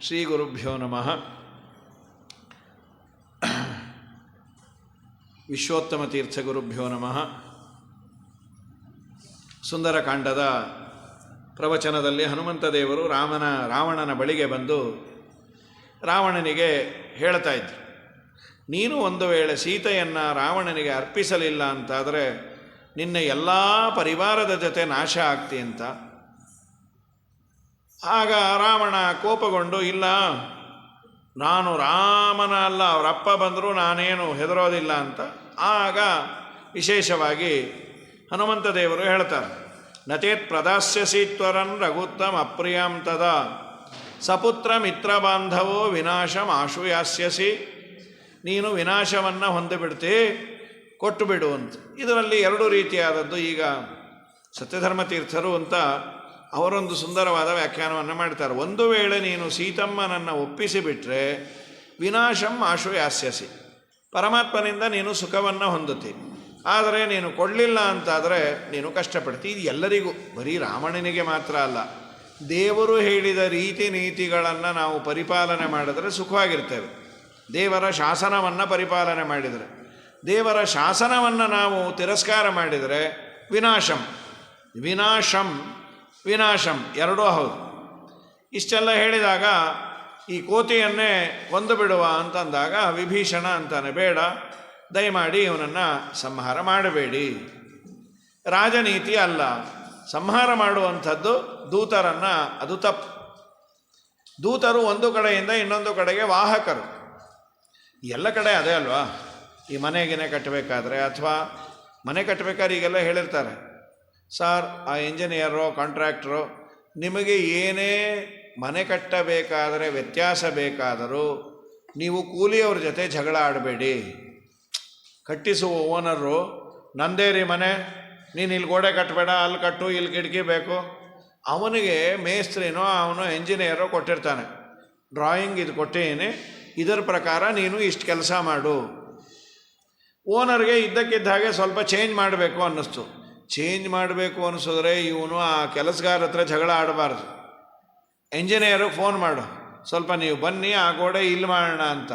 ಶ್ರೀ ಗುರುಭ್ಯೋ ನಮಃ. ವಿಶ್ವೋತ್ತಮ ತೀರ್ಥ ಗುರುಭ್ಯೋ ನಮಃ. ಸುಂದರಕಾಂಡದ ಪ್ರವಚನದಲ್ಲಿ ಹನುಮಂತ ದೇವರು ರಾವಣನ ಬಳಿಗೆ ಬಂದು ರಾವಣನಿಗೆ ಹೇಳ್ತಾ ಇದ್ರು, ನೀನು ಒಂದು ವೇಳೆ ಸೀತೆಯನ್ನು ರಾವಣನಿಗೆ ಅರ್ಪಿಸಲಿಲ್ಲ ಅಂತಾದರೆ ನಿನ್ನ ಎಲ್ಲ ಪರಿವಾರದ ಜೊತೆ ನಾಶ ಆಗ್ತಿ ಅಂತ. ಆಗ ರಾವಣ ಕೋಪಗೊಂಡು, ಇಲ್ಲ, ನಾನು ರಾಮನ ಅಲ್ಲ, ಅವರಪ್ಪ ಬಂದರೂ ನಾನೇನು ಹೆದರೋದಿಲ್ಲ ಅಂತ. ಆಗ ವಿಶೇಷವಾಗಿ ಹನುಮಂತ ದೇವರು ಹೇಳ್ತಾರೆ, ನಚೇತ್ ಪ್ರದಾಸ್ಯಸಿ ತ್ವರನ್ ರಘುತ್ತಮ ಅಪ್ರಿಯಂ ತದಾ ಸಪುತ್ರ ಮಿತ್ರ ಬಾಂಧವೋ ವಿನಾಶಂ ಆಶುಯಾಸ್ಯಸಿ. ನೀನು ವಿನಾಶವನ್ನು ಹೊಂದಿಬಿಡ್ತಿ, ಕೊಟ್ಟು ಬಿಡು ಅಂತ. ಇದರಲ್ಲಿ ಎರಡು ರೀತಿಯಾದದ್ದು. ಈಗ ಸತ್ಯಧರ್ಮ ತೀರ್ಥರು ಅಂತ ಅವರೊಂದು ಸುಂದರವಾದ ವ್ಯಾಖ್ಯಾನವನ್ನು ಮಾಡ್ತಾರೆ. ಒಂದು ವೇಳೆ ನೀನು ಸೀತಮ್ಮನನ್ನು ಒಪ್ಪಿಸಿಬಿಟ್ರೆ ವಿನಾಶಂ ಆಶುಯಾಸ್ಯಸಿ, ಪರಮಾತ್ಮನಿಂದ ನೀನು ಸುಖವನ್ನು ಹೊಂದುತ್ತಿ. ಆದರೆ ನೀನು ಕೊಡಲಿಲ್ಲ ಅಂತಾದರೆ ನೀನು ಕಷ್ಟಪಡ್ತಿ. ಇದು ಎಲ್ಲರಿಗೂ, ಬರೀ ರಾವಣನಿಗೆ ಮಾತ್ರ ಅಲ್ಲ. ದೇವರು ಹೇಳಿದ ರೀತಿ ನೀತಿಗಳನ್ನು ನಾವು ಪರಿಪಾಲನೆ ಮಾಡಿದರೆ ಸುಖವಾಗಿರ್ತೇವೆ. ದೇವರ ಶಾಸನವನ್ನು ಪರಿಪಾಲನೆ ಮಾಡಿದರೆ, ದೇವರ ಶಾಸನವನ್ನು ನಾವು ತಿರಸ್ಕಾರ ಮಾಡಿದರೆ ವಿನಾಶಂ ವಿನಾಶಂ ವಿನಾಶಂ ಎರಡೂ ಹೌದು. ಇಷ್ಟೆಲ್ಲ ಹೇಳಿದಾಗ ಈ ಕೋತಿಯನ್ನೇ ಕೊಂದು ಬಿಡುವ ಅಂತಂದಾಗ ವಿಭೀಷಣ ಅಂತಾನೆ, ಬೇಡ, ದಯಮಾಡಿ ಇವನನ್ನು ಸಂಹಾರ ಮಾಡಬೇಡಿ. ರಾಜನೀತಿ ಅಲ್ಲ, ಸಂಹಾರ ಮಾಡುವಂಥದ್ದು ದೂತರನ್ನು, ಅದು ತಪ್ಪು. ದೂತರು ಒಂದು ಕಡೆಯಿಂದ ಇನ್ನೊಂದು ಕಡೆಗೆ ವಾಹಕರು. ಎಲ್ಲ ಕಡೆ ಅದೇ ಅಲ್ವಾ. ಈ ಮನೆಗಿನೇ ಕಟ್ಟಬೇಕಾದ್ರೆ ಅಥವಾ ಮನೆ ಕಟ್ಟಬೇಕಾದ್ರೆ ಈಗೆಲ್ಲ ಹೇಳಿರ್ತಾರೆ, ಸರ್ ಆ ಇಂಜಿನಿಯರು ಕಾಂಟ್ರಾಕ್ಟ್ರು ನಿಮಗೆ ಏನೇ ಮನೆ ಕಟ್ಟಬೇಕಾದರೆ ವ್ಯತ್ಯಾಸ ಬೇಕಾದರೂ ನೀವು ಕೂಲಿಯವ್ರ ಜೊತೆ ಜಗಳ ಆಡಬೇಡಿ. ಕಟ್ಟಿಸುವ ಓನರು, ನಂದೇ ರೀ ಮನೆ, ನೀನು ಇಲ್ಲಿ ಗೋಡೆ ಕಟ್ಟಬೇಡ, ಅಲ್ಲಿ ಕಟ್ಟು, ಇಲ್ಲಿ ಕಿಟಕಿ ಬೇಕು. ಅವನಿಗೆ ಮೇಸ್ತ್ರಿನೋ ಅವನು ಎಂಜಿನಿಯರೋ ಕೊಟ್ಟಿರ್ತಾನೆ, ಡ್ರಾಯಿಂಗ್ ಇದು ಕೊಟ್ಟೇನೆ, ಇದರ ಪ್ರಕಾರ ನೀನು ಇಷ್ಟು ಕೆಲಸ ಮಾಡು. ಓನರ್ಗೆ ಇದ್ದಕ್ಕಿದ್ದ ಹಾಗೆ ಸ್ವಲ್ಪ ಚೇಂಜ್ ಮಾಡಬೇಕು ಅನ್ನಿಸ್ತು. ಚೇಂಜ್ ಮಾಡಬೇಕು ಅನಿಸಿದ್ರೆ ಇವನು ಆ ಕೆಲಸಗಾರ ಹತ್ರ ಜಗಳ ಆಡಬಾರ್ದು. ಎಂಜಿನಿಯರಿಗೆ ಫೋನ್ ಮಾಡು, ಸ್ವಲ್ಪ ನೀವು ಬನ್ನಿ ಆ ಗೋಡೆ ಇಲ್ಲಿ ಮಾಡೋಣ ಅಂತ.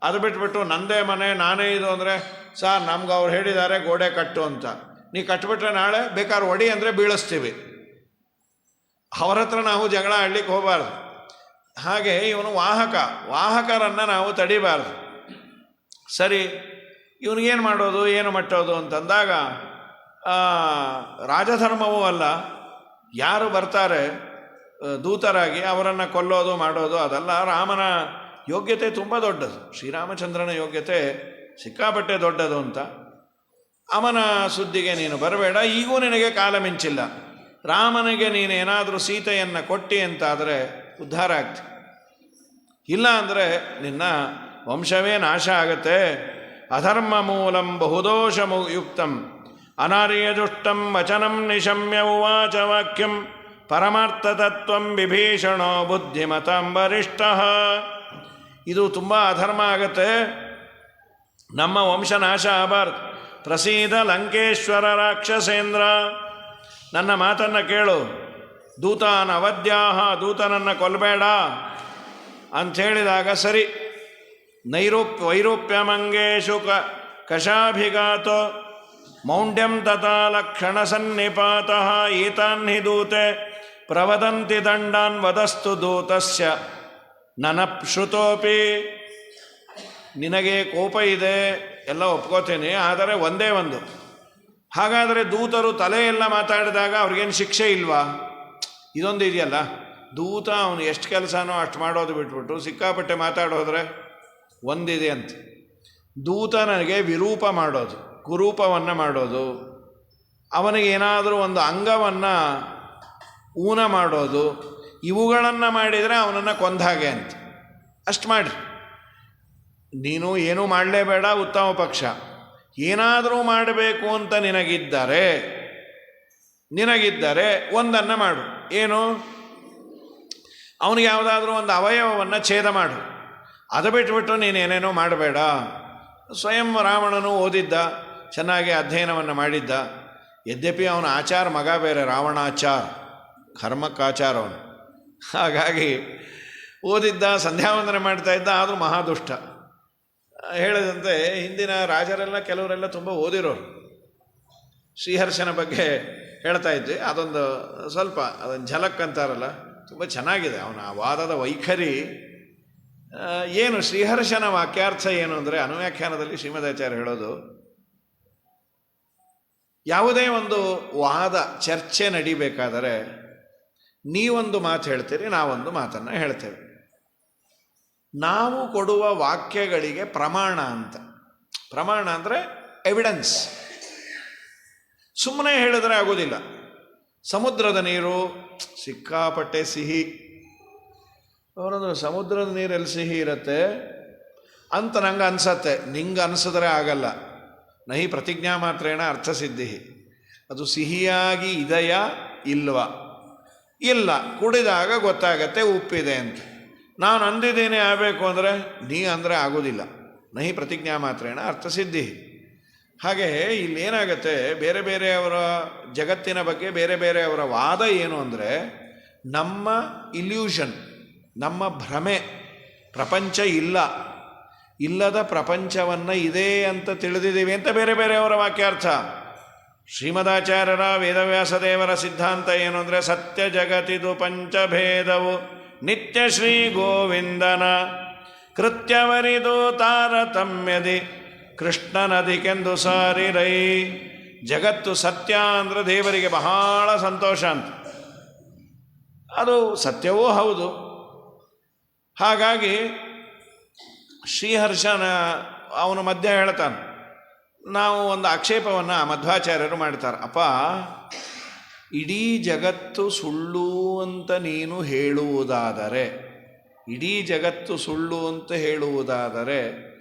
ಅದು ಬಿಟ್ಬಿಟ್ಟು ನಂದೇ ಮನೆ ನಾನೇ ಇದು ಅಂದರೆ, ಸರ್ ನಮ್ಗೆ ಅವ್ರು ಹೇಳಿದ್ದಾರೆ ಗೋಡೆ ಕಟ್ಟು ಅಂತ, ನೀ ಕಟ್ಬಿಟ್ರೆ ನಾಳೆ ಬೇಕಾದ್ರೆ ಒಡಿ ಅಂದರೆ ಬೀಳಿಸ್ತೀವಿ. ಅವರ ಹತ್ರ ನಾವು ಜಗಳ ಆಡ್ಲಿಕ್ಕೆ ಹೋಗಬಾರ್ದು. ಹಾಗೆ ಇವನು ವಾಹಕರನ್ನು ನಾವು ತಡಿಬಾರ್ದು. ಸರಿ, ಇವನಿಗೇನು ಮಾಡೋದು, ಏನು ಮಟ್ಟೋದು ಅಂತಂದಾಗ ರಾಜಧರ್ಮವೂ ಅಲ್ಲ. ಯಾರು ಬರ್ತಾರೆ ದೂತರಾಗಿ ಅವರನ್ನು ಕೊಲ್ಲೋದು ಮಾಡೋದು ಅದಲ್ಲ. ರಾಮನ ಯೋಗ್ಯತೆ ತುಂಬ ದೊಡ್ಡದು, ಶ್ರೀರಾಮಚಂದ್ರನ ಯೋಗ್ಯತೆ ಸಿಕ್ಕಾಪಟ್ಟೆ ದೊಡ್ಡದು ಅಂತ. ಅವನ ಸುದ್ದಿಗೆ ನೀನು ಬರಬೇಡ. ಈಗೂ ನಿನಗೆ ಕಾಲ ಮಿಂಚಿಲ್ಲ. ರಾಮನಿಗೆ ನೀನೇನಾದರೂ ಸೀತೆಯನ್ನು ಕೊಟ್ಟಿ ಅಂತಾದರೆ ಉದ್ಧಾರ ಆಗ್ತಿ. ಇಲ್ಲ ಅಂದರೆ ನಿನ್ನ ವಂಶವೇ ನಾಶ ಆಗತ್ತೆ. ಅಧರ್ಮ ಮೂಲಂ ಬಹುದೋಷ ಯುಕ್ತಂ ಅನಾರ್ಯಜುಷ್ಟಂ ವಚನಂ ನಿಶಮ್ಯ ಉವಾಚ ವಾಕ್ಯಂ ಪರಮಾರ್ಥತತ್ವಂ ವಿಭೀಷಣೋ ಬುದ್ಧಿಮತಾಂ ವರಿಷ್ಠಃ. ಇದು ತುಂಬ ಅಧರ್ಮ ಆಗತ್ತೆ, ನಮ್ಮ ವಂಶ ನಾಶ ಆಗಬಾರ್ದು. ಪ್ರಸೀದ ಲಂಕೇಶ್ವರ ರಾಕ್ಷಸೇಂದ್ರ, ನನ್ನ ಮಾತನ್ನು ಕೇಳು. ದೂತಾನ್ ಅವಧ್ಯಾಹ, ದೂತನನ್ನು ಕೊಲ್ಲಬೇಡ ಅಂಥೇಳಿದಾಗ ಸರಿ. ವೈರೂಪ್ಯಮಂಗೇಶು ಕಷಾಭಿಘಾತೋ ಮೌಢ್ಯಂ ತಥಾ ಲಕ್ಷಣ ಸನ್ನಿಪಾತಃ ಏತಾನ್ ಹಿ ದೂತೆ ಪ್ರವದಂತಿ ದಂಡಾನ್ ವದಸ್ತು ದೂತಸ್ಯ ನನಪ್ಶ್ರುತೋಪಿ. ನಿನಗೆ ಕೋಪ ಇದೆ, ಎಲ್ಲ ಒಪ್ಕೋತೀನಿ, ಆದರೆ ಒಂದೇ ಒಂದು, ಹಾಗಾದರೆ ದೂತರು ತಲೆಯೆಲ್ಲ ಮಾತಾಡಿದಾಗ ಅವ್ರಿಗೇನು ಶಿಕ್ಷೆ ಇಲ್ವಾ? ಇದೊಂದು ಇದೆಯಲ್ಲ, ದೂತ ಅವನು ಎಷ್ಟು ಕೆಲಸನೋ ಅಷ್ಟು ಮಾಡೋದು ಬಿಟ್ಬಿಟ್ಟು ಸಿಕ್ಕಾಪಟ್ಟೆ ಮಾತಾಡೋದ್ರೆ ಒಂದಿದೆ ಅಂತ. ದೂತ ನನಗೆ ವಿರೂಪ ಮಾಡೋದು, ಕುರೂಪವನ್ನು ಮಾಡೋದು, ಅವನಿಗೆ ಏನಾದರೂ ಒಂದು ಅಂಗವನ್ನು ಊನ ಮಾಡೋದು, ಇವುಗಳನ್ನು ಮಾಡಿದರೆ ಅವನನ್ನು ಕೊಂದ ಹಾಗೆ ಅಂತ. ಅಷ್ಟು ಮಾಡಿರಿ. ನೀನು ಏನೂ ಮಾಡಲೇಬೇಡ, ಉತ್ತಮ ಪಕ್ಷ. ಏನಾದರೂ ಮಾಡಬೇಕು ಅಂತ ನಿನಗಿದ್ದರೆ ಒಂದನ್ನು ಮಾಡು. ಏನು? ಅವನಿಗೆ ಯಾವುದಾದ್ರೂ ಒಂದು ಅವಯವವನ್ನು ಛೇದ ಮಾಡು. ಅದು ಬಿಟ್ಬಿಟ್ಟು ನೀನೇನೇನೋ ಮಾಡಬೇಡ. ಸ್ವಯಂ ರಾವಣನು ಓದಿದ್ದ, ಚೆನ್ನಾಗಿ ಅಧ್ಯಯನವನ್ನು ಮಾಡಿದ್ದ. ಯದ್ಯಪಿ ಅವನ ಆಚಾರ ಮಗ ಬೇರೆ, ರಾವಣಾಚಾರ, ಕರ್ಮಕ್ಕಾಚಾರ ಅವನು. ಹಾಗಾಗಿ ಓದಿದ್ದ, ಸಂಧ್ಯಾವಂದನೆ ಮಾಡ್ತಾ ಇದ್ದ, ಆದರೂ ಮಹಾದುಷ್ಟ. ಹೇಳಿದಂತೆ ಹಿಂದಿನ ರಾಜರೆಲ್ಲ ಕೆಲವರೆಲ್ಲ ತುಂಬ ಓದಿರೋರು. ಶ್ರೀಹರ್ಷನ ಬಗ್ಗೆ ಹೇಳ್ತಾ ಇದ್ವಿ, ಅದೊಂದು ಸ್ವಲ್ಪ ಅದೊಂದು ಝಲಕ್ ಅಂತಾರಲ್ಲ, ತುಂಬ ಚೆನ್ನಾಗಿದೆ ಅವನ ಆ ವಾದದ ವೈಖರಿ. ಏನು ಶ್ರೀಹರ್ಷನ ವಾಕ್ಯಾರ್ಥ ಏನು ಅಂದರೆ, ಅನುವ್ಯಾಖ್ಯಾನದಲ್ಲಿ ಶ್ರೀಮದಾಚಾರ್ಯ ಹೇಳೋದು, ಯಾವುದೇ ಒಂದು ವಾದ ಚರ್ಚೆ ನಡಿಬೇಕಾದರೆ ನೀವೊಂದು ಮಾತು ಹೇಳ್ತೀರಿ, ನಾವೊಂದು ಮಾತನ್ನು ಹೇಳ್ತೇವೆ. ನಾವು ಕೊಡುವ ವಾಕ್ಯಗಳಿಗೆ ಪ್ರಮಾಣ ಅಂತ. ಪ್ರಮಾಣ ಅಂದರೆ ಎವಿಡೆನ್ಸ್. ಸುಮ್ಮನೆ ಹೇಳಿದ್ರೆ ಆಗೋದಿಲ್ಲ. ಸಮುದ್ರದ ನೀರು ಸಿಕ್ಕಾಪಟ್ಟೆ ಸಿಹಿ. ಅವರಂದ್ರೆ ಸಮುದ್ರದ ನೀರಲ್ಲಿ ಸಿಹಿ ಇರುತ್ತೆ ಅಂತ ನಂಗೆ ಅನ್ಸತ್ತೆ, ನಿಂಗೆ ಅನಿಸಿದ್ರೆ ಆಗಲ್ಲ. ನಹಿ ಪ್ರತಿಜ್ಞಾ ಮಾತ್ರೇಣ ಅರ್ಥಸಿದ್ಧಿ. ಅದು ಸಿಹಿಯಾಗಿ ಇದೆಯಾ ಇಲ್ವಾ? ಇಲ್ಲ, ಕುಡಿದಾಗ ಗೊತ್ತಾಗತ್ತೆ ಉಪ್ಪಿದೆ ಅಂತ. ನಾನು ಅಂದಿದ್ದೇನೆ ಆಗಬೇಕು ಅಂದರೆ ನೀ ಅಂದರೆ ಆಗೋದಿಲ್ಲ. ನಹಿ ಪ್ರತಿಜ್ಞಾ ಮಾತ್ರೇಣ ಅರ್ಥಸಿದ್ಧಿ. ಹಾಗೆ ಇಲ್ಲೇನಾಗತ್ತೆ, ಬೇರೆ ಬೇರೆಯವರ ಜಗತ್ತಿನ ಬಗ್ಗೆ ಬೇರೆ ಬೇರೆಯವರ ವಾದ ಏನು ಅಂದರೆ, ನಮ್ಮ ಇಲ್ಯೂಷನ್, ನಮ್ಮ ಭ್ರಮೆ, ಪ್ರಪಂಚ ಇಲ್ಲದ ಪ್ರಪಂಚವನ್ನು ಇದೆ ಅಂತ ತಿಳಿದಿದ್ದೀವಿ ಅಂತ ಬೇರೆ ಬೇರೆಯವರ ವಾಕ್ಯಾರ್ಥ. ಶ್ರೀಮದಾಚಾರ್ಯರ ವೇದವ್ಯಾಸ ದೇವರ ಸಿದ್ಧಾಂತ ಏನು ಅಂದರೆ, ಸತ್ಯ ಜಗತ್ತಿದು ಪಂಚಭೇದವು ನಿತ್ಯ ಶ್ರೀ ಗೋವಿಂದನ ಕೃತ್ಯವರಿದು ತಾರತಮ್ಯದಿ ಕೃಷ್ಣನದಿಕೆಂದು ಸಾರಿರೈ. ಜಗತ್ತು ಸತ್ಯ ಅಂದರೆ ದೇವರಿಗೆ ಬಹಳ ಸಂತೋಷ ಅಂತ. ಅದು ಸತ್ಯವೂ ಹೌದು. ಹಾಗಾಗಿ ಶ್ರೀಹರ್ಷನ ಅವನು ಮಧ್ಯ ಹೇಳ್ತಾನೆ. ನಾವು ಒಂದು ಆಕ್ಷೇಪವನ್ನು ಮಧ್ವಾಚಾರ್ಯರು ಮಾಡ್ತಾರೆ. ಅಪ್ಪ, ಇಡೀ ಜಗತ್ತು ಸುಳ್ಳು ಅಂತ ನೀನು ಹೇಳುವುದಾದರೆ, ಇಡೀ ಜಗತ್ತು ಸುಳ್ಳು ಅಂತ ಹೇಳುವುದಾದರೆ,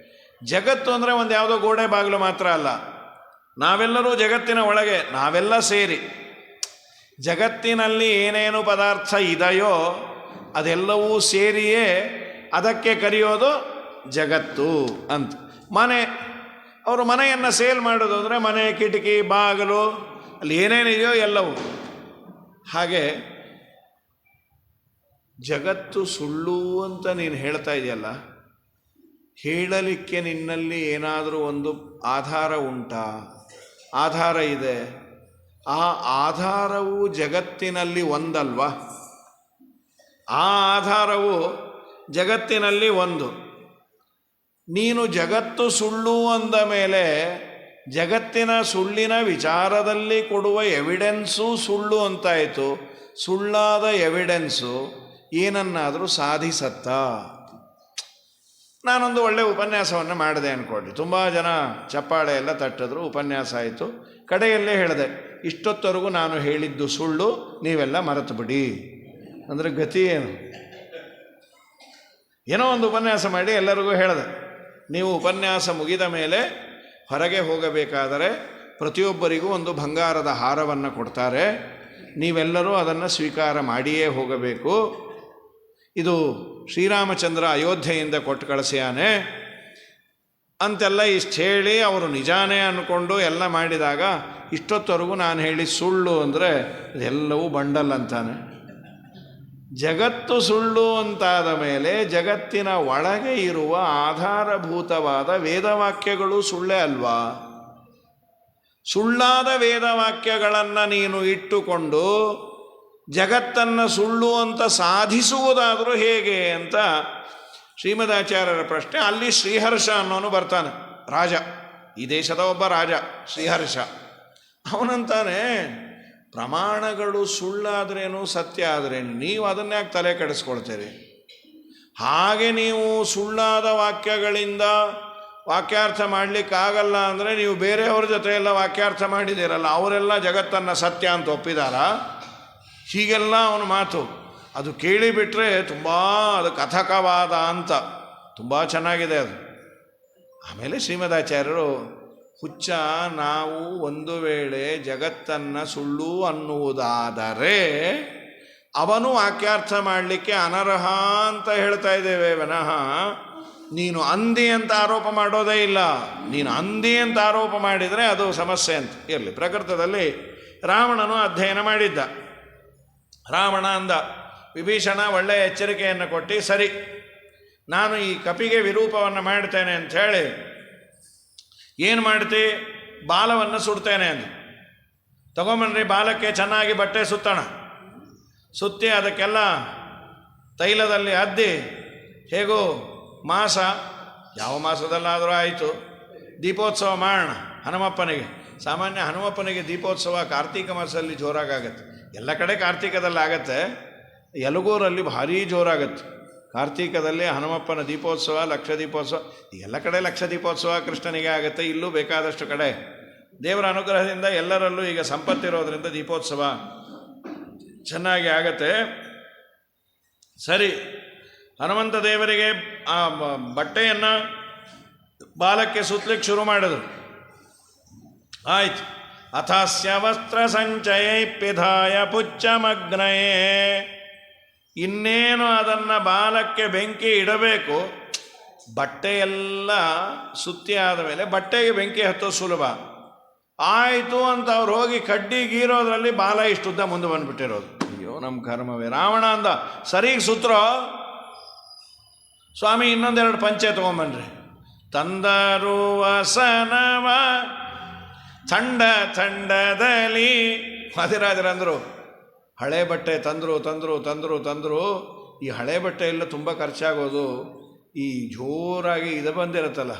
ಜಗತ್ತು ಅಂದರೆ ಒಂದು ಯಾವುದೋ ಗೋಡೆ ಬಾಗಿಲು ಮಾತ್ರ ಅಲ್ಲ, ನಾವೆಲ್ಲರೂ ಜಗತ್ತಿನ ಒಳಗೆ, ನಾವೆಲ್ಲ ಸೇರಿ ಜಗತ್ತಿನಲ್ಲಿ ಏನೇನು ಪದಾರ್ಥ ಇದೆಯೋ ಅದೆಲ್ಲವೂ ಸೇರಿಯೇ ಅದಕ್ಕೆ ಕರೆಯೋದು ಜಗತ್ತು ಅಂತ. ಅವರು ಮನೆಯನ್ನು ಸೇಲ್ ಮಾಡೋದು ಅಂದರೆ ಮನೆ, ಕಿಟಕಿ, ಬಾಗಿಲು, ಅಲ್ಲಿ ಏನೇನಿದೆಯೋ ಎಲ್ಲವೂ. ಹಾಗೆ ಜಗತ್ತು ಸುಳ್ಳು ಅಂತ ನೀನು ಹೇಳ್ತಾ ಇದೆಯಲ್ಲ, ಹೇಳಲಿಕ್ಕೆ ನಿನ್ನಲ್ಲಿ ಏನಾದರೂ ಒಂದು ಆಧಾರ ಉಂಟಾ? ಆಧಾರ ಇದೆ. ಆ ಆಧಾರವು ಜಗತ್ತಿನಲ್ಲಿ ಒಂದಲ್ವಾ? ಆ ಆಧಾರವು ಜಗತ್ತಿನಲ್ಲಿ ಒಂದು. ನೀನು ಜಗತ್ತು ಸುಳ್ಳು ಅಂದ ಮೇಲೆ ಜಗತ್ತಿನ ಸುಳ್ಳಿನ ವಿಚಾರದಲ್ಲಿ ಕೊಡುವ ಎವಿಡೆನ್ಸು ಸುಳ್ಳು ಅಂತಾಯಿತು. ಸುಳ್ಳಾದ ಎವಿಡೆನ್ಸು ಏನನ್ನಾದರೂ ಸಾಧಿಸತ್ತಾ? ನಾನೊಂದು ಒಳ್ಳೆಯ ಉಪನ್ಯಾಸವನ್ನು ಮಾಡಿದೆ ಅಂದ್ಕೊಳ್ಳಿ, ತುಂಬ ಜನ ಚಪ್ಪಾಳೆ ಎಲ್ಲ ತಟ್ಟಿದ್ರು, ಉಪನ್ಯಾಸ ಆಯಿತು. ಕಡೆಯಲ್ಲೇ ಹೇಳಿದೆ, ಇಷ್ಟೊತ್ತವರೆಗೂ ನಾನು ಹೇಳಿದ್ದು ಸುಳ್ಳು, ನೀವೆಲ್ಲ ಮರೆತು ಬಿಡಿ. ಅಂದರೆ ಗತಿ ಏನು? ಏನೋ ಒಂದು ಉಪನ್ಯಾಸ ಮಾಡಿ ಎಲ್ಲರಿಗೂ ಹೇಳಿದೆ, ನೀವು ಉಪನ್ಯಾಸ ಮುಗಿದ ಮೇಲೆ ಹೊರಗೆ ಹೋಗಬೇಕಾದರೆ ಪ್ರತಿಯೊಬ್ಬರಿಗೂ ಒಂದು ಬಂಗಾರದ ಹಾರವನ್ನು ಕೊಡ್ತಾರೆ, ನೀವೆಲ್ಲರೂ ಅದನ್ನು ಸ್ವೀಕಾರ ಮಾಡಿಯೇ ಹೋಗಬೇಕು. ಇದು ಶ್ರೀರಾಮಚಂದ್ರ ಅಯೋಧ್ಯೆಯಿಂದ ಕೊಟ್ಟು ಕಳಿಸ್ಯಾನೆ ಅಂತೆಲ್ಲ ಇಷ್ಟು ಹೇಳಿ ಅವರು ನಿಜಾನೇ ಅಂದ್ಕೊಂಡು ಎಲ್ಲ ಮಾಡಿದಾಗ, ಇಷ್ಟೊತ್ತವರೆಗೂ ನಾನು ಹೇಳಿ ಸುಳ್ಳು ಅಂದರೆ ಇದೆಲ್ಲವೂ ಬಂಡಲ್ ಅಂತಾನೆ. ಜಗತ್ತು ಸುಳ್ಳು ಅಂತಾದ ಮೇಲೆ ಜಗತ್ತಿನ ಒಳಗೆ ಇರುವ ಆಧಾರಭೂತವಾದ ವೇದವಾಕ್ಯಗಳು ಸುಳ್ಳೇ ಅಲ್ವಾ? ಸುಳ್ಳಾದ ವೇದವಾಕ್ಯಗಳನ್ನು ನೀನು ಇಟ್ಟುಕೊಂಡು ಜಗತ್ತನ್ನು ಸುಳ್ಳು ಅಂತ ಸಾಧಿಸುವುದಾದರೂ ಹೇಗೆ ಅಂತ ಶ್ರೀಮದಾಚಾರ್ಯರ ಪ್ರಶ್ನೆ. ಅಲ್ಲಿ ಶ್ರೀಹರ್ಷ ಅನ್ನೋನು ಬರ್ತಾನೆ, ರಾಜ, ಈ ದೇಶದ ಒಬ್ಬ ರಾಜ ಶ್ರೀಹರ್ಷ. ಅವನಂತಾನೆ, ಪ್ರಮಾಣಗಳು ಸುಳ್ಳಾದ್ರೇನು ಸತ್ಯ ಆದ್ರೇನು, ನೀವು ಅದನ್ನೇ ಯಾಕೆ ತಲೆ ಕೆಡಿಸ್ಕೊಳ್ತೀರಿ? ಹಾಗೆ ನೀವು ಸುಳ್ಳಾದ ವಾಕ್ಯಗಳಿಂದ ವಾಕ್ಯಾರ್ಥ ಮಾಡಲಿಕ್ಕಾಗಲ್ಲ ಅಂದರೆ ನೀವು ಬೇರೆಯವ್ರ ಜೊತೆ ಎಲ್ಲ ವಾಕ್ಯಾರ್ಥ ಮಾಡಿದ್ದೀರಲ್ಲ, ಅವರೆಲ್ಲ ಜಗತ್ತನ್ನು ಸತ್ಯ ಅಂತ ಒಪ್ಪಿದಾರ? ಹೀಗೆಲ್ಲ ಅವನ ಮಾತು ಅದು ಕೇಳಿಬಿಟ್ರೆ ತುಂಬ ಅದು ಕಥಕವಾದ ಅಂತ ತುಂಬ ಚೆನ್ನಾಗಿದೆ ಅದು. ಆಮೇಲೆ ಶ್ರೀಮದಾಚಾರ್ಯರು, ಹುಚ್ಚ, ನಾವು ಒಂದು ವೇಳೆ ಜಗತ್ತನ್ನು ಸುಳ್ಳು ಅನ್ನುವುದಾದರೆ ಅವನು ವಾಕ್ಯಾರ್ಥ ಮಾಡಲಿಕ್ಕೆ ಅನರ್ಹ ಅಂತ ಹೇಳ್ತಾ ಇದ್ದೇವೆ ವಿನಃ ನೀನು ಅಂದಿ ಅಂತ ಆರೋಪ ಮಾಡೋದೇ ಇಲ್ಲ. ನೀನು ಅಂದಿ ಅಂತ ಆರೋಪ ಮಾಡಿದರೆ ಅದು ಸಮಸ್ಯೆ ಅಂತ. ಇರಲಿ, ಪ್ರಕೃತದಲ್ಲಿ ರಾವಣನು ಅಧ್ಯಯನ ಮಾಡಿದ್ದ. ರಾವಣ ಅಂದ, ವಿಭೀಷಣ ಒಳ್ಳೆಯ ಎಚ್ಚರಿಕೆಯನ್ನು ಕೊಟ್ಟು, ಸರಿ ನಾನು ಈ ಕಪಿಗೆ ವಿರೂಪವನ್ನು ಮಾಡ್ತೇನೆ ಅಂಥೇಳಿ ಏನು ಮಾಡ್ತಿ, ಬಾಲವನ್ನು ಸುಡ್ತೇನೆ ಅಂದು. ತಗೊಂಬನ್ರಿ, ಬಾಲಕ್ಕೆ ಚೆನ್ನಾಗಿ ಬಟ್ಟೆ ಸುತ್ತೋಣ. ಸುತ್ತಿ ಅದಕ್ಕೆಲ್ಲ ತೈಲದಲ್ಲಿ ಅದ್ದಿ, ಹೇಗೂ ಮಾಸ, ಯಾವ ಮಾಸದಲ್ಲಾದರೂ ಆಯಿತು, ದೀಪೋತ್ಸವ ಮಾಡೋಣ ಹನುಮಪ್ಪನಿಗೆ. ಸಾಮಾನ್ಯ ಹನುಮಪ್ಪನಿಗೆ ದೀಪೋತ್ಸವ ಕಾರ್ತೀಕ ಮಾಸದಲ್ಲಿ ಜೋರಾಗತ್ತೆ. ಎಲ್ಲ ಕಡೆ ಕಾರ್ತೀಕದಲ್ಲಿ ಆಗತ್ತೆ, ಯಲಗೂರಲ್ಲಿ ಭಾರೀ ಜೋರಾಗತ್ತೆ. ಕಾರ್ತೀಕದಲ್ಲಿ ಹನುಮಪ್ಪನ ದೀಪೋತ್ಸವ, ಲಕ್ಷ ದೀಪೋತ್ಸವ, ಎಲ್ಲ ಕಡೆ ಲಕ್ಷ ದೀಪೋತ್ಸವ ಕೃಷ್ಣನಿಗೆ ಆಗುತ್ತೆ. ಇಲ್ಲೂ ಬೇಕಾದಷ್ಟು ಕಡೆ ದೇವರ ಅನುಗ್ರಹದಿಂದ ಎಲ್ಲರಲ್ಲೂ ಈಗ ಸಂಪತ್ತಿರೋದ್ರಿಂದ ದೀಪೋತ್ಸವ ಚೆನ್ನಾಗಿ ಆಗತ್ತೆ. ಸರಿ, ಹನುಮಂತ ದೇವರಿಗೆ ಆ ಬಟ್ಟೆಯನ್ನು ಬಾಲಕ್ಕೆ ಸುತ್ತಲಿಕ್ಕೆ ಶುರು ಮಾಡಿದ್ರು. ಆಯ್ತು. ಅಥಾಸ್ಯ ವಸ್ತ್ರ ಸಂಚಯೈ ಪಿಧಾಯ ಪುಚ್ಚಮಗ್ನಯೇ. ಇನ್ನೇನು ಅದನ್ನು ಬಾಲಕ್ಕೆ ಬೆಂಕಿ ಇಡಬೇಕು. ಬಟ್ಟೆಯೆಲ್ಲ ಸುತ್ತಿ ಆದ ಮೇಲೆ ಬಟ್ಟೆಗೆ ಬೆಂಕಿ ಹತ್ತೋದು ಸುಲಭ ಆಯಿತು ಅಂತ ಅವ್ರು ಹೋಗಿ ಕಡ್ಡಿ ಗೀರೋದ್ರಲ್ಲಿ ಬಾಲ ಇಷ್ಟುದ್ದ ಮುಂದೆ ಬಂದುಬಿಟ್ಟಿರೋದು. ಅಯ್ಯೋ ನಮ್ಮ ಕರ್ಮವೇ. ರಾವಣ ಅಂದ, ಸರಿಗೆ ಸುತ್ತರೋ ಸ್ವಾಮಿ, ಇನ್ನೊಂದೆರಡು ಪಂಚೆ ತೊಗೊಂಬನ್ರಿ. ತಂದರು ವಸನವ ಥಂಡ ಥಂಡದಲ್ಲಿ. ವಾದಿರಾಜರಂದರು, ಹಳೆ ಬಟ್ಟೆ ತಂದರು. ಈ ಹಳೆ ಬಟ್ಟೆ ಎಲ್ಲ ತುಂಬ ಖರ್ಚಾಗೋದು. ಈ ಜೋರಾಗಿ ಇದು ಬಂದಿರುತ್ತಲ್ಲ,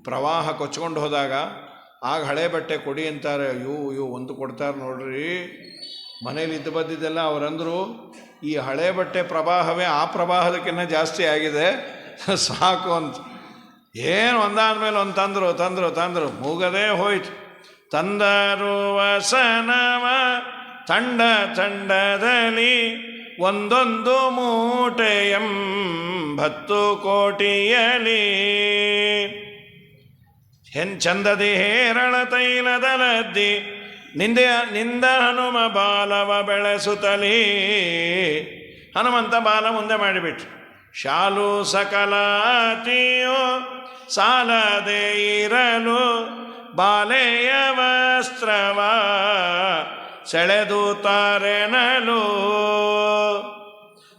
ಪ್ರವಾಹ ಕೊಚ್ಕೊಂಡು ಹೋದಾಗ ಆಗ ಹಳೆ ಬಟ್ಟೆ ಕೊಡಿ ಅಂತಾರೆ. ಅಯ್ಯೋ ಒಂದು ಕೊಡ್ತಾರೆ ನೋಡ್ರಿ. ಮನೇಲಿ ಇದ್ದು ಬಂದಿದ್ದೆಲ್ಲ ಅವರಂದರು, ಈ ಹಳೆ ಬಟ್ಟೆ ಪ್ರವಾಹವೇ ಆ ಪ್ರವಾಹದಕ್ಕಿಂತ ಜಾಸ್ತಿ ಆಗಿದೆ, ಸಾಕು ಅಂತ. ಏನು ಒಂದಾದ್ಮೇಲೆ ಒಂದು ತಂದರು, ಮೂಗದೇ ಹೋಯ್ತು. ತಂದರು ವಸನವ ಥಂಡ ಥಂಡದಲ್ಲಿ ಒಂದೊಂದು ಮೂಟೆಯಂ 10 ಕೋಟಿಯಲಿ. ಚಂದದಿ ಹೇರಳ ತೈಲದಲದ್ದಿ ನಿಂದ ಹನುಮ ಬಾಲವ ಬೆಳೆಸುತ್ತಲೀ. ಹನುಮಂತ ಬಾಲ ಮುಂದೆ ಮಾಡಿಬಿಟ್ರು. ಶಾಲು ಸಕಲಾತಿಯೋ ಸಾಲದೇ ಇರಲು ಬಾಲೆಯ ವಸ್ತ್ರವ ಸೆಳೆದು ತಾರೆನಲು.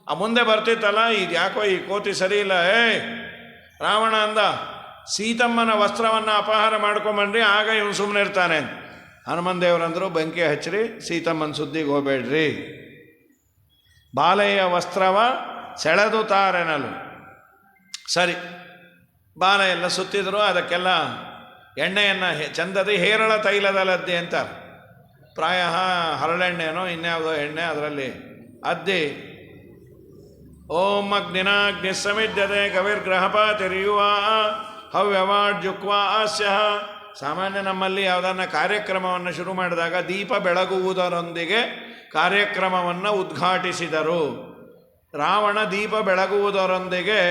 ಆ ಮುಂದೆ ಬರ್ತಿತ್ತಲ್ಲ, ಇದು ಯಾಕೋ ಈ ಕೋತಿ ಸರಿ ಇಲ್ಲ. ರಾವಣ ಅಂದ, ಸೀತಮ್ಮನ ವಸ್ತ್ರವನ್ನು ಅಪಹಾರ ಮಾಡ್ಕೊಂಬನ್ರಿ, ಆಗ ಇವನು ಸುಮ್ಮನೆ ಇರ್ತಾನೆ. ಹನುಮನ್ ದೇವರಂದರು, ಬೆಂಕಿ ಹಚ್ಚಿರಿ, ಸೀತಮ್ಮನ ಸುದ್ದಿಗೆ ಹೋಗಬೇಡ್ರಿ. ಬಾಲೆಯ ವಸ್ತ್ರವ ಸೆಳೆದು ತಾರೆನಲು. ಸರಿ, ಬಾಲ ಎಲ್ಲ ಸುತ್ತಿದ್ರು. ಅದಕ್ಕೆಲ್ಲ ಎಣ್ಣೆಯನ್ನು ಚಂದದಿ ಹೇರಳ ತೈಲದಲ್ಲದ್ದಿ ಅಂತಾರೆ. ಪ್ರಾಯ ಹರಳೆಣ್ಣೆನೋ ಇನ್ಯಾವುದೋ ಎಣ್ಣೆ ಅದರಲ್ಲಿ ಅದ್ದಿ. ಓಂ ಅಗ್ನಿನಾಗ್ನಿ ಸಮಿದ್ಯತೆ ಕವಿರ್ಗ್ರಹಪಾತಿರಿಯುವ ಹವ್ಯವಾಡ್ಜುಕ್ವಾ ಆಸ್ಯ. ಸಾಮಾನ್ಯ ನಮ್ಮಲ್ಲಿ ಯಾವುದನ್ನ ಕಾರ್ಯಕ್ರಮವನ್ನು ಶುರು ಮಾಡಿದಾಗ ದೀಪ ಬೆಳಗುವುದರೊಂದಿಗೆ ಕಾರ್ಯಕ್ರಮವನ್ನು ಉದ್ಘಾಟಿಸಿದರು. ರಾವಣ ದೀಪ ಬೆಳಗುವುದರೊಂದಿಗೆ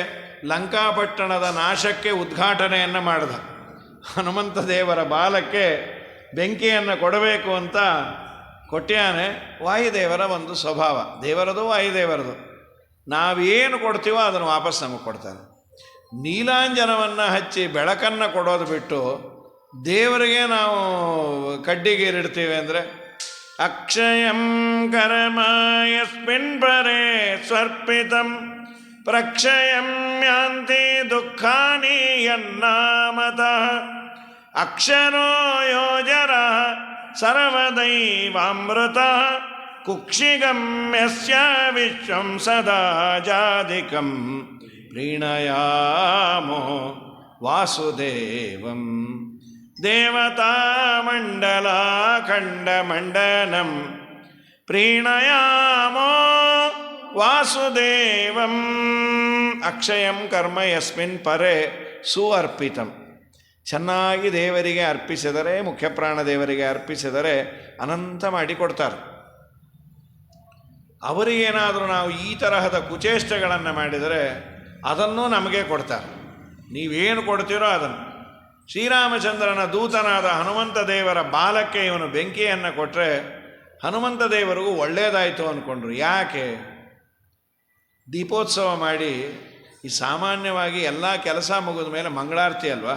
ಲಂಕಾಪಟ್ಟಣದ ನಾಶಕ್ಕೆ ಉದ್ಘಾಟನೆಯನ್ನು ಮಾಡಿದ. ಹನುಮಂತ ದೇವರ ಬಾಲಕ್ಕೆ ಬೆಂಕಿಯನ್ನು ಕೊಡಬೇಕು ಅಂತ ಕೊಟ್ಯಾನೆ. ವಾಯುದೇವರ ಒಂದು ಸ್ವಭಾವ, ದೇವರದು ವಾಯುದೇವರದು. ನಾವೇನು ಕೊಡ್ತೀವೋ ಅದನ್ನು ವಾಪಸ್ ನಮಗೆ ಕೊಡ್ತಾನೆ. ನೀಲಾಂಜನವನ್ನು ಹಚ್ಚಿ ಬೆಳಕನ್ನು ಕೊಡೋದು ಬಿಟ್ಟು ದೇವರಿಗೆ ನಾವು ಕಡ್ಡಿಗೀರಿಡ್ತೀವಿ ಅಂದರೆ, ಅಕ್ಷಯಂ ಕರ್ಮ ಯಸ್ಮಿನ್ ಪರೇ ಸ್ವರ್ಪಿತಂ ಪ್ರಕ್ಷಯಂ ಯಾಂತಿ ದುಃಖಾನಿ ಯನ್ನಾಮತಃ ಅಕ್ಷರೋ ಯೋಜರಃ ಸರ್ವದೈವಾಮೃತಃ ಕುಕ್ಷಿಗಮ್ಯಸ್ಯ ವಿಶ್ವಂ ಸದಾ ಜಾಧಿಕಂ ಪ್ರೀಣಯಾಮೋ ವಾಸುದೇವಂ ದೇವತಾಮಂಡಲಾಖಂಡಮಂಡನಂ ಪ್ರೀಣಯಾಮೋ ವಾಸುದೇವಂ. ಅಕ್ಷಯಂ ಕರ್ಮ ಯಸ್ಮಿನ್ ಪರೇ ಸುಅರ್ಪಿತಂ. ಚೆನ್ನಾಗಿ ದೇವರಿಗೆ ಅರ್ಪಿಸಿದರೆ, ಮುಖ್ಯಪ್ರಾಣ ದೇವರಿಗೆ ಅರ್ಪಿಸಿದರೆ ಅನಂತ ಮಾಡಿಕೊಡ್ತಾರೆ. ಅವರಿಗೇನಾದರೂ ನಾವು ಈ ತರಹದ ಕುಚೇಷ್ಟೆಗಳನ್ನು ಮಾಡಿದರೆ ಅದನ್ನು ನಮಗೆ ಕೊಡ್ತಾರೆ. ನೀವೇನು ಕೊಡ್ತೀರೋ ಅದನ್ನು. ಶ್ರೀರಾಮಚಂದ್ರನ ದೂತನಾದ ಹನುಮಂತ ದೇವರ ಬಾಲಕ್ಕೆ ಇವನು ಬೆಂಕಿಯನ್ನು ಕೊಟ್ಟರೆ ಹನುಮಂತ ದೇವರಿಗೂ ಒಳ್ಳೆಯದಾಯಿತು ಅಂದ್ಕೊಂಡ್ರು. ಯಾಕೆ? ದೀಪೋತ್ಸವ ಮಾಡಿ ಈ ಸಾಮಾನ್ಯವಾಗಿ ಎಲ್ಲ ಕೆಲಸ ಮುಗಿದ ಮೇಲೆ ಮಂಗಳಾರತಿ ಅಲ್ವಾ,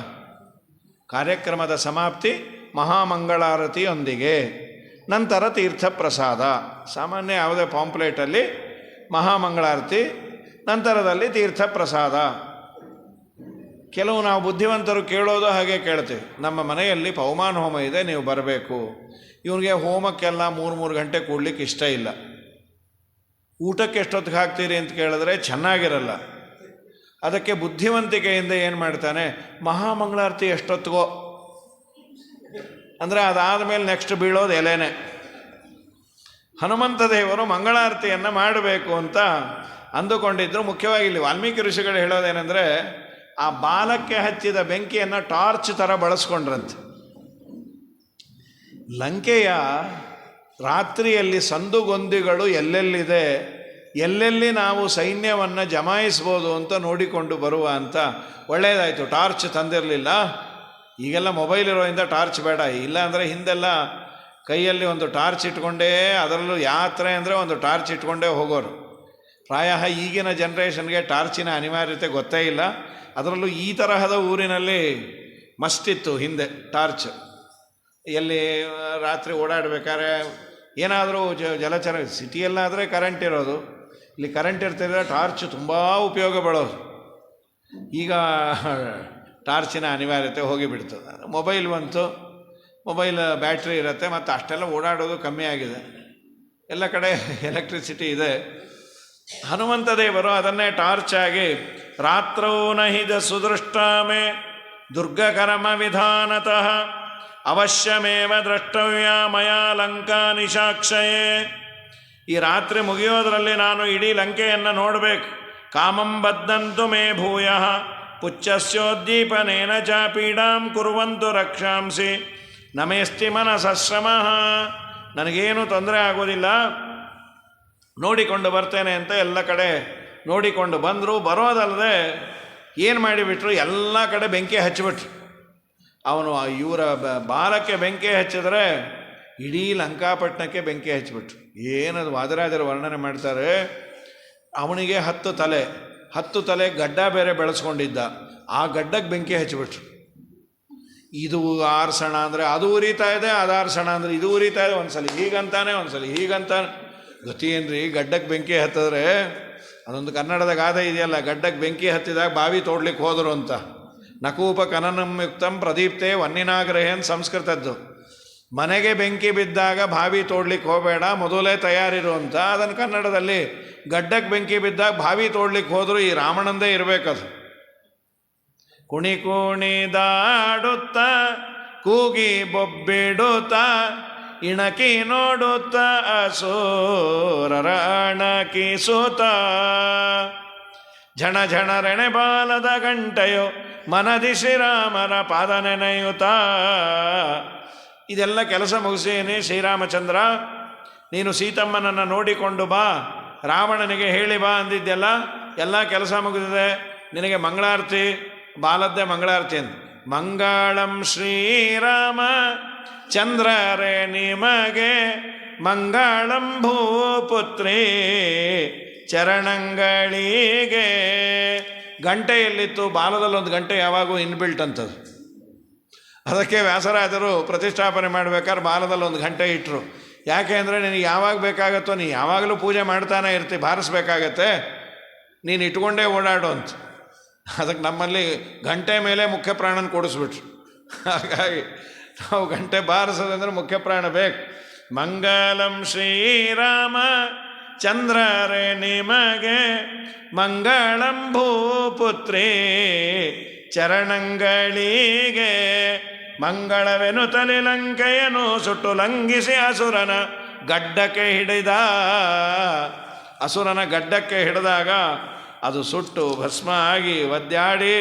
ಕಾರ್ಯಕ್ರಮದ ಸಮಾಪ್ತಿ ಮಹಾಮಂಗಳಾರತಿಯೊಂದಿಗೆ ನಂತರ ತೀರ್ಥ ಪ್ರಸಾದ. ಸಾಮಾನ್ಯ ಯಾವುದೇ ಪಾಂಪ್ಲೇಟಲ್ಲಿ ಮಹಾಮಂಗಳಾರತಿ, ನಂತರದಲ್ಲಿ ತೀರ್ಥ ಪ್ರಸಾದ. ಕೆಲವು ನಾವು ಬುದ್ಧಿವಂತರು ಕೇಳೋದು ಹಾಗೆ ಕೇಳ್ತೀವಿ, ನಮ್ಮ ಮನೆಯಲ್ಲಿ ಪವಮಾನ ಹೋಮ ಇದೆ, ನೀವು ಬರಬೇಕು. ಇವನಿಗೆ ಹೋಮಕ್ಕೆಲ್ಲ 3 ಗಂಟೆ ಕೂಡ್ಲಿಕ್ಕೆ ಇಷ್ಟ ಇಲ್ಲ. ಊಟಕ್ಕೆ ಎಷ್ಟೊತ್ತಿಗೆ ಹಾಕ್ತೀರಿ ಅಂತ ಕೇಳಿದ್ರೆ ಚೆನ್ನಾಗಿರಲ್ಲ. ಅದಕ್ಕೆ ಬುದ್ಧಿವಂತಿಕೆಯಿಂದ ಏನು ಮಾಡ್ತಾನೆ, ಮಹಾಮಂಗಳಾರತಿ ಎಷ್ಟೊತ್ತಿಗೋ ಅಂದರೆ ಅದಾದಮೇಲೆ ನೆಕ್ಸ್ಟ್ ಬೀಳೋದು ಎಲೆನೇ. ಹನುಮಂತ ದೇವರು ಮಂಗಳಾರತಿಯನ್ನು ಮಾಡಬೇಕು ಅಂತ ಅಂದುಕೊಂಡಿದ್ರು. ಮುಖ್ಯವಾಗಿ ಇಲ್ಲಿ ವಾಲ್ಮೀಕಿ ಋಷಿಗಳು ಹೇಳೋದೇನೆಂದರೆ, ಆ ಬಾಲಕ್ಕೆ ಹಚ್ಚಿದ ಬೆಂಕಿಯನ್ನು ಟಾರ್ಚ್ ಥರ ಬಳಸ್ಕೊಂಡ್ರಂತೆ. ಲಂಕೆಯ ರಾತ್ರಿಯಲ್ಲಿ ಸಂದುಗೊಂದಿಗಳು ಎಲ್ಲೆಲ್ಲಿದೆ, ಎಲ್ಲೆಲ್ಲಿ ನಾವು ಸೈನ್ಯವನ್ನು ಜಮಾಯಿಸ್ಬೋದು ಅಂತ ನೋಡಿಕೊಂಡು ಬರುವ ಅಂತ. ಒಳ್ಳೆಯದಾಯಿತು, ಟಾರ್ಚ್ ತಂದಿರಲಿಲ್ಲ. ಈಗೆಲ್ಲ ಮೊಬೈಲ್ ಇರೋದ್ರಿಂದ ಟಾರ್ಚ್ ಬೇಡ. ಇಲ್ಲ ಅಂದರೆ ಹಿಂದೆಲ್ಲ ಕೈಯಲ್ಲಿ ಒಂದು ಟಾರ್ಚ್ ಇಟ್ಕೊಂಡೇ, ಅದರಲ್ಲೂ ಯಾತ್ರೆ ಅಂದರೆ ಒಂದು ಟಾರ್ಚ್ ಇಟ್ಕೊಂಡೇ ಹೋಗೋರು. ಪ್ರಾಯ ಈಗಿನ ಜನ್ರೇಷನ್ಗೆ ಟಾರ್ಚಿನ ಅನಿವಾರ್ಯತೆ ಗೊತ್ತೇ ಇಲ್ಲ. ಅದರಲ್ಲೂ ಈ ತರಹದ ಊರಿನಲ್ಲಿ ಮಸ್ತಿತ್ತು ಹಿಂದೆ ಟಾರ್ಚ್. ಎಲ್ಲಿ ರಾತ್ರಿ ಓಡಾಡಬೇಕಾದ್ರೆ ಏನಾದರೂ ಜಲಚರ, ಸಿಟಿಯಲ್ಲಾದರೆ ಕರೆಂಟ್ ಇರೋದು, ಇಲ್ಲಿ ಕರೆಂಟ್ ಇರ್ತಿದ್ರೆ ಟಾರ್ಚ್ ತುಂಬ ಉಪಯೋಗ ಬೀಳೋದು. ಈಗ ಟಾರ್ಚಿನ ಅನಿವಾರ್ಯತೆ ಹೋಗಿಬಿಡ್ತು. ಮೊಬೈಲ್ ಬಂತು, ಮೊಬೈಲ್ ಬ್ಯಾಟ್ರಿ ಇರುತ್ತೆ, ಮತ್ತು ಅಷ್ಟೆಲ್ಲ ಓಡಾಡೋದು ಕಮ್ಮಿ ಆಗಿದೆ, ಎಲ್ಲ ಕಡೆ ಎಲೆಕ್ಟ್ರಿಸಿಟಿ ಇದೆ. ಹನುಮಂತ ದೇವರು ಅದನ್ನೇ ಟಾರ್ಚ್ ಆಗಿ, ರಾತ್ರೌ ನಹಿದ ಸುದೃಷ್ಟಾಮೆ ದುರ್ಗಕರ್ಮ ವಿಧಾನತಃ ಅವಶ್ಯಮೇವ ದ್ರಷ್ಟವ್ಯ ಮಯಾ ಲಂಕಾ ನಿಶಾಕ್ಷಯೇ. ಈ ರಾತ್ರಿ ಮುಗಿಯೋದರಲ್ಲಿ ನಾನು ಇಡೀ ಲಂಕೆಯನ್ನು ನೋಡಬೇಕು. ಕಾಮಂ ಬದ್ಧಂತು ಮೇ ಭೂಯಃ ಪುಚ್ಛಸ್ಯೋದ್ದೀಪನೇನ ಚ ಪೀಡಾಂ ಕುರ್ವಂತು ರಕ್ಷಾಂಸಿ ನಮೇಸ್ತಿ ಮನಸಶ್ರಮಃ. ನನಗೇನು ತೊಂದರೆ ಆಗೋದಿಲ್ಲ, ನೋಡಿಕೊಂಡು ಬರ್ತೇನೆ ಅಂತ ಎಲ್ಲ ಕಡೆ ನೋಡಿಕೊಂಡು ಬಂದರು. ಬರೋದಲ್ಲದೆ ಏನು ಮಾಡಿಬಿಟ್ರು, ಎಲ್ಲ ಕಡೆ ಬೆಂಕಿ ಹಚ್ಚಿಬಿಟ್ರು. ಅವನು ಇವರ ಬಾಲಕ್ಕೆ ಬೆಂಕಿ ಹಚ್ಚಿದ್ರೆ ಇಡೀ ಲಂಕಾಪಟ್ಟಣಕ್ಕೆ ಬೆಂಕಿ ಹಚ್ಚಿಬಿಟ್ರು. ಏನದು ವಾದರಾಜರು ವರ್ಣನೆ ಮಾಡ್ತಾರೆ, ಅವನಿಗೆ 10 ತಲೆ ಗಡ್ಡ ಬೇರೆ ಬೆಳೆಸ್ಕೊಂಡಿದ್ದ, ಆ ಗಡ್ಡಕ್ಕೆ ಬೆಂಕಿ ಹಚ್ಚಿಬಿಟ್ರು. ಇದು ಆರ್ಸಣ ಅಂದರೆ ಅದು ಉರಿತಾ ಇದೆ, ಅದು ಆರ್ಸಣ ಅಂದರೆ ಇದು ಉರಿತಾ ಇದೆ. ಒಂದ್ಸಲ ಹೀಗಂತಾನೆ, ಒಂದ್ಸಲ ಹೀಗಂತಾನೆ. ಗೊತ್ತೇನ್ರಿ, ಗಡ್ಡಕ್ಕೆ ಬೆಂಕಿ ಹತ್ತಿದ್ರೆ ಅದೊಂದು ಕನ್ನಡದ ಗಾದೆ ಇದೆಯಲ್ಲ, ಗಡ್ಡಕ್ಕೆ ಬೆಂಕಿ ಹತ್ತಿದಾಗ ಬಾವಿ ತೋಡ್ಲಿಕ್ಕೆ ಹೋದರು ಅಂತ. ನಕೂಪ ಕನನಂ ಯುಕ್ತಂ ಪ್ರದೀಪ್ತೆ ವನ್ನಿನಾಗ್ರಹೇನ್ ಸಂಸ್ಕೃತದ್ದು. ಮನೆಗೆ ಬೆಂಕಿ ಬಿದ್ದಾಗ ಬಾವಿ ತೋಡ್ಲಿಕ್ಕೆ ಹೋಗಬೇಡ, ಮೊದಲೇ ತಯಾರಿರು ಅಂತ. ಅದನ್ನು ಕನ್ನಡದಲ್ಲಿ ಗಡ್ಡಕ್ಕೆ ಬೆಂಕಿ ಬಿದ್ದಾಗ ಬಾವಿ ತೋಡ್ಲಿಕ್ಕೆ ಹೋದರೂ ಈ ರಾವಣಂದೇ ಇರಬೇಕದು. ಕುಣಿ ಕುಣಿದಾಡುತ್ತ ಕೂಗಿ ಬೊಬ್ಬಿಡುತ್ತ ಇಣಕಿ ನೋಡುತ್ತ ಅಸೂರರ ಅಣಕಿಸುತ್ತ ಝಣ ಝಣ ರೆಣೆ ಬಾಲದ ಗಂಟೆಯೋ ಮನದಿ ಶ್ರೀರಾಮರ ಪಾದ ನೆನೆಯುತ್ತ. ಇದೆಲ್ಲ ಕೆಲಸ ಮುಗಿಸೇನೆ, ಶ್ರೀರಾಮಚಂದ್ರ ನೀನು ಸೀತಮ್ಮನನ್ನು ನೋಡಿಕೊಂಡು ಬಾ, ರಾವಣನಿಗೆ ಹೇಳಿ ಬಾ ಅಂದಿದ್ದೆಲ್ಲ ಎಲ್ಲ ಕೆಲಸ ಮುಗಿದಿದೆ. ನಿನಗೆ ಮಂಗಳಾರತಿ, ಬಾಲದ್ದೇ ಮಂಗಳಾರತಿ ಅಂತ. ಮಂಗಳಂ ಶ್ರೀರಾಮ ಚಂದ್ರರೇ ನಿಮಗೆ ಮಂಗಳಂ ಭೂಪುತ್ರಿ ಚರಣಂಗಳಿಗೆ. ಗಂಟೆಯಲ್ಲಿತ್ತು, ಬಾಲದಲ್ಲೊಂದು ಗಂಟೆ ಯಾವಾಗೂ ಇನ್ಬಿಲ್ಟ್ ಅಂತದ್ದು. ಅದಕ್ಕೆ ವ್ಯಾಸರಾಜರು ಪ್ರತಿಷ್ಠಾಪನೆ ಮಾಡಬೇಕಾದ್ರೆ ಬಾಲದಲ್ಲಿ ಒಂದು ಗಂಟೆ ಇಟ್ಟರು. ಯಾಕೆ ಅಂದರೆ ನಿನಗೆ ಯಾವಾಗ ಬೇಕಾಗತ್ತೋ, ನೀ ಯಾವಾಗಲೂ ಪೂಜೆ ಮಾಡ್ತಾನೆ ಇರ್ತೀವಿ, ಬಾರಿಸ್ಬೇಕಾಗತ್ತೆ, ನೀನು ಇಟ್ಕೊಂಡೇ ಓಡಾಡು ಅಂತ. ಅದಕ್ಕೆ ನಮ್ಮಲ್ಲಿ ಗಂಟೆ ಮೇಲೆ ಮುಖ್ಯ ಪ್ರಾಣನ ಕೊಡಿಸ್ಬಿಟ್ರು. ಹಾಗಾಗಿ ನಾವು ಗಂಟೆ ಬಾರಿಸೋದಂದ್ರೆ ಮುಖ್ಯ ಪ್ರಾಣ ಬೇಕು. ಮಂಗಲಂ ಶ್ರೀರಾಮ ಚಂದ್ರರೇ ನಿಮಗೆ ಮಂಗಳಂ ಭೂಪುತ್ರಿ ಚರಣಂಗಳಿಗೆ. ಮಂಗಳವೆನುತಲಿ ಲಂಕೆಯನು ಸುಟ್ಟು ಲಂಘಿಸಿ ಅಸುರನ ಗಡ್ಡಕ್ಕೆ ಹಿಡಿದ. ಅಸುರನ ಗಡ್ಡಕ್ಕೆ ಹಿಡಿದಾಗ ಅದು ಸುಟ್ಟು ಭಸ್ಮ ಆಗಿ ಒದ್ದಾಡಿ,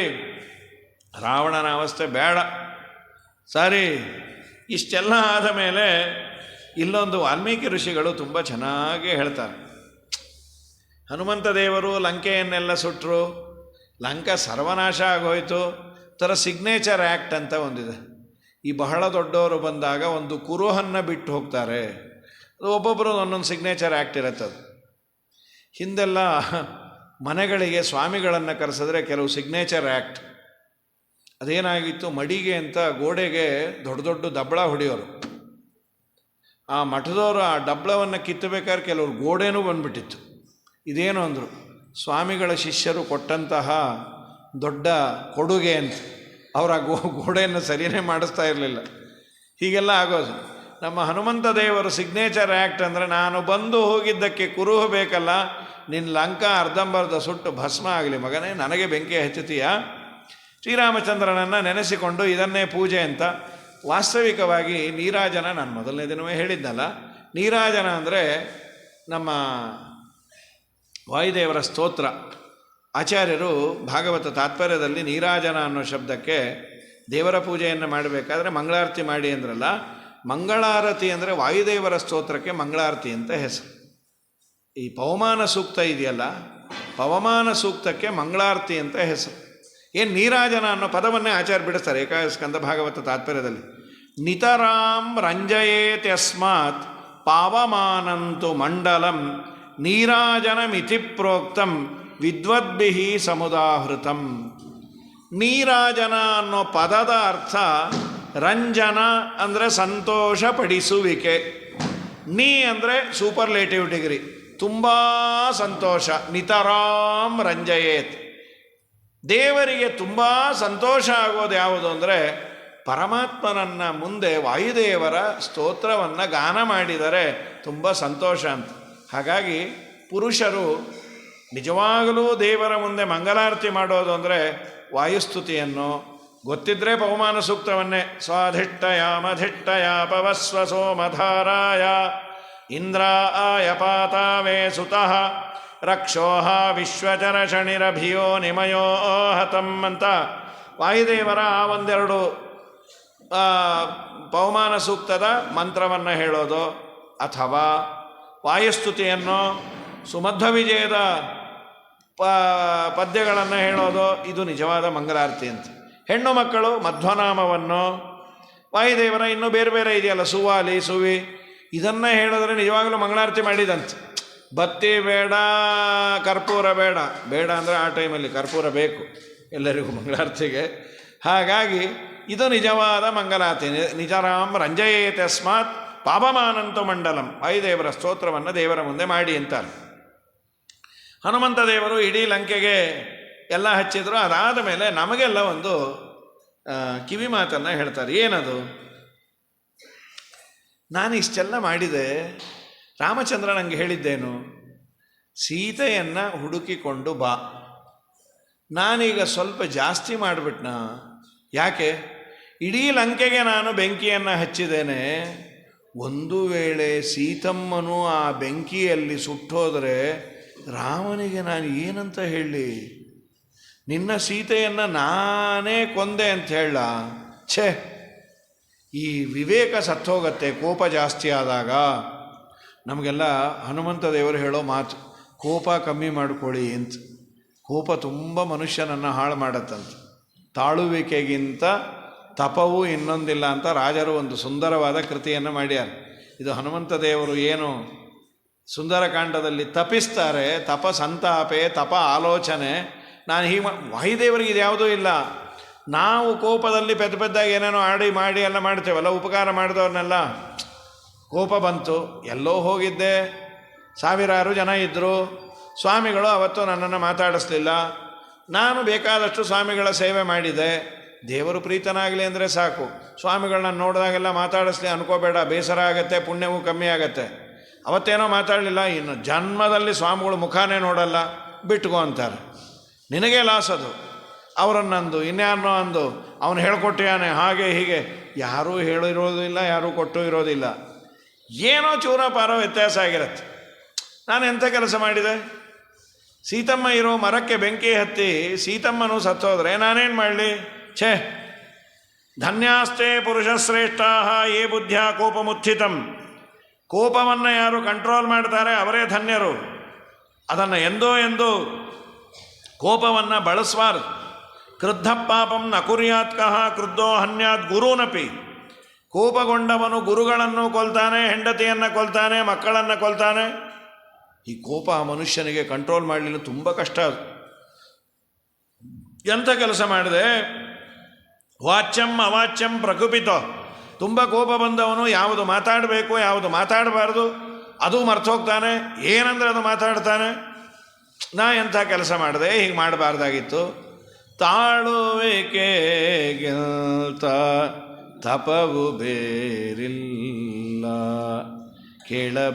ರಾವಣನ ಅವಸ್ಥೆ ಬೇಡ. ಸರಿ, ಇಷ್ಟೆಲ್ಲ ಆದ ಮೇಲೆ ಇಲ್ಲೊಂದು ವಾಲ್ಮೀಕಿ ಋಷಿಗಳು ತುಂಬ ಚೆನ್ನಾಗಿ ಹೇಳ್ತಾರೆ. ಹನುಮಂತ ದೇವರು ಲಂಕೆಯನ್ನೆಲ್ಲ ಸುಟ್ಟರು, ಲಂಕಾ ಸರ್ವನಾಶ ಆಗೋಯ್ತು. ಥರ ಸಿಗ್ನೇಚರ್ ಆ್ಯಕ್ಟ್ ಅಂತ ಒಂದಿದೆ. ಈ ಬಹಳ ದೊಡ್ಡವರು ಬಂದಾಗ ಒಂದು ಕುರುಹನ್ನು ಬಿಟ್ಟು ಹೋಗ್ತಾರೆ. ಅದು ಒಬ್ಬೊಬ್ಬರು ಒಂದೊಂದು ಸಿಗ್ನೇಚರ್ ಆ್ಯಕ್ಟ್ ಇರುತ್ತೆ. ಅದು ಹಿಂದೆಲ್ಲ ಮನೆಗಳಿಗೆ ಸ್ವಾಮಿಗಳನ್ನು ಕರೆಸಿದ್ರೆ ಕೆಲವು ಸಿಗ್ನೇಚರ್ ಆ್ಯಕ್ಟ್. ಅದೇನಾಗಿತ್ತು, ಮಡಿಗೆ ಅಂತ ಗೋಡೆಗೆ ದೊಡ್ಡ ದೊಡ್ಡ ದಬ್ಬಳ ಹೊಡೆಯೋರು. ಆ ಮಠದವರು ಆ ಡಬ್ಬಳವನ್ನು ಕಿತ್ತಬೇಕಾದ್ರೆ ಕೆಲವ್ರು ಗೋಡೆನೂ ಬಂದುಬಿಟ್ಟಿತ್ತು. ಇದೇನು ಅಂದರು, ಸ್ವಾಮಿಗಳ ಶಿಷ್ಯರು ಕೊಟ್ಟಂತಹ ದೊಡ್ಡ ಕೊಡುಗೆ ಅಂತ. ಅವರ ಗೋಡೆಯನ್ನು ಸರಿಯೇ ಮಾಡಿಸ್ತಾ ಇರಲಿಲ್ಲ. ಹೀಗೆಲ್ಲ ಆಗೋದು. ನಮ್ಮ ಹನುಮಂತ ದೇವರು ಸಿಗ್ನೇಚರ್ ಆ್ಯಕ್ಟ್ ಅಂದರೆ, ನಾನು ಬಂದು ಹೋಗಿದ್ದಕ್ಕೆ ಕುರುಹು ಬೇಕಲ್ಲ, ನಿನ್ನ ಲಂಕ ಅರ್ಧಂಬರ್ಧ ಸುಟ್ಟು ಭಸ್ಮ ಆಗಲಿ ಮಗನೇ, ನನಗೆ ಬೆಂಕಿ ಹಚ್ಚುತ್ತೀಯ. ಶ್ರೀರಾಮಚಂದ್ರನನ್ನು ನೆನೆಸಿಕೊಂಡು ಇದನ್ನೇ ಪೂಜೆ ಅಂತ. ವಾಸ್ತವಿಕವಾಗಿ ನೀರಾಜನ, ನಾನು ಮೊದಲನೇ ದಿನವೇ ಹೇಳಿದ್ನಲ್ಲ, ನೀರಾಜನ ಅಂದರೆ ನಮ್ಮ ವಾಯುದೇವರ ಸ್ತೋತ್ರ. ಆಚಾರ್ಯರು ಭಾಗವತ ತಾತ್ಪರ್ಯದಲ್ಲಿ ನೀರಾಜನ ಅನ್ನೋ ಶಬ್ದಕ್ಕೆ ದೇವರ ಪೂಜೆಯನ್ನು ಮಾಡಬೇಕಾದ್ರೆ ಮಂಗಳಾರತಿ ಮಾಡಿ ಅಂದ್ರಲ್ಲ, ಮಂಗಳಾರತಿ ಅಂದರೆ ವಾಯುದೇವರ ಸ್ತೋತ್ರಕ್ಕೆ ಮಂಗಳಾರತಿ ಅಂತ ಹೆಸರು. ಈ ಪವಮಾನ ಸೂಕ್ತ ಇದೆಯಲ್ಲ, ಪವಮಾನ ಸೂಕ್ತಕ್ಕೆ ಮಂಗಳಾರತಿ ಅಂತ ಹೆಸರು. ಏನು ನೀರಾಜನ ಅನ್ನೋ ಪದವನ್ನೇ ಆಚಾರ್ಯ ಬಿಡಿಸ್ತಾರೆ ಏಕಾಸ್ಕಂದ ಭಾಗವತ ತಾತ್ಪರ್ಯದಲ್ಲಿ. ನಿತರಾಂ ರಂಜಯೇತ್ಯಸ್ಮಾತ್ ಪಾವಮಾನಂತು ಮಂಡಲಂ ನೀರಾಜನಮಿತಿ ಪ್ರೋಕ್ತಂ ವಿದ್ವದ್ಭಿಃ ಸಮುದಾಹೃತಂ. ನೀರಾಜನ ಅನ್ನೋ ಪದದ ಅರ್ಥ ರಂಜನ ಅಂದರೆ ಸಂತೋಷ ಪಡಿಸುವಿಕೆ, ನೀ ಅಂದರೆ ಸೂಪರ್ಲೇಟಿವ್ ಡಿಗ್ರಿ, ತುಂಬ ಸಂತೋಷ. ನಿತರಾಂ ರಂಜಯೇತ್, ದೇವರಿಗೆ ತುಂಬ ಸಂತೋಷ ಆಗೋದು ಯಾವುದು ಅಂದರೆ ಪರಮಾತ್ಮನನ್ನ ಮುಂದೆ ವಾಯುದೇವರ ಸ್ತೋತ್ರವನ್ನು ಗಾನ ಮಾಡಿದರೆ ತುಂಬ ಸಂತೋಷ ಅಂತ. ಹಾಗಾಗಿ ಪುರುಷರು ನಿಜವಾಗಲೂ ದೇವರ ಮುಂದೆ ಮಂಗಲಾರತಿ ಮಾಡೋದು ಅಂದರೆ ವಾಯುಸ್ತುತಿಯನ್ನು ಗೊತ್ತಿದ್ದರೆ ಪವಮಾನ ಸೂಕ್ತವನ್ನೇ. ಸ್ವಾಧಿಷ್ಠಯಾಮಧಿಷ್ಠಯ ಪವಸ್ವ ಸೋಮಧಾರಾಯ ಇಂದ್ರಾಯ ಪಾತಾವೇ ಸುತಃ ರಕ್ಷೋಹ ವಿಶ್ವಚರ ಶನಿರಭಿಯೋ ನಿಮಯೋ ಹತಂ ಅಂತ ವಾಯುದೇವರ ಒಂದೆರಡು ಪವಮಾನ ಸೂಕ್ತದ ಮಂತ್ರವನ್ನು ಹೇಳೋದು, ಅಥವಾ ವಾಯುಸ್ತುತಿಯನ್ನು ಸುಮಧ್ವ ವಿಜಯದ ಪದ್ಯಗಳನ್ನು ಹೇಳೋದು, ಇದು ನಿಜವಾದ ಮಂಗಲಾರತಿ ಅಂತ. ಹೆಣ್ಣು ಮಕ್ಕಳು ಮಧ್ವನಾಮವನ್ನು, ವಾಯುದೇವರ ಇನ್ನೂ ಬೇರೆ ಬೇರೆ ಇದೆಯಲ್ಲ, ಸುವಾಲಿ ಸುವಿ, ಇದನ್ನು ಹೇಳಿದ್ರೆ ನಿಜವಾಗಲೂ ಮಂಗಳಾರತಿ ಮಾಡಿದಂತೆ. ಬತ್ತಿ ಬೇಡ, ಕರ್ಪೂರ ಬೇಡ. ಬೇಡ ಅಂದರೆ ಆ ಟೈಮಲ್ಲಿ ಕರ್ಪೂರ ಬೇಕು ಎಲ್ಲರಿಗೂ ಮಂಗಳಾರತಿಗೆ. ಹಾಗಾಗಿ ಇದು ನಿಜವಾದ ಮಂಗಲಾರತಿ. ನಿಜರಾಮ್ ರಂಜಯೇತ್ ತಸ್ಮಾತ್ ಪಾಪಮಾನಂತು ಮಂಡಲಂ, ವಾಯುದೇವರ ಸ್ತೋತ್ರವನ್ನು ದೇವರ ಮುಂದೆ ಮಾಡಿ ಅಂತಾರೆ. ಹನುಮಂತ ದೇವರು ಇಡೀ ಲಂಕೆಗೆ ಎಲ್ಲ ಹಚ್ಚಿದ್ರು. ಅದಾದ ಮೇಲೆ ನಮಗೆಲ್ಲ ಒಂದು ಕಿವಿ ಮಾತನ್ನು ಹೇಳ್ತಾರೆ. ಏನದು? ನಾನು ಇಷ್ಟೆಲ್ಲ ಮಾಡಿದೆ, ರಾಮಚಂದ್ರ ನನಗೆ ಹೇಳಿದ್ದೇನು, ಸೀತೆಯನ್ನು ಹುಡುಕಿಕೊಂಡು ಬಾ. ನಾನೀಗ ಸ್ವಲ್ಪ ಜಾಸ್ತಿ ಮಾಡಿಬಿಟ್ನಾ? ಯಾಕೆ? ಇಡೀ ಲಂಕೆಗೆ ನಾನು ಬೆಂಕಿಯನ್ನು ಹಚ್ಚಿದ್ದೇನೆ. ಒಂದು ವೇಳೆ ಸೀತಮ್ಮನು ಆ ಬೆಂಕಿಯಲ್ಲಿ ಸುಟ್ಟೋದರೆ ರಾಮನಿಗೆ ನಾನು ಏನಂತ ಹೇಳಿ? ನಿನ್ನ ಸೀತೆಯನ್ನು ನಾನೇ ಕೊಂದೆ ಅಂತ ಹೇಳ? ಛೇ, ಈ ವಿವೇಕ ಸತ್ತೋಗತ್ತೆ ಕೋಪ ಜಾಸ್ತಿ ಆದಾಗ. ನಮಗೆಲ್ಲ ಹನುಮಂತ ದೇವರು ಹೇಳೋ ಮಾತು, ಕೋಪ ಕಮ್ಮಿ ಮಾಡ್ಕೊಳ್ಳಿ ಅಂತ. ಕೋಪ ತುಂಬ ಮನುಷ್ಯನನ್ನು ಹಾಳು ಮಾಡತ್ತಂತ. ತಾಳುವಿಕೆಗಿಂತ ತಪವೂ ಇನ್ನೊಂದಿಲ್ಲ ಅಂತ ರಾಜರು ಒಂದು ಸುಂದರವಾದ ಕೃತಿಯನ್ನು ಮಾಡ್ಯಾರ. ಇದು ಹನುಮಂತ ದೇವರು ಏನು ಸುಂದರಕಾಂಡದಲ್ಲಿ ತಪಿಸ್ತಾರೆ. ತಪ ಸಂತಾಪೆ, ತಪ ಆಲೋಚನೆ. ನಾನು ಹೀಗೆ ವಾಯುದೇವರಿಗೆ ಇದು ಯಾವುದೂ ಇಲ್ಲ. ನಾವು ಕೋಪದಲ್ಲಿ ಪೆದ್ದಾಗಿ ಏನೇನೋ ಆಡಿ ಮಾಡಿ ಎಲ್ಲ ಮಾಡ್ತೇವಲ್ಲ, ಉಪಕಾರ ಮಾಡಿದವ್ರನ್ನೆಲ್ಲ. ಕೋಪ ಬಂತು, ಎಲ್ಲೋ ಹೋಗಿದ್ದೆ, ಸಾವಿರಾರು ಜನ ಇದ್ದರು, ಸ್ವಾಮಿಗಳು ಅವತ್ತು ನನ್ನನ್ನು ಮಾತಾಡಿಸ್ಲಿಲ್ಲ. ನಾನು ಬೇಕಾದಷ್ಟು ಸ್ವಾಮಿಗಳ ಸೇವೆ ಮಾಡಿದೆ. ದೇವರು ಪ್ರೀತನಾಗಲಿ ಅಂದರೆ ಸಾಕು. ಸ್ವಾಮಿಗಳನ್ನ ನೋಡಿದಾಗೆಲ್ಲ ಮಾತಾಡಿಸ್ಲಿ ಅನ್ಕೋಬೇಡ, ಬೇಸರ ಆಗತ್ತೆ, ಪುಣ್ಯವೂ ಕಮ್ಮಿ ಆಗತ್ತೆ. ಅವತ್ತೇನೋ ಮಾತಾಡಲಿಲ್ಲ, ಇನ್ನು ಜನ್ಮದಲ್ಲಿ ಸ್ವಾಮಿಗಳು ಮುಖಾನೇ ನೋಡಲ್ಲ, ಬಿಟ್ಕೋ ಅಂತಾರೆ. ನಿನಗೆ ಲಾಸ್ ಅದು. ಅವರನ್ನಂದು ಇನ್ಯಾರನ್ನೋ ಅಂದು ಅವನು ಹೇಳ್ಕೊಟ್ಟಿಯಾನೆ ಹಾಗೆ ಹೀಗೆ. ಯಾರೂ ಹೇಳಿರೋದಿಲ್ಲ, ಯಾರೂ ಕೊಟ್ಟು ಇರೋದಿಲ್ಲ. ಏನೋ ಚೂರ ಪಾರೋ ವ್ಯತ್ಯಾಸ ಆಗಿರತ್ತೆ. ನಾನು ಎಂಥ ಕೆಲಸ ಮಾಡಿದೆ? ಸೀತಮ್ಮ ಇರೋ ಮರಕ್ಕೆ ಬೆಂಕಿ ಹತ್ತಿ ಸೀತಮ್ಮನೂ ಸತ್ತೋದ್ರೆ ನಾನೇನು ಮಾಡಲಿ? ಛೇ, ಧನ್ಯಾಸ್ತೆ ಪುರುಷಶ್ರೇಷ್ಠ ಯೇ ಬುದ್ಧಿಯ ಕೋಪಮುತ್ಥಿತಂ. ಕೋಪವನ್ನು ಯಾರು ಕಂಟ್ರೋಲ್ ಮಾಡ್ತಾರೆ ಅವರೇ ಧನ್ಯರು. ಅದನ್ನು ಎಂದೋ ಕೋಪವನ್ನು ಬಳಸಬಾರ್ದು. ಕ್ರುದ್ಧ ಪಾಪಂ ನ ಕುರ್ಯಾತ್ಕಃ ಕ್ರುದ್ಧೋ ಹನ್ಯಾತ್ ಗುರುನಪಿ. ಕೋಪಗೊಂಡವನು ಗುರುಗಳನ್ನು ಕೊಲ್ತಾನೆ, ಹೆಂಡತಿಯನ್ನು ಕೊಲ್ತಾನೆ, ಮಕ್ಕಳನ್ನು ಕೊಲ್ತಾನೆ. ಈ ಕೋಪ ಮನುಷ್ಯನಿಗೆ ಕಂಟ್ರೋಲ್ ಮಾಡಲಿಲ್ಲ, ತುಂಬ ಕಷ್ಟ ಅದು. ಎಂಥ ಕೆಲಸ ಮಾಡಿದೆ? ವಾಚ್ಯಂ ಅವಾಚ್ಯಂ ಪ್ರಕುಪಿತ. ತುಂಬ ಕೋಪ ಬಂದವನು ಯಾವುದು ಮಾತಾಡಬೇಕು ಯಾವುದು ಮಾತಾಡಬಾರ್ದು ಅದು ಮರ್ತೋಗ್ತಾನೆ. ಏನಂದರೆ ಅದು ಮಾತಾಡ್ತಾನೆ. ನಾ ಎಂಥ ಕೆಲಸ ಮಾಡಿದೆ, ಹೀಗೆ ಮಾಡಬಾರ್ದಾಗಿತ್ತು. ತಾಳುವಿಕೆ ಗೆಲ್ತ ತಪವು ಬೇರಿಲ್ಲ, ಕೇಳಬಲ್ಲವರಿಗೆ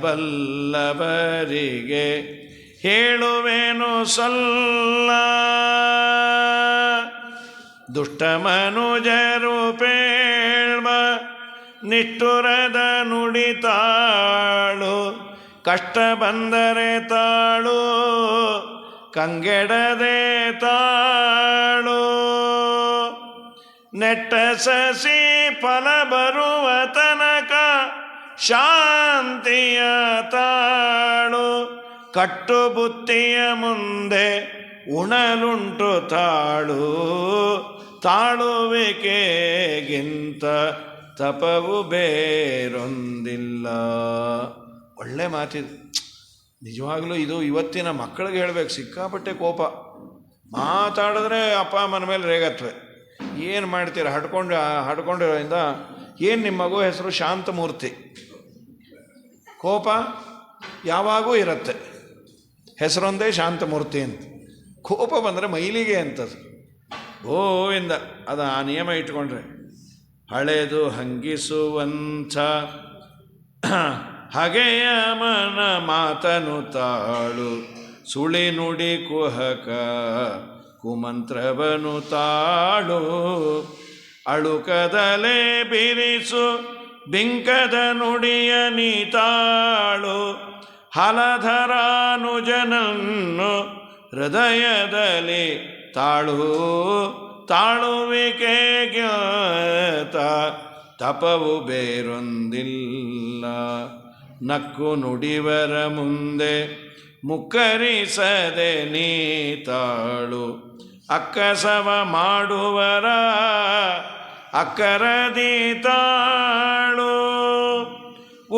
ಹೇಳುವೇನು ಸಲ್ಲ. ದುಷ್ಟ ಮನುಜರು ಪೇಳ್ವ ನಿಷ್ಠುರದ ನುಡಿತಾಳು, ಕಷ್ಟ ಬಂದರೆ ತಾಳು ಕಂಗೆಡದೆ ತಾಳು. ನೆಟ್ಟ ಸಸಿ ಫಲ ಬರುವ ತನಕ ಶಾಂತಿಯ ತಾಳು, ಕಟ್ಟು ಬುತ್ತಿಯ ಮುಂದೆ ಉಣಲುಂಟು ತಾಳು. ತಾಳುವಿಕೆಗಿಂತ ತಪವು ಬೇರೊಂದಿಲ್ಲ. ಒಳ್ಳೆ ಮಾತಿದು. ನಿಜವಾಗ್ಲೂ ಇದು ಇವತ್ತಿನ ಮಕ್ಕಳಿಗೆ ಹೇಳಬೇಕು. ಸಿಕ್ಕಾಪಟ್ಟೆ ಕೋಪ, ಮಾತಾಡಿದ್ರೆ ಅಪ್ಪ ಅಮ್ಮನ ಮೇಲೆ ರೇಗತ್ವೆ. ಏನು ಮಾಡ್ತೀರ, ಹಡ್ಕೊಂಡಿರೋದ್ರಿಂದ. ಏನು ನಿಮ್ಮ ಮಗು ಹೆಸರು ಶಾಂತಮೂರ್ತಿ, ಕೋಪ ಯಾವಾಗೂ ಇರುತ್ತೆ, ಹೆಸರೊಂದೇ ಶಾಂತಮೂರ್ತಿ ಅಂತ. ಕೋಪ ಬಂದರೆ ಮೈಲಿಗೆ ಅಂತದು ಗೋವಿಂದ. ಅದು ಆ ನಿಯಮ ಇಟ್ಕೊಂಡ್ರೆ ಹಳೆದು ಹಂಗಿಸುವಂಥ ಹಗೆಯ ಮನ ಮಾತನು ತಾಳು, ಸುಳಿ ನುಡಿ ಕುಹಕ ಕುಮಂತ್ರವನು ತಾಳು. ಅಳುಕದಲೆ ಬಿರಿಸು ಬಿಂಕದ ನುಡಿಯ ನೀತಾಳು, ಹಲಧರಾನುಜನನ್ನು ಹೃದಯದಲ್ಲಿ ತಾಳು. ತಾಳುವಿಕೆಗ್ಯಾತ ತಪವು ಬೇರೊಂದಿಲ್ಲ, ನಕ್ಕು ನುಡಿವರ ಮುಂದೆ ಮುಕ್ಕರಿಸದೆ ನೀತಾಳು. ಅಕ್ಕಸವ ಮಾಡುವರ ಅಕ್ಕರದಿ ತಾಳು,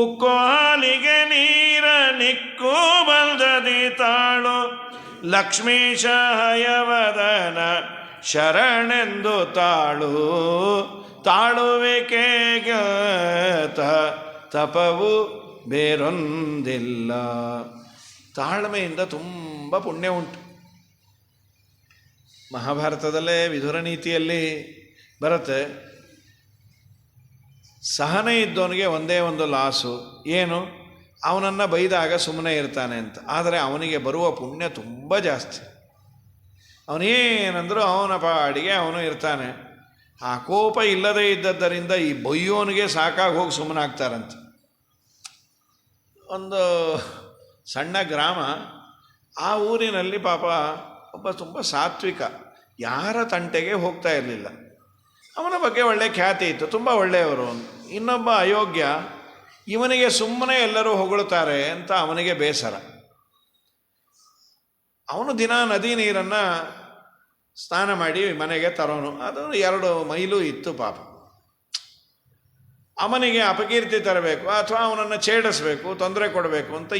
ಉಕ್ಕು ಹಾಲಿಗೆ ನೀರ ನಿಕ್ಕು ಬಲ್ದದಿ ತಾಳು. ಲಕ್ಷ್ಮೀಶ ಹಯವದನ ಶರಣೆಂದು ತಾಳು. ತಾಳುವಿಕೆಗ್ಯಾತ ತಪವು ಬೇರೊಂದಿಲ್ಲ. ತಾಳ್ಮೆಯಿಂದ ತುಂಬ ಪುಣ್ಯ ಉಂಟು. ಮಹಾಭಾರತದಲ್ಲೇ ವಿದುರ ನೀತಿಯಲ್ಲಿ ಬರುತ್ತೆ, ಸಹನೆ ಇದ್ದವನಿಗೆ ಒಂದೇ ಒಂದು ಲಾಸು, ಏನು, ಅವನನ್ನು ಬೈದಾಗ ಸುಮ್ಮನೆ ಇರ್ತಾನೆ ಅಂತ. ಆದರೆ ಅವನಿಗೆ ಬರುವ ಪುಣ್ಯ ತುಂಬ ಜಾಸ್ತಿ. ಅವನೇನಂದರೂ ಅವನ ಪಾಡಿಗೆ ಅವನು ಇರ್ತಾನೆ. ಆ ಕೋಪ ಇಲ್ಲದೇ ಇದ್ದದ್ದರಿಂದ ಈ ಬೈಯೋನಿಗೆ ಸಾಕಾಗಿ ಹೋಗಿ ಸುಮ್ಮನಾಗ್ತಾರಂತೆ. ಒಂದು ಸಣ್ಣ ಗ್ರಾಮ, ಆ ಊರಿನಲ್ಲಿ ಪಾಪ ಒಬ್ಬ ತುಂಬ ಸಾತ್ವಿಕ, ಯಾರ ತಂಟೆಗೆ ಹೋಗ್ತಾ ಇರಲಿಲ್ಲ. ಅವನ ಬಗ್ಗೆ ಒಳ್ಳೆ ಖ್ಯಾತಿ ಇತ್ತು, ತುಂಬ ಒಳ್ಳೆಯವರು. ಇನ್ನೊಬ್ಬ ಅಯೋಗ್ಯ, ಇವನಿಗೆ ಸುಮ್ಮನೆ ಎಲ್ಲರೂ ಹೊಗಳುತ್ತಾರೆ ಅಂತ ಅವನಿಗೆ ಬೇಸರ. ಅವನು ದಿನ ನದಿ ನೀರನ್ನು ಸ್ನಾನ ಮಾಡಿ ಮನೆಗೆ ತರೋನು. ಅದು 2 ಮೈಲು ಇತ್ತು ಪಾಪ. ಅವನಿಗೆ ಅಪಕೀರ್ತಿ ತರಬೇಕು ಅಥವಾ ಅವನನ್ನು ಛೇಡಿಸಬೇಕು, ತೊಂದರೆ ಕೊಡಬೇಕು ಅಂತ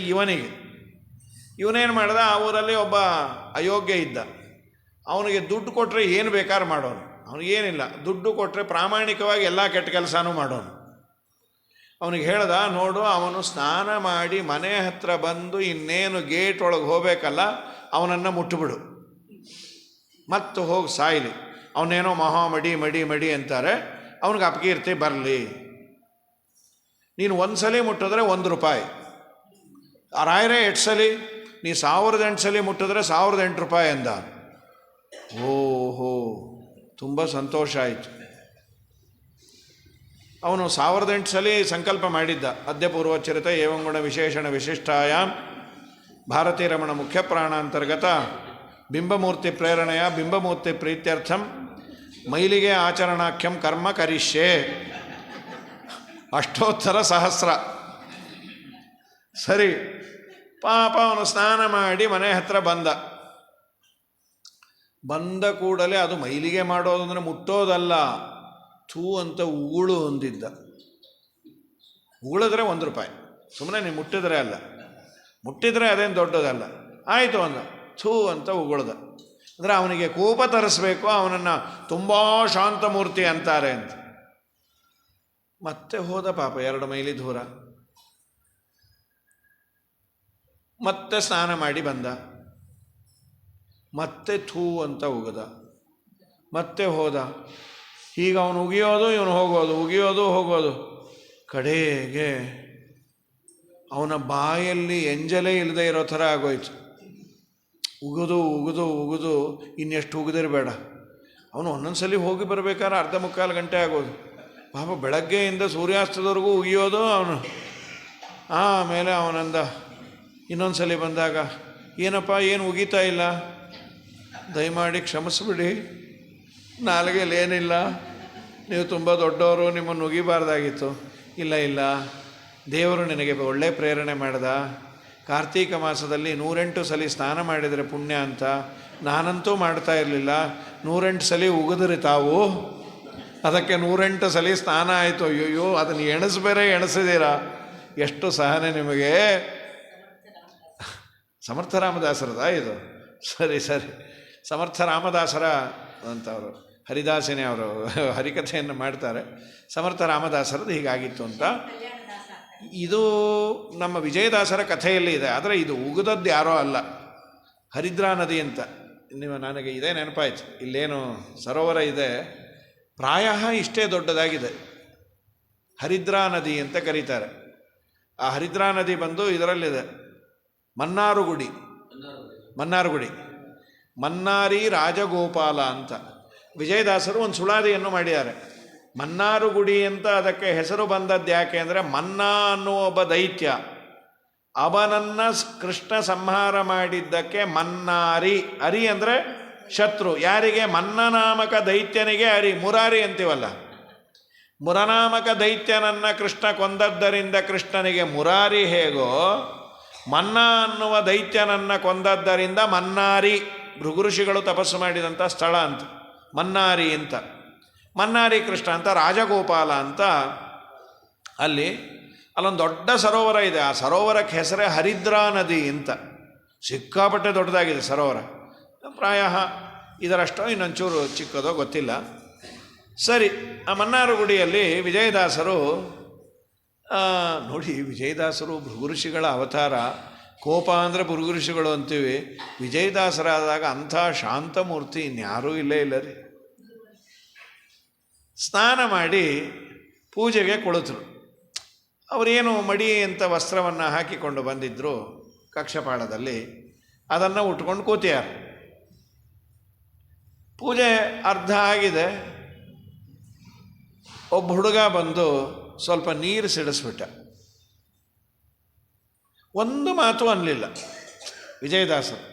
ಇವನೇನು ಮಾಡ್ದ, ಆ ಊರಲ್ಲಿ ಒಬ್ಬ ಅಯೋಗ್ಯ ಇದ್ದ. ಅವನಿಗೆ ದುಡ್ಡು ಕೊಟ್ಟರೆ ಏನು ಬೇಕಾದ್ರೂ ಮಾಡೋನು. ಅವನಿಗೇನಿಲ್ಲ, ದುಡ್ಡು ಕೊಟ್ಟರೆ ಪ್ರಾಮಾಣಿಕವಾಗಿ ಎಲ್ಲ ಕೆಟ್ಟ ಕೆಲಸನೂ ಮಾಡೋನು. ಅವನಿಗೆ ಹೇಳ್ದ, ನೋಡು, ಅವನು ಸ್ನಾನ ಮಾಡಿ ಮನೆ ಹತ್ರ ಬಂದು ಇನ್ನೇನು ಗೇಟ್ ಒಳಗೆ ಹೋಗಬೇಕಲ್ಲ, ಅವನನ್ನು ಮುಟ್ಟುಬಿಡು, ಮತ್ತು ಹೋಗಿ ಸಾಯಲಿ. ಅವನೇನೋ ಮಹಾ ಮಡಿ ಮಡಿ ಮಡಿ ಅಂತಾರೆ, ಅವನಿಗೆ ಅಪಕೀರ್ತಿ ಬರಲಿ. ನೀನು 1 ಸಲ ಮುಟ್ಟಿದ್ರೆ 1 ರೂಪಾಯಿ. ರಾಯರೇ 8 ಸಲ, ನೀ 1008 ಸಲ ಮುಟ್ಟಿದ್ರೆ 1008 ರೂಪಾಯಿ ಅಂದ. ಓಹೋ, ತುಂಬ ಸಂತೋಷ ಆಯಿತು. ಅವನು 1008 ಸಲ ಸಂಕಲ್ಪ ಮಾಡಿದ್ದ. ಅದ್ಯಪೂರ್ವಚರಿತ ಏವಂಗುಣ ವಿಶೇಷಣ ವಿಶಿಷ್ಟಾಯಾಮ್ ಭಾರತೀ ರಮಣ ಮುಖ್ಯ ಪ್ರಾಣಾಂತರ್ಗತ ಬಿಂಬಮೂರ್ತಿ ಪ್ರೇರಣೆಯ ಬಿಂಬಮೂರ್ತಿ ಪ್ರೀತ್ಯರ್ಥಂ ಮೈಲಿಗೆ ಆಚರಣಾಖ್ಯಂ ಕರ್ಮ ಕರಿಷ್ಯೆ ಅಷ್ಟೋತ್ತರ ಸಹಸ್ರ. ಸರಿ, ಪಾಪ ಅವನು ಸ್ನಾನ ಮಾಡಿ ಮನೆ ಹತ್ರ ಬಂದ ಕೂಡಲೇ ಅದು ಮೈಲಿಗೆ ಮಾಡೋದಂದರೆ ಮುಟ್ಟೋದಲ್ಲ, ಥೂ ಅಂತ ಉಗುಳು ಹೊಂದಿದ್ದ. ಉಗುಳಿದ್ರೆ 1 ರೂಪಾಯಿ, ಸುಮ್ಮನೆ ನೀವು ಮುಟ್ಟಿದ್ರೆ ಅಲ್ಲ, ಮುಟ್ಟಿದ್ರೆ ಅದೇನು ದೊಡ್ಡದಲ್ಲ. ಆಯಿತು ಅಂದ, ಥೂ ಅಂತ ಉಗುಳ್ದ. ಅಂದರೆ ಅವನಿಗೆ ಕೋಪ ತರಿಸ್ಬೇಕು, ಅವನನ್ನು ತುಂಬ ಶಾಂತಮೂರ್ತಿ ಅಂತಾರೆ ಅಂತ. ಮತ್ತೆ ಹೋದ ಪಾಪ 2 ಮೈಲಿ ದೂರ, ಮತ್ತೆ ಸ್ನಾನ ಮಾಡಿ ಬಂದ. ಮತ್ತೆ ಥೂ ಅಂತ ಉಗಿದ, ಮತ್ತೆ ಹೋದ. ಈಗ ಅವನು ಉಗಿಯೋದು ಇವನು ಹೋಗೋದು, ಉಗಿಯೋದು ಹೋಗೋದು. ಕಡೆಗೆ ಅವನ ಬಾಯಲ್ಲಿ ಎಂಜಲೇ ಇಲ್ಲದೆ ಇರೋ ಥರ ಆಗೋಯ್ತು. ಉಗಿದು ಉಗಿದು ಉಗಿದು ಇನ್ನೆಷ್ಟು ಉಗಿದಿರಬೇಡ. ಅವನು ಒಂದೊಂದ್ಸಲಿ ಹೋಗಿ ಬರಬೇಕಾದ್ರೆ ಅರ್ಧ ಮುಕ್ಕಾಲು ಗಂಟೆ ಆಗೋದು. ಪಾಪ ಬೆಳಗ್ಗೆಯಿಂದ ಸೂರ್ಯಾಸ್ತದವರೆಗೂ ಉಗಿಯೋದು ಅವನು. ಆಮೇಲೆ ಅವನಂದ ಇನ್ನೊಂದು ಸಲ ಬಂದಾಗ, ಏನಪ್ಪ ಏನು ಉಗೀತಾ ಇಲ್ಲ, ದಯಮಾಡಿ ಕ್ಷಮಿಸ್ಬಿಡಿ, ನಾಲಿಗೆಯಲ್ಲಿ ಏನಿಲ್ಲ, ನೀವು ತುಂಬ ದೊಡ್ಡವರು, ನಿಮ್ಮನ್ನು ಉಗಿಬಾರ್ದಾಗಿತ್ತು. ಇಲ್ಲ ಇಲ್ಲ, ದೇವರು ನಿನಗೆ ಒಳ್ಳೆ ಪ್ರೇರಣೆ ಮಾಡ್ದ. ಕಾರ್ತೀಕ ಮಾಸದಲ್ಲಿ 108 ಸಲ ಸ್ನಾನ ಮಾಡಿದರೆ ಪುಣ್ಯ ಅಂತ. ನಾನಂತೂ ಮಾಡ್ತಾ ಇರಲಿಲ್ಲ, 108 ಸಲ ಉಗಿದ್ರಿ ತಾವು, ಅದಕ್ಕೆ 108 ಸಲ ಸ್ನಾನ ಆಯಿತು. ಅಯ್ಯೋ, ಅದನ್ನು ಎಣಿಸ್ಬೇರೆ ಎಣಿಸಿದ್ದೀರಾ, ಎಷ್ಟು ಸಹನೆ ನಿಮಗೆ. ಸಮರ್ಥ ರಾಮದಾಸರದ ಇದು. ಸರಿ ಸರಿ, ಸಮರ್ಥ ರಾಮದಾಸರ ಅಂತವರು ಹರಿದಾಸನೇ ಅವರು ಹರಿಕಥೆಯನ್ನು ಮಾಡ್ತಾರೆ. ಸಮರ್ಥ ರಾಮದಾಸರದ್ದು ಹೀಗಾಗಿತ್ತು ಅಂತ. ಇದು ನಮ್ಮ ವಿಜಯದಾಸರ ಕಥೆಯಲ್ಲಿ ಇದೆ. ಆದರೆ ಇದು ಉಗಿದದ್ದು ಯಾರೋ ಅಲ್ಲ, ಹರಿದ್ರಾ ನದಿ ಅಂತ. ನೀವು ನನಗೆ ಇದೇ ನೆನಪಾಯ್ತು. ಇಲ್ಲೇನು ಸರೋವರ ಇದೆ, ಪ್ರಾಯ ಇಷ್ಟೇ ದೊಡ್ಡದಾಗಿದೆ, ಹರಿದ್ರಾ ನದಿ ಅಂತ ಕರೀತಾರೆ. ಆ ಹರಿದ್ರಾ ನದಿ ಬಂದು ಇದರಲ್ಲಿದೆ, ಮನ್ನಾರುಗುಡಿ. ಮನ್ನಾರಿ ರಾಜಗೋಪಾಲ ಅಂತ ವಿಜಯದಾಸರು ಒಂದು ಸುಳಾದಿಯನ್ನು ಮಾಡಿದ್ದಾರೆ. ಮನ್ನಾರುಗುಡಿ ಅಂತ ಅದಕ್ಕೆ ಹೆಸರು ಬಂದದ್ದು ಯಾಕೆ ಅಂದರೆ, ಮನ್ನಾ ಅನ್ನುವ ಒಬ್ಬ ದೈತ್ಯ, ಅವನನ್ನು ಕೃಷ್ಣ ಸಂಹಾರ ಮಾಡಿದ್ದಕ್ಕೆ ಮನ್ನಾರಿ. ಅರಿ ಅಂದರೆ ಶತ್ರು. ಯಾರಿಗೆ? ಮನ್ನನಾಮಕ ದೈತ್ಯನಿಗೆ ಅರಿ. ಮುರಾರಿ ಅಂತೀವಲ್ಲ, ಮುರನಾಮಕ ದೈತ್ಯನನ್ನು ಕೃಷ್ಣ ಕೊಂದದ್ದರಿಂದ ಕೃಷ್ಣನಿಗೆ ಮುರಾರಿ ಹೇಗೋ, ಮನ್ನ ಅನ್ನುವ ದೈತ್ಯನನ್ನು ಕೊಂದದ್ದರಿಂದ ಮನ್ನಾರಿ. ಭೃಗುಋಷಿಗಳು ತಪಸ್ಸು ಮಾಡಿದಂಥ ಸ್ಥಳ ಅಂತ ಮನ್ನಾರಿ ಅಂತ. ಮನ್ನಾರಿ ಕೃಷ್ಣ ಅಂತ, ರಾಜಗೋಪಾಲ ಅಂತ. ಅಲ್ಲೊಂದು ದೊಡ್ಡ ಸರೋವರ ಇದೆ. ಆ ಸರೋವರಕ್ಕೆ ಹೆಸರೇ ಹರಿದ್ರಾ ನದಿ ಅಂತ. ಸಿಕ್ಕಾಪಟ್ಟೆ ದೊಡ್ಡದಾಗಿದೆ ಸರೋವರ. ಪ್ರಾಯ ಇದರಷ್ಟೋ ಇನ್ನೊಂಚೂರು ಚಿಕ್ಕದೋ ಗೊತ್ತಿಲ್ಲ. ಸರಿ, ಆ ಮನ್ನಾರುಗುಡಿಯಲ್ಲಿ ವಿಜಯದಾಸರು ನೋಡಿ, ವಿಜಯದಾಸರು ಭೃಗುಋಷಿಗಳ ಅವತಾರ. ಕೋಪ ಅಂದರೆ ಭೃಗುಋಷಿಗಳು ಅಂತೀವಿ. ವಿಜಯದಾಸರಾದಾಗ ಅಂಥ ಶಾಂತಮೂರ್ತಿ ಇನ್ಯಾರೂ ಇಲ್ಲೇ ಇಲ್ಲ ರೀ. ಸ್ನಾನ ಮಾಡಿ ಪೂಜೆಗೆ ಕುಳಿತರು. ಅವರೇನು ಮಡಿ ಅಂತ ವಸ್ತ್ರವನ್ನು ಹಾಕಿಕೊಂಡು ಬಂದಿದ್ದರು ಕಕ್ಷಪಾಳದಲ್ಲಿ, ಅದನ್ನು ಉಟ್ಕೊಂಡು ಕೂತಿಯಾರ. ಪೂಜೆ ಅರ್ಧ ಆಗಿದೆ. ಒಬ್ಬ ಹುಡುಗ ಬಂದು ಸ್ವಲ್ಪ ನೀರು ಸಿಡಿಸ್ಬಿಟ್ಟ. ಒಂದು ಮಾತು ಅನ್ನಲಿಲ್ಲ ವಿಜಯದಾಸರು.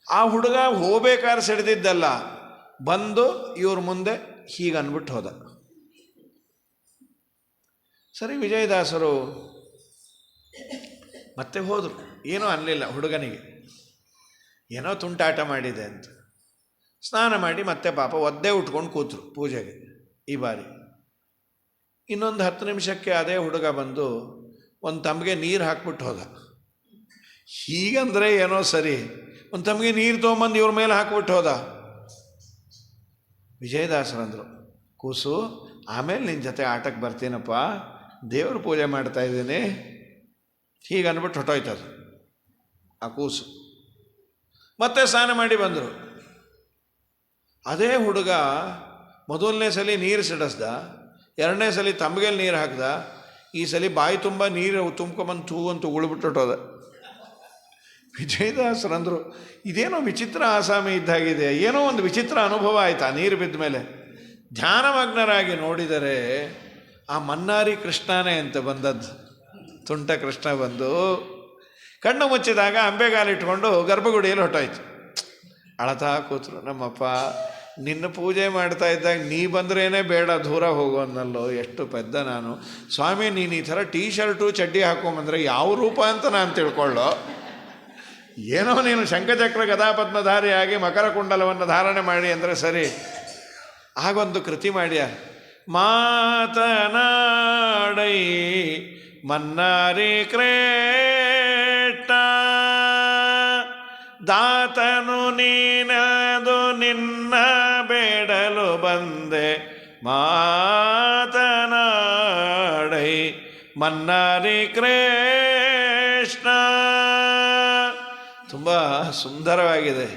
ಆ ಹುಡುಗ ಹೋಗ್ಬೇಕಾದ್ರೆ ಸಿಡಿದಿದ್ದಲ್ಲ, ಬಂದು ಇವ್ರ ಮುಂದೆ ಹೀಗೆ ಅಂದ್ಬಿಟ್ಟು ಹೋದ. ಸರಿ, ವಿಜಯದಾಸರು ಮತ್ತೆ ಹೋದರು. ಏನೂ ಅನ್ನಲಿಲ್ಲ ಹುಡುಗನಿಗೆ, ಏನೋ ತುಂಟಾಟ ಮಾಡಿದೆ ಅಂತ. ಸ್ನಾನ ಮಾಡಿ ಮತ್ತೆ ಪಾಪ ಒದ್ದೆ ಉಟ್ಕೊಂಡು ಕೂತರು ಪೂಜೆಗೆ. ಈ ಬಾರಿ ಇನ್ನೊಂದು 10 ನಿಮಿಷಕ್ಕೆ ಅದೇ ಹುಡುಗ ಬಂದು ಒಂದು ತಮ್ಗೆ ನೀರು ಹಾಕ್ಬಿಟ್ಟು ಹೋದ. ಹೀಗಂದರೆ ಏನೋ ಸರಿ, ಒಂದು ತಮ್ಗೆ ನೀರು ತೊಗೊಂಬಂದು ಇವ್ರ ಮೇಲೆ ಹಾಕ್ಬಿಟ್ಟು ಹೋದ. ವಿಜಯದಾಸರಂದರು, ಕೂಸು, ಆಮೇಲೆ ನಿನ್ನ ಜೊತೆ ಆಟಕ್ಕೆ ಬರ್ತೀನಪ್ಪ, ದೇವ್ರ ಪೂಜೆ ಮಾಡ್ತಾಯಿದ್ದೀನಿ, ಹೀಗೆ ಅಂದ್ಬಿಟ್ಟು ಹೊಟ್ಟೋಯ್ತದು ಆ ಕೂಸು. ಮತ್ತೆ ಸ್ನಾನ ಮಾಡಿ ಬಂದರು. ಅದೇ ಹುಡುಗ ಮೊದಲನೇ ಸಲ ನೀರು ಸಿಡಿಸ್ದ, 2ನೇ ಸಲ ತಮ್ಗೆಲ್ಲಿ ನೀರು ಹಾಕ್ದ, ಈ ಸಲ ಬಾಯಿ ತುಂಬ ನೀರು ತುಂಬ್ಕೊಂಬಂದು ಥೂ ಅಂತ ಉಳ್ಬಿಟ್ಟೋದ. ವಿಜಯದಾಸರಂದರು, ಇದೇನೋ ವಿಚಿತ್ರ ಆಸಾಮಿ ಇದ್ದಾಗಿದೆ, ಏನೋ ಒಂದು ವಿಚಿತ್ರ ಅನುಭವ ಆಯಿತಾ ನೀರು ಬಿದ್ದ ಮೇಲೆ. ಧ್ಯಾನಮಗ್ನರಾಗಿ ನೋಡಿದರೆ ಆ ಮನ್ನಾರಿ ಕೃಷ್ಣನೇ ಅಂತ ಬಂದದ್ದು. ತುಂಟ ಕೃಷ್ಣ ಬಂದು ಕಣ್ಣು ಮುಚ್ಚಿದಾಗ ಅಂಬೆಗಾಲಿಟ್ಕೊಂಡು ಗರ್ಭಗುಡಿಯಲ್ಲಿ ಹೊಟ್ಟೋಯ್ತು. ಅಳತಾ ಕೂತರು. ನಮ್ಮಪ್ಪ, ನಿನ್ನ ಪೂಜೆ ಮಾಡ್ತಾ ಇದ್ದಾಗ ನೀ ಬಂದ್ರೇ ಬೇಡ, ದೂರ ಹೋಗೋನಲ್ಲೋ, ಎಷ್ಟು ಪೆದ್ದ ನಾನು. ಸ್ವಾಮಿ, ನೀನು ಈ ಥರ ಟೀ ಶರ್ಟು ಚಡ್ಡಿ ಹಾಕೊಂಬಂದರೆ ಯಾವ ರೂಪ ಅಂತ ನಾನು ತಿಳ್ಕೊಳ್ಳೋ. ಏನೋ ನೀನು ಶಂಖಚಕ್ರ ಗದಾಪದ್ಮಧಾರಿಯಾಗಿ ಮಕರ ಕುಂಡಲವನ್ನು ಧಾರಣೆ ಮಾಡಿ ಅಂದರೆ ಸರಿ. ಆಗೊಂದು ಕೃತಿ ಮಾಡ್ಯ, ಮಾತನಾಡೈ ಮನ್ನಾರಿ ಕ್ರೇಟ, ದಾತನು ನೀನದು ನಿನ್ನ ಬೇಡಲು ಬಂದೆ, ಮಾತನಾಡೈ ಮನ್ನಾರಿ ಕೃಷ್ಣ. ತುಂಬ ಸುಂದರವಾಗಿದೆ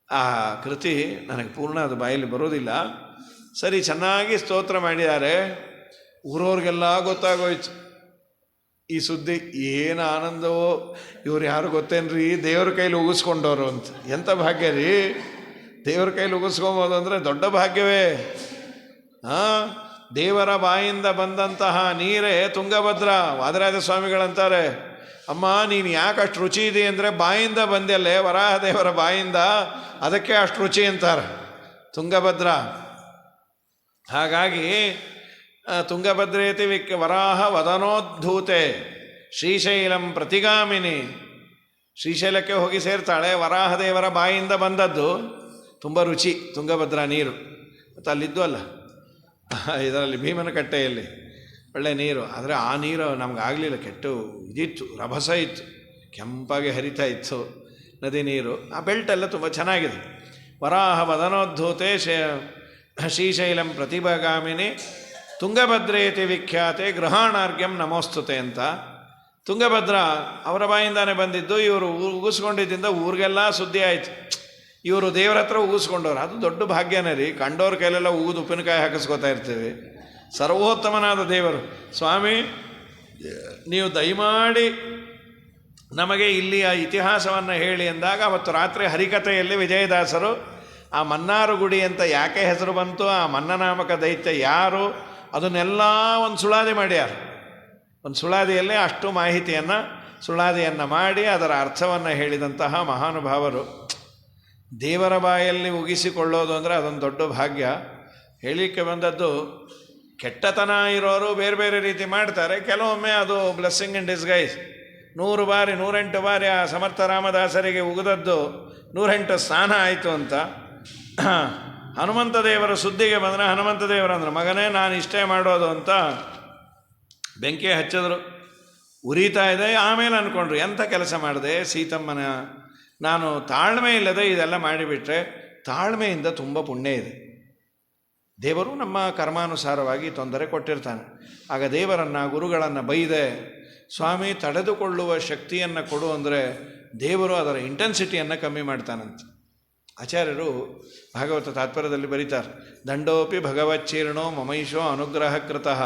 ಆ ಕೃತಿ. ನನಗೆ ಪೂರ್ಣ ಅದು ಬಾಯಲ್ಲಿ ಬರೋದಿಲ್ಲ. ಸರಿ, ಚೆನ್ನಾಗಿ ಸ್ತೋತ್ರ ಮಾಡಿದ್ದಾರೆ. ಊರವ್ರಿಗೆಲ್ಲ ಗೊತ್ತಾಗೋಯ್ತು ಈ ಸುದ್ದಿ. ಏನು ಆನಂದವೋ, ಇವ್ರು ಯಾರು ಗೊತ್ತೇನ್ರಿ, ದೇವ್ರ ಕೈಲಿ ಉಗಿಸ್ಕೊಂಡವರು ಅಂತ. ಎಂಥ ಭಾಗ್ಯ ರೀ, ದೇವ್ರ ಕೈಲಿ ಉಗಿಸ್ಕೊಬೋದು ಅಂದರೆ ದೊಡ್ಡ ಭಾಗ್ಯವೇ. ದೇವರ ಬಾಯಿಂದ ಬಂದಂತಹ ನೀರೇ ತುಂಗಭದ್ರ. ವಾದರಾಜ ಸ್ವಾಮಿಗಳಂತಾರೆ, ಅಮ್ಮ ನೀನು ಯಾಕೆ ಅಷ್ಟು ರುಚಿ ಇದೆ ಅಂದರೆ ಬಾಯಿಂದ ಬಂದಲ್ಲೇ, ವರಾಹ ದೇವರ ಬಾಯಿಂದ, ಅದಕ್ಕೆ ಅಷ್ಟು ರುಚಿ ಅಂತಾರೆ ತುಂಗಭದ್ರ. ಹಾಗಾಗಿ ತುಂಗಭದ್ರೇತಿ ವರಾಹ ವದನೋದ್ಧೂತೆ ಶ್ರೀಶೈಲಂ ಪ್ರತಿಗಾಮಿನಿ. ಶ್ರೀಶೈಲಕ್ಕೆ ಹೋಗಿ ಸೇರ್ತಾಳೆ. ವರಾಹದೇವರ ಬಾಯಿಂದ ಬಂದದ್ದು ತುಂಬ ರುಚಿ ತುಂಗಭದ್ರಾ ನೀರು. ಮತ್ತು ಅಲ್ಲಿದ್ದು ಅಲ್ಲ, ಇದರಲ್ಲಿ ಭೀಮನ ಕಟ್ಟೆಯಲ್ಲಿ ಒಳ್ಳೆ ನೀರು. ಆದರೆ ಆ ನೀರು ನಮಗಾಗಲಿಲ್ಲ, ಕೆಟ್ಟು ಇದಿತ್ತು, ರಭಸ ಇತ್ತು, ಕೆಂಪಾಗಿ ಹರಿತಾ ಇತ್ತು ನದಿ ನೀರು. ಆ ಬೆಲ್ಟೆಲ್ಲ ತುಂಬ ಚೆನ್ನಾಗಿದೆ. ವರಾಹ ವದನೋದ್ಧೂತೆ ಶ್ರೀಶೈಲಂ ಪ್ರತಿಭಾಗಾಮಿನಿ ತುಂಗಭದ್ರೇತಿ ವಿಖ್ಯಾತೆ ಗೃಹಾಣಾರ್ಘ್ಯಂ ನಮೋಸ್ತುತೆ ಅಂತ. ತುಂಗಭದ್ರಾ ಅವರ ಬಾಯಿಂದಾನೆ ಬಂದಿದ್ದು. ಇವರು ಉಗಿಸ್ಕೊಂಡಿದ್ದರಿಂದ ಊರಿಗೆಲ್ಲ ಸುದ್ದಿ ಆಯಿತು, ಇವರು ದೇವರ ಹತ್ರ ಉಗಿಸ್ಕೊಂಡವ್ರು. ಅದು ದೊಡ್ಡ ಭಾಗ್ಯನೇ ರೀ. ಕಂಡವ್ರ ಕೈಲೆಲ್ಲ ಉಗಿದು ಉಪ್ಪಿನಕಾಯಿ ಹಾಕಿಸ್ಕೋತಾ ಇರ್ತೀವಿ. ಸರ್ವೋತ್ತಮನಾದ ದೇವರು ಸ್ವಾಮಿ, ನೀವು ದಯಮಾಡಿ ನಮಗೆ ಇಲ್ಲಿಯ ಇತಿಹಾಸವನ್ನು ಹೇಳಿ ಎಂದಾಗ, ಅವತ್ತು ರಾತ್ರಿ ಹರಿಕಥೆಯಲ್ಲಿ ವಿಜಯದಾಸರು ಆ ಮನ್ನಾರು ಗುಡಿ ಅಂತ ಯಾಕೆ ಹೆಸರು ಬಂತು, ಆ ಮನ್ನನಾಮಕ ದೈತ್ಯ ಯಾರು, ಅದನ್ನೆಲ್ಲ ಒಂದು ಸುಳಾದಿ ಮಾಡ್ಯಾರ. ಒಂದು ಸುಳಾದಿಯಲ್ಲೇ ಅಷ್ಟು ಮಾಹಿತಿಯನ್ನು ಸುಳಾದಿಯನ್ನು ಮಾಡಿ ಅದರ ಅರ್ಥವನ್ನು ಹೇಳಿದಂತಹ ಮಹಾನುಭಾವರು. ದೇವರ ಬಾಯಲ್ಲಿ ಉಗಿಸಿಕೊಳ್ಳೋದು ಅಂದರೆ ಅದೊಂದು ದೊಡ್ಡ ಭಾಗ್ಯ. ಹೇಳಲಿಕ್ಕೆ ಬಂದದ್ದು, ಕೆಟ್ಟತನ ಇರೋರು ಬೇರೆ ಬೇರೆ ರೀತಿ ಮಾಡ್ತಾರೆ. ಕೆಲವೊಮ್ಮೆ ಅದು ಬ್ಲೆಸ್ಸಿಂಗ್ ಇನ್ ಡಿಸ್ಗೈಸ್. 108 ಬಾರಿ ಆ ಸಮರ್ಥ ರಾಮದಾಸರಿಗೆ ಉಗಿದದ್ದು 108 ಸ್ನಾನ ಆಯಿತು ಅಂತ. ಹನುಮಂತ ದೇವರ ಸುದ್ದಿಗೆ ಬಂದರೆ ಹನುಮಂತ ದೇವರಂದ್ರೆ, ಮಗನೇ ನಾನು ಇಷ್ಟೇ ಮಾಡೋದು ಅಂತ ಬೆಂಕಿ ಹಚ್ಚಿದ್ರು. ಉರಿತಾ ಇದೆ. ಆಮೇಲೆ ಅಂದ್ಕೊಂಡ್ರು, ಎಂಥ ಕೆಲಸ ಮಾಡಿದೆ ಸೀತಮ್ಮನ, ನಾನು ತಾಳ್ಮೆ ಇಲ್ಲದೆ ಇದೆಲ್ಲ ಮಾಡಿಬಿಟ್ರೆ. ತಾಳ್ಮೆಯಿಂದ ತುಂಬ ಪುಣ್ಯ ಇದೆ. ದೇವರು ನಮ್ಮ ಕರ್ಮಾನುಸಾರವಾಗಿ ತೊಂದರೆ ಕೊಟ್ಟಿರ್ತಾನೆ. ಆಗ ದೇವರನ್ನು ಗುರುಗಳನ್ನು ಬೈದೆ, ಸ್ವಾಮಿ ತಡೆದುಕೊಳ್ಳುವ ಶಕ್ತಿಯನ್ನು ಕೊಡು ಅಂದರೆ ದೇವರು ಅದರ ಇಂಟೆನ್ಸಿಟಿಯನ್ನು ಕಮ್ಮಿ ಮಾಡ್ತಾನಂತೆ. ಆಚಾರ್ಯರು ಭಾಗವತ ತಾತ್ಪರ್ಯದಲ್ಲಿ ಬರೀತಾರೆ, ದಂಡೋಪಿ ಭಗವಚ್ಚೀರ್ಣೋ ಮಮೈಷೋ ಅನುಗ್ರಹ ಕೃತಃ.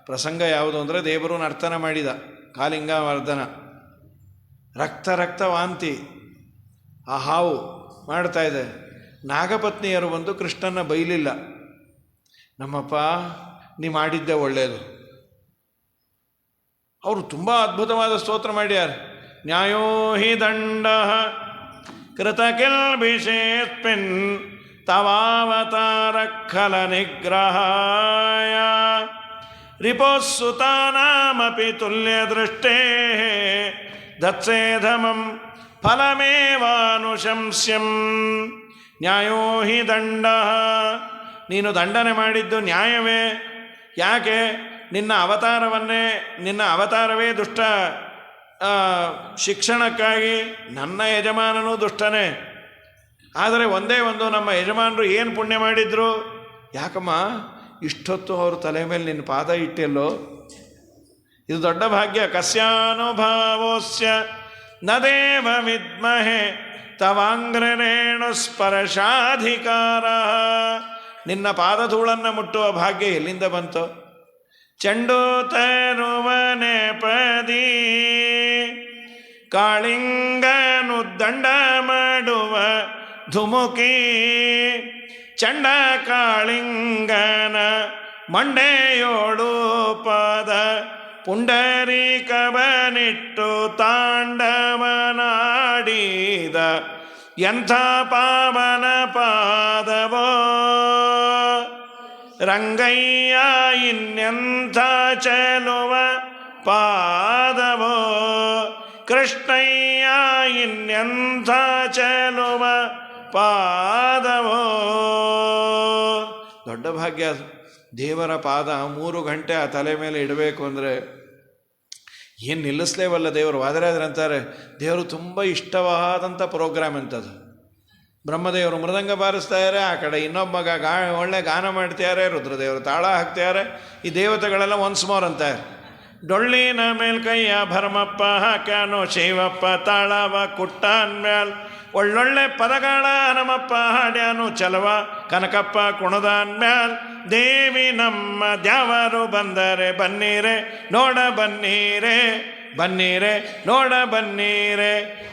ಪ್ರಸಂಗ ಯಾವುದು ಅಂದರೆ, ದೇವರು ನರ್ತನ ಮಾಡಿದ, ಕಾಲಿಂಗವರ್ಧನ, ರಕ್ತ ವಾಂತಿ, ಆ ಹಾವು ಮಾಡ್ತಾ ಇದೆ. ನಾಗಪತ್ನಿಯರು ಬಂದು ಕೃಷ್ಣನ ಬೈಲಿಲ್ಲ. ನಮ್ಮಪ್ಪ ನೀ ಮಾಡಿದ್ದೆ ಒಳ್ಳೆಯದು. ಅವರು ತುಂಬ ಅದ್ಭುತವಾದ ಸ್ತೋತ್ರ ಮಾಡ್ಯಾರ. ನ್ಯಾಯೋ ಹಿ ದಂಡ ಕೃತಕಿಲ್ಬಿಷೇಸ್ಮಿನ್ ತವಾವತಾರ ಖಲ ನಿಗ್ರಹಾಯ ರಿಪೋಸ್ಸುತಾನಾಮಪಿ ತುಲ್ಯ ದೃಷ್ಟೇ ದತ್ಸೇಧಮಂ ಫಲಮೇವಾನುಶಂಸ್ಯಂ. ನ್ಯಾಯೋ ಹಿ ದಂಡ, ನೀನು ದಂಡನೆ ಮಾಡಿದ್ದು ನ್ಯಾಯವೇ. ಯಾಕೆ? ನಿನ್ನ ಅವತಾರವೇ ದುಷ್ಟ ಶಿಕ್ಷಣಕ್ಕಾಗಿ. ನನ್ನ ಯಜಮಾನನೂ ದುಷ್ಟನೇ. ಆದರೆ ಒಂದೇ ಒಂದು, ನಮ್ಮ ಯಜಮಾನರು ಏನು ಪುಣ್ಯ ಮಾಡಿದ್ರು? ಯಾಕಮ್ಮ ಇಷ್ಟೊತ್ತು ಅವ್ರ ತಲೆ ಮೇಲೆ ನಿನ್ನ ಪಾದ ಇಟ್ಟೆಲ್ಲೋ? ಇದು ದೊಡ್ಡ ಭಾಗ್ಯ. ಕಸ್ಯಾನುಭಾವೋಸ್ಯ ನ ದೇವ ವಿದ್ಮಹೆ ತವಾಂಗ್ರೇಣು ಸ್ಪರ್ಶಾಧಿಕಾರ. ನಿನ್ನ ಪಾದಧೂಳನ್ನು ಮುಟ್ಟುವ ಭಾಗ್ಯ ಎಲ್ಲಿಂದ ಬಂತು? ಚೆಂಡು ತರುವನೆ ಪದಿ ಕಾಳಿಂಗನು ದಂಡ ಮಾಡುವ ಧುಮುಕಿ. ಚಂಡ ಕಾಳಿಂಗನ ಮಂಡೆಯೋಳು ಪಾದ ಪುಂಡರೀಕವನಿಟ್ಟು ತಾಂಡವನಾಡಿದ ಎಂಥ ಪಾವನ ಪಾದವೋ ರಂಗಯ್ಯ, ಇನ್ನೆಂಥ ಚೆಲುವ ಪಾದವೋ ಕೃಷ್ಣಯ್ಯ, ಇನ್ನೆಂಥ ಚೆಲುವ ಪಾದವೋ. ದೊಡ್ಡ ಭಾಗ್ಯ. ದೇವರ ಪಾದ 3 ಗಂಟೆ ಆ ತಲೆ ಮೇಲೆ ಇಡಬೇಕು ಅಂದರೆ ಏನು ನಿಲ್ಲಿಸ್ಲೇವಲ್ಲ ದೇವರು. ವಾದರಾಜರಂತಾರೆ, ದೇವರು ತುಂಬ ಇಷ್ಟವಾದಂಥ ಪ್ರೋಗ್ರಾಮ್ ಅಂತದು. ಬ್ರಹ್ಮದೇವರು ಮೃದಂಗ ಬಾರಿಸ್ತಾರೆ, ಆ ಕಡೆ ಇನ್ನೊಬ್ಬ ಒಳ್ಳೆ ಗಾನ ಮಾಡ್ತಾರೆ, ರುದ್ರದೇವರು ತಾಳ ಹಾಕ್ತಾರೆ. ಈ ದೇವತೆಗಳೆಲ್ಲ ಒನ್ಸ್ ಮೋರ್ ಅಂತಾರೆ. ಡೊಳ್ಳಿನ ಮೇಲ್ಕೈಯ ಭರಮಪ್ಪ ಹಾಕ್ಯಾನು ಶಿವಪ್ಪ ತಾಳವ ಕುಟ್ಟಾನ್ ಮ್ಯಾಲ್ ಒಳ್ಳೊಳ್ಳೆ ಪದಗಳ ಹನುಮಪ್ಪ ಹಾಡ್ಯಾನು ಚಲವ ಕನಕಪ್ಪ ಕುಣದಾನ್ ಮ್ಯಾಲ್ ದೇವಿ ನಮ್ಮ ದ್ಯಾವರು ಬಂದರೆ ಬನ್ನೀರೆ ನೋಡ ಬನ್ನೀರೆ ಬನ್ನೀರೆ ನೋಡ ಬನ್ನೀರೆ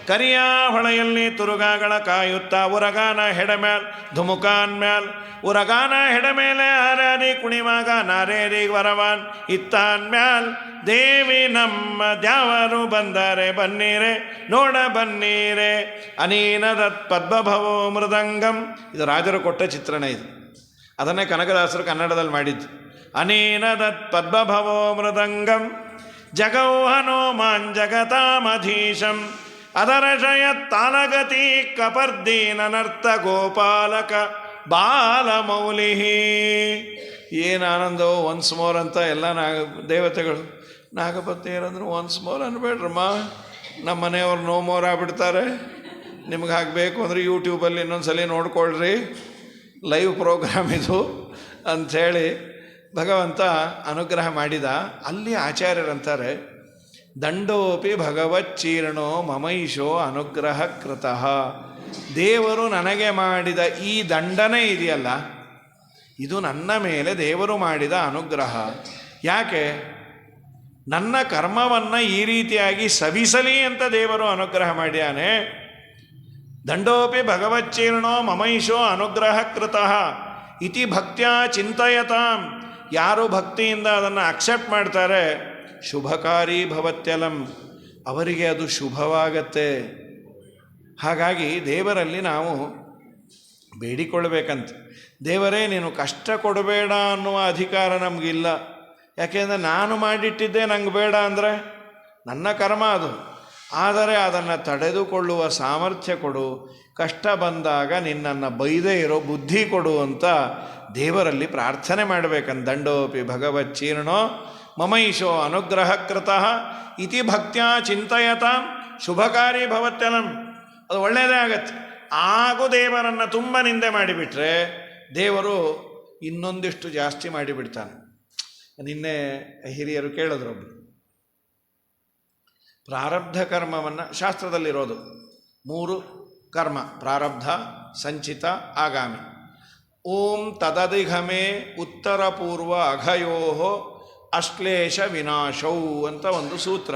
ಕರಿಯ ಹೊಳೆಯಲ್ಲಿ ತುರುಗಾಗಳ ಕಾಯುತ್ತಾ ಉರಗಾನ ಹೆಡಮ್ಯಾಲ್ ಧುಮುಕಾನ್ ಮ್ಯಾಲ್ ಉರಗಾನ ಹೆಡಮೇಲೆ ಹಾರಾಡಿ ಕುಣಿವಾಗ ನಾರೇರಿ ವರವಾನ್ ಇತ್ತಾನ್ ಮ್ಯಾಲ್ ದೇವಿ ನಮ್ಮ ದ್ಯಾವರು ಬಂದರೆ ಬನ್ನೀರೆ ನೋಡ ಬನ್ನೀರೆ ಅನೀನದತ್ ಪದ್ಮಭವೋ ಮೃದಂಗಂ. ಇದು ರಾಜರು ಕೊಟ್ಟ ಚಿತ್ರಣ ಇದು. ಅದನ್ನೇ ಕನಕದಾಸರು ಕನ್ನಡದಲ್ಲಿ ಮಾಡಿದ್ದು. ಅನೀನದತ್ ಪದ್ಮಭವೋ ಮೃದಂಗಂ ಜಗೌಹನೋ ಮಾಂಜಗತಾಮಧೀಶಂ ಅದರಶಯತ್ತಾಲಗತಿ ಕಪರ್ದೀನನರ್ಥ ಗೋಪಾಲಕ ಬಾಲಮೌಲಿ. ಏನು ಆನಂದವೋ ಒನ್ಸ್ ಮೋರ್ ಅಂತ ಎಲ್ಲ ದೇವತೆಗಳು ನಾಗಪತ್ನಿಯರಂದ್ರೆ ಒನ್ಸ್ ಮೋರ್ ಅನ್ಬೇಡ್ರಮ್ಮ, ನಮ್ಮ ಮನೆಯವ್ರು ನೋ ಮೋರ್ ಆಗ್ಬಿಡ್ತಾರೆ. ನಿಮ್ಗೆ ಹಾಕಬೇಕು ಅಂದರೆ ಯೂಟ್ಯೂಬಲ್ಲಿ ಇನ್ನೊಂದ್ಸಲಿ ನೋಡ್ಕೊಳ್ರಿ, ಲೈವ್ ಪ್ರೋಗ್ರಾಮ್ ಇದು ಅಂಥೇಳಿ ಭಗವಂತ ಅನುಗ್ರಹ ಮಾಡಿದ. ಅಲ್ಲಿ ಆಚಾರ್ಯರಂತಾರೆ, ದಂಡೋಪಿ ಭಗವಚ್ಚೀರ್ಣೋ ಮಮೈಷೋ ಅನುಗ್ರಹ ಕೃತಃ. ದೇವರು ನನಗೆ ಮಾಡಿದ ಈ ದಂಡನೆ ಇದೆಯಲ್ಲ, ಇದು ನನ್ನ ಮೇಲೆ ದೇವರು ಮಾಡಿದ ಅನುಗ್ರಹ. ಯಾಕೆ? ನನ್ನ ಕರ್ಮವನ್ನು ಈ ರೀತಿಯಾಗಿ ಸವಿಸಲಿ ಅಂತ ದೇವರು ಅನುಗ್ರಹ ಮಾಡ್ಯಾನೆ. ದಂಡೋಪಿ ಭಗವಚ್ಚೀರ್ಣೋ ಮಮೈಷೋ ಅನುಗ್ರಹ ಕೃತಃ ಇತಿ ಭಕ್ತ್ಯಾ ಚಿಂತಯತಾಂ. ಯಾರು ಭಕ್ತಿಯಿಂದ ಅದನ್ನು ಅಕ್ಸೆಪ್ಟ್ ಮಾಡ್ತಾರೆ, ಶುಭಕಾರಿ ಭವತ್ಯಲಂ, ಅವರಿಗೆ ಅದು ಶುಭವಾಗತ್ತೆ. ಹಾಗಾಗಿ ದೇವರಲ್ಲಿ ನಾವು ಬೇಡಿಕೊಳ್ಬೇಕಂತ. ದೇವರೇ ನೀನು ಕಷ್ಟ ಕೊಡಬೇಡ ಅನ್ನುವ ಅಧಿಕಾರ ನಮಗಿಲ್ಲ. ಯಾಕೆಂದರೆ ನಾನು ಮಾಡಿಟ್ಟಿದ್ದೆ ನಂಗೆ ಬೇಡ ಅಂದರೆ ನನ್ನ ಕರ್ಮ ಅದು. ಆದರೆ ಅದನ್ನು ತಡೆದುಕೊಳ್ಳುವ ಸಾಮರ್ಥ್ಯ ಕೊಡು, ಕಷ್ಟ ಬಂದಾಗ ನಿನ್ನನ್ನು ಬೈದೇ ಇರೋ ಬುದ್ಧಿ ಕೊಡು ಅಂತ ದೇವರಲ್ಲಿ ಪ್ರಾರ್ಥನೆ ಮಾಡಬೇಕಂತ. ದಂಡೋಪಿ ಭಗವಚ್ಚೀರ್ಣೋ ಮಮೈಷೋ ಅನುಗ್ರಹ ಕೃತಃ ಇತಿ ಭಕ್ತ್ಯಾ ಚಿಂತಯತಾಂ ಶುಭಕಾರಿ ಭವತ್ಯಲಂ. ಅದು ಒಳ್ಳೆಯದೇ ಆಗತ್ತೆ. ಹಾಗೂ ದೇವರನ್ನು ತುಂಬ ನಿಂದೆ ಮಾಡಿಬಿಟ್ರೆ ದೇವರು ಇನ್ನೊಂದಿಷ್ಟು ಜಾಸ್ತಿ ಮಾಡಿಬಿಡ್ತಾನೆ. ನಿನ್ನೆ ಹಿರಿಯರು ಕೇಳಿದ್ರೊಬ್ಬರು, ಪ್ರಾರಬ್ಧ ಕರ್ಮವನ್ನು ಶಾಸ್ತ್ರದಲ್ಲಿರೋದು 3 ಕರ್ಮ: ಪ್ರಾರಬ್ಧ, ಸಂಚಿತ, ಆಗಾಮಿ. ಓಂ ತದಧಿಗಮೆ ಉತ್ತರ ಪೂರ್ವ ಅಘಯೋ ಅಶ್ಲೇಷ ವಿನಾಶೌ ಅಂತ ಒಂದು ಸೂತ್ರ.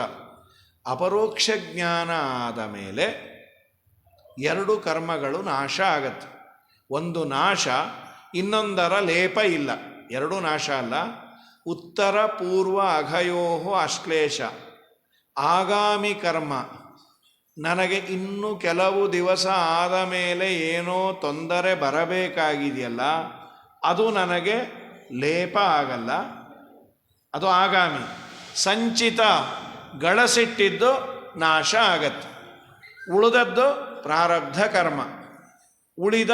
ಅಪರೋಕ್ಷ ಜ್ಞಾನ ಆದ ಮೇಲೆ 2 ಕರ್ಮಗಳು ನಾಶ ಆಗತ್ತೆ. ಒಂದು ನಾಶ, ಇನ್ನೊಂದರ ಲೇಪ ಇಲ್ಲ. 2 ನಾಶ ಅಲ್ಲ. ಉತ್ತರ ಪೂರ್ವ ಅಘಯೋ ಅಶ್ಲೇಷ, ಆಗಾಮಿ ಕರ್ಮ, ನನಗೆ ಇನ್ನೂ ಕೆಲವು ದಿವಸ ಆದ ಮೇಲೆ ಏನೋ ತೊಂದರೆ ಬರಬೇಕಾಗಿದೆಯಲ್ಲ, ಅದು ನನಗೆ ಲೇಪ ಆಗಲ್ಲ, ಅದು ಆಗಾಮಿ. ಸಂಚಿತ, ಗಳಸಿಟ್ಟಿದ್ದು ನಾಶ ಆಗತ್ತೆ. ಉಳಿದದ್ದು ಪ್ರಾರಬ್ಧ ಕರ್ಮ. ಉಳಿದ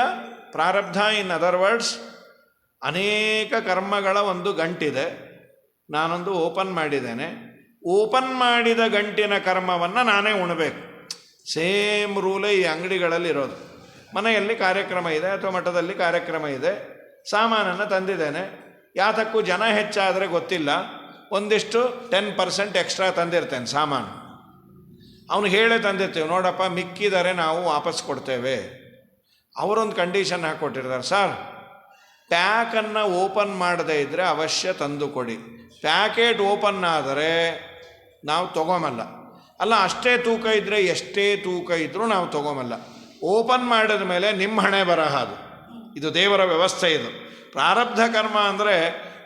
ಪ್ರಾರಬ್ಧ, ಇನ್ ಅದರ್ ವರ್ಡ್ಸ್, ಅನೇಕ ಕರ್ಮಗಳ ಒಂದು ಗಂಟಿದೆ. ನಾನೊಂದು ಓಪನ್ ಮಾಡಿದ್ದೇನೆ. ಓಪನ್ ಮಾಡಿದ ಗಂಟಿನ ಕರ್ಮವನ್ನು ನಾನೇ ಉಣಬೇಕು. ಸೇಮ್ ರೂಲೇ ಈ ಅಂಗಡಿಗಳಲ್ಲಿರೋದು. ಮನೆಯಲ್ಲಿ ಕಾರ್ಯಕ್ರಮ ಇದೆ ಅಥವಾ ಮಠದಲ್ಲಿ ಕಾರ್ಯಕ್ರಮ ಇದೆ, ಸಾಮಾನನ್ನು ತಂದಿದ್ದೇನೆ. ಯಾತಕ್ಕೂ ಜನ ಹೆಚ್ಚಾದರೆ ಗೊತ್ತಿಲ್ಲ, ಒಂದಿಷ್ಟು 10% ಎಕ್ಸ್ಟ್ರಾ ತಂದಿರ್ತೇನೆ ಸಾಮಾನು. ಅವನು ಹೇಳೇ ತಂದಿರ್ತೀವಿ, ನೋಡಪ್ಪ ಮಿಕ್ಕಿದರೆ ನಾವು ವಾಪಸ್ ಕೊಡ್ತೇವೆ. ಅವರೊಂದು ಕಂಡೀಷನ್ ಹಾಕ್ಕೊಟ್ಟಿರ್ತಾರೆ, ಸರ್ ಪ್ಯಾಕನ್ನು ಓಪನ್ ಮಾಡದೇ ಇದ್ದರೆ ಅವಶ್ಯ ತಂದು ಕೊಡಿ. ಪ್ಯಾಕೆಟ್ ಓಪನ್ ಆದರೆ ನಾವು ತೊಗೊಮಲ್ಲ. ಅಲ್ಲ, ಅಷ್ಟೇ ತೂಕ ಇದ್ದರೆ ಎಷ್ಟೇ ತೂಕ ಇದ್ದರೂ ನಾವು ತೊಗೊಮಲ್ಲ. ಓಪನ್ ಮಾಡಿದ ಮೇಲೆ ನಿಮ್ಮ ಹಣೆ ಬರಹ ಅದು. ಇದು ದೇವರ ವ್ಯವಸ್ಥೆ. ಇದು ಪ್ರಾರಬ್ಧ ಕರ್ಮ ಅಂದರೆ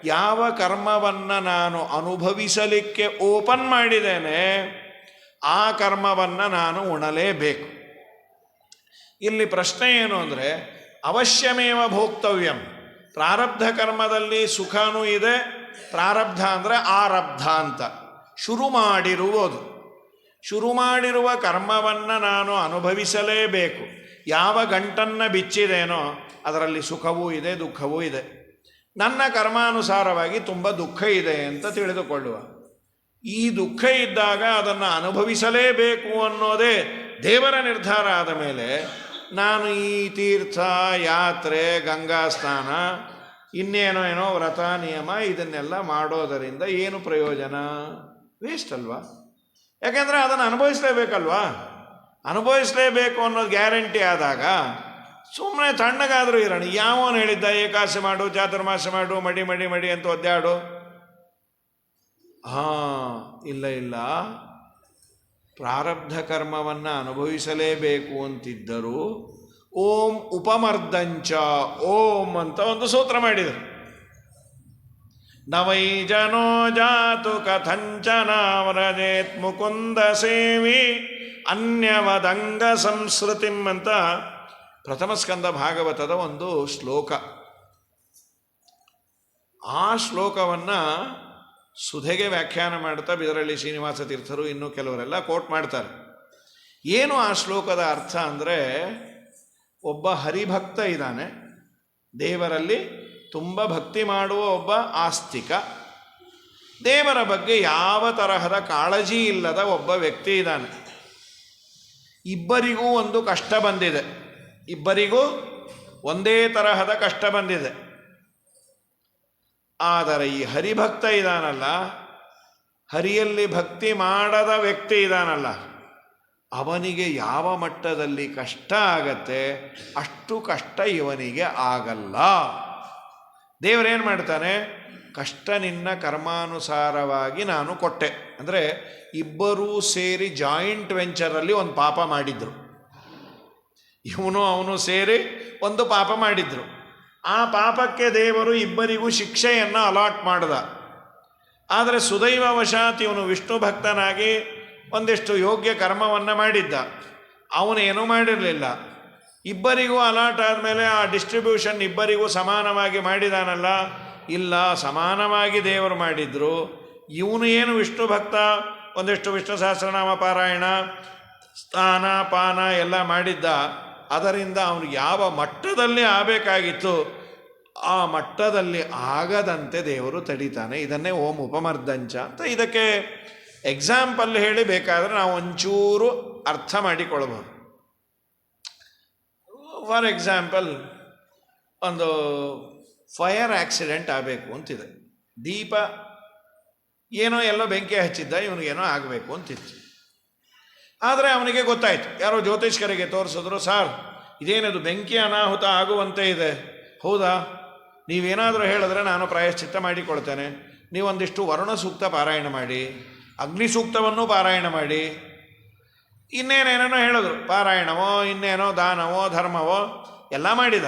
ಯಾವ ಕರ್ಮವನ್ನು ನಾನು ಅನುಭವಿಸಲಿಕ್ಕೆ ಓಪನ್ ಮಾಡಿದ್ದೇನೆ ಆ ಕರ್ಮವನ್ನು ನಾನು ಉಣಲೇಬೇಕು. ಇಲ್ಲಿ ಪ್ರಶ್ನೆ ಏನು ಅಂದರೆ, ಅವಶ್ಯಮೇವ ಭೋಕ್ತವ್ಯಂ. ಪ್ರಾರಬ್ಧ ಕರ್ಮದಲ್ಲಿ ಸುಖನೂ ಇದೆ. ಪ್ರಾರಬ್ಧ ಅಂದರೆ ಆರಬ್ಧ ಅಂತ, ಶುರು ಮಾಡಿರುವುದು. ಶುರು ಮಾಡಿರುವ ಕರ್ಮವನ್ನು ನಾನು ಅನುಭವಿಸಲೇಬೇಕು. ಯಾವ ಗಂಟನ್ನು ಬಿಚ್ಚಿದೇನೋ ಅದರಲ್ಲಿ ಸುಖವೂ ಇದೆ, ದುಃಖವೂ ಇದೆ. ನನ್ನ ಕರ್ಮಾನುಸಾರವಾಗಿ ತುಂಬ ದುಃಖ ಇದೆ ಅಂತ ತಿಳಿದುಕೊಳ್ಳುವ. ಈ ದುಃಖ ಇದ್ದಾಗ ಅದನ್ನು ಅನುಭವಿಸಲೇಬೇಕು ಅನ್ನೋದೇ ದೇವರ ನಿರ್ಧಾರ ಆದ ಮೇಲೆ ನಾನು ಈ ತೀರ್ಥ ಯಾತ್ರೆ, ಗಂಗಾ ಸ್ನಾನ, ಇನ್ನೇನೋ ವ್ರತ ನಿಯಮ ಇದನ್ನೆಲ್ಲ ಮಾಡೋದರಿಂದ ಏನು ಪ್ರಯೋಜನ? ವೇಸ್ಟ್ ಅಲ್ವಾ? ಯಾಕೆಂದರೆ ಅದನ್ನು ಅನುಭವಿಸಲೇಬೇಕಲ್ವಾ? ಅನುಭವಿಸಲೇಬೇಕು ಅನ್ನೋದು ಗ್ಯಾರಂಟಿ ಆದಾಗ ಸುಮ್ಮನೆ ತಣ್ಣಗಾದರೂ ಇರೋಣ. ಯಾವನು ಹೇಳಿದ್ದ ಏಕಾದಶಿ ಮಾಡು, ಚಾತುರ್ಮಾಸ ಮಾಡು, ಮಡಿ ಮಡಿ ಮಡಿ ಅಂತ ಒದ್ದಾಡು? ಇಲ್ಲ, ಪ್ರಾರಬ್ಧ ಕರ್ಮವನ್ನು ಅನುಭವಿಸಲೇಬೇಕು ಅಂತಿದ್ದರು. ಓಂ ಉಪಮರ್ದಂಚ ಓಂ ಅಂತ ಒಂದು ಸೂತ್ರ ಮಾಡಿದರು. ನವೈ ಜನೋ ಜಾತು ಕಥಂಚನ ವ್ರಜೇತ್ ಮುಕುಂದ ಸೇವಿ ಅನ್ಯವದಂಗ ಸಂಸ್ಕೃತಿಂ ಅಂತ ಪ್ರಥಮ ಸ್ಕಂದ ಭಾಗವತದ ಒಂದು ಶ್ಲೋಕ. ಆ ಶ್ಲೋಕವನ್ನು ಸುಧೆಗೆ ವ್ಯಾಖ್ಯಾನ ಮಾಡ್ತಾ ಬಿದರಳ್ಳಿ ಶ್ರೀನಿವಾಸ ತೀರ್ಥರು ಇನ್ನೂ ಕೆಲವರೆಲ್ಲ ಕೋಟ್ ಮಾಡ್ತಾರೆ. ಏನು ಆ ಶ್ಲೋಕದ ಅರ್ಥ ಅಂದರೆ, ಒಬ್ಬ ಹರಿಭಕ್ತ ಇದ್ದಾನೆ, ದೇವರಲ್ಲಿ ತುಂಬ ಭಕ್ತಿ ಮಾಡುವ ಒಬ್ಬ ಆಸ್ತಿಕ, ದೇವರ ಬಗ್ಗೆ ಯಾವ ತರಹದ ಕಾಳಜಿ ಇಲ್ಲದ ಒಬ್ಬ ವ್ಯಕ್ತಿ ಇದ್ದಾನೆ. ಇಬ್ಬರಿಗೂ ಒಂದು ಕಷ್ಟ ಬಂದಿದೆ, ಇಬ್ಬರಿಗೂ ಒಂದೇ ತರಹದ ಕಷ್ಟ ಬಂದಿದೆ. ಆದರೆ ಈ ಹರಿಭಕ್ತ ಇದ್ದಾನಲ್ಲ, ಹರಿಯಲ್ಲಿ ಭಕ್ತಿ ಮಾಡದ ವ್ಯಕ್ತಿ ಇದ್ದಾನಲ್ಲ, ಅವನಿಗೆ ಯಾವ ಮಟ್ಟದಲ್ಲಿ ಕಷ್ಟ ಆಗತ್ತೆ ಅಷ್ಟು ಕಷ್ಟ ಇವನಿಗೆ ಆಗಲ್ಲ. ದೇವರೇನು ಮಾಡ್ತಾನೆ, ಕಷ್ಟ ನಿನ್ನ ಕರ್ಮಾನುಸಾರವಾಗಿ ನಾನು ಕೊಟ್ಟೆ. ಅಂದರೆ ಇಬ್ಬರೂ ಸೇರಿ ಜಾಯಿಂಟ್ ವೆಂಚರಲ್ಲಿ ಒಂದು ಪಾಪ ಮಾಡಿದ್ರು. ಇವನು ಅವನು ಸೇರಿ ಒಂದು ಪಾಪ ಮಾಡಿದ್ರು. ಆ ಪಾಪಕ್ಕೆ ದೇವರು ಇಬ್ಬರಿಗೂ ಶಿಕ್ಷೆಯನ್ನು ಅಲಾಟ್ ಮಾಡ್ದ. ಆದರೆ ಸುದೈವವಶಾತ್ ಇವನು ವಿಷ್ಣು ಭಕ್ತನಾಗಿ ಒಂದಿಷ್ಟು ಯೋಗ್ಯ ಕರ್ಮವನ್ನು ಮಾಡಿದ್ದ, ಅವನೇನೂ ಮಾಡಿರಲಿಲ್ಲ. ಇಬ್ಬರಿಗೂ ಅಲಾಟ್ ಆದಮೇಲೆ ಆ ಡಿಸ್ಟ್ರಿಬ್ಯೂಷನ್ ಇಬ್ಬರಿಗೂ ಸಮಾನವಾಗಿ ಮಾಡಿದಾನಲ್ಲ, ಇಲ್ಲ, ಸಮಾನವಾಗಿ ದೇವರು ಮಾಡಿದ್ರು. ಇವನು ಏನು ವಿಷ್ಣು ಭಕ್ತ, ಒಂದಿಷ್ಟು ವಿಷ್ಣು ಸಹಸ್ರನಾಮ ಪಾರಾಯಣ, ಸ್ನಾನ ಪಾನ ಎಲ್ಲ ಮಾಡಿದ್ದ. ಅದರಿಂದ ಅವನಿಗೆ ಯಾವ ಮಟ್ಟದಲ್ಲಿ ಆಗಬೇಕಾಗಿತ್ತು ಆ ಮಟ್ಟದಲ್ಲಿ ಆಗದಂತೆ ದೇವರು ತಡೀತಾನೆ. ಇದನ್ನೇ ಓಂ ಉಪಮರ್ದಂಚ ಅಂತ. ಇದಕ್ಕೆ ಎಕ್ಸಾಂಪಲ್ ಹೇಳಿ ಬೇಕಾದರೆ ನಾವು ಒಂಚೂರು ಅರ್ಥ ಮಾಡಿಕೊಳ್ಬೋದು. ಫಾರ್ ಎಕ್ಸಾಂಪಲ್, ಒಂದು ಫೈರ್ ಆಕ್ಸಿಡೆಂಟ್ ಆಗಬೇಕು ಅಂತಿದೆ. ದೀಪ ಏನೋ ಎಲ್ಲೋ ಬೆಂಕಿ ಹಚ್ಚಿದ್ದ, ಇವನಿಗೇನೋ ಆಗಬೇಕು ಅಂತಿತ್ತು. ಆದರೆ ಅವನಿಗೆ ಗೊತ್ತಾಯಿತು, ಯಾರೋ ಜ್ಯೋತಿಷ್ಕರಿಗೆ ತೋರಿಸಿದ್ರು, ಸಾರ್ ಇದೇನದು ಬೆಂಕಿ ಅನಾಹುತ ಆಗುವಂತೆ ಇದೆ. ಹೌದಾ, ನೀವೇನಾದರೂ ಹೇಳಿದ್ರೆ ನಾನು ಪ್ರಾಯಶ್ಚಿತ್ತ ಮಾಡಿಕೊಳ್ತೇನೆ. ನೀವೊಂದಿಷ್ಟು ವರುಣ ಸೂಕ್ತ ಪಾರಾಯಣ ಮಾಡಿ, ಅಗ್ನಿ ಸೂಕ್ತವನ್ನು ಪಾರಾಯಣ ಮಾಡಿ, ಇನ್ನೇನೇನೋ ಹೇಳಿದ್ರು, ಪಾರಾಯಣವೋ ಇನ್ನೇನೋ ದಾನವೋ ಧರ್ಮವೋ ಎಲ್ಲ ಮಾಡಿದ.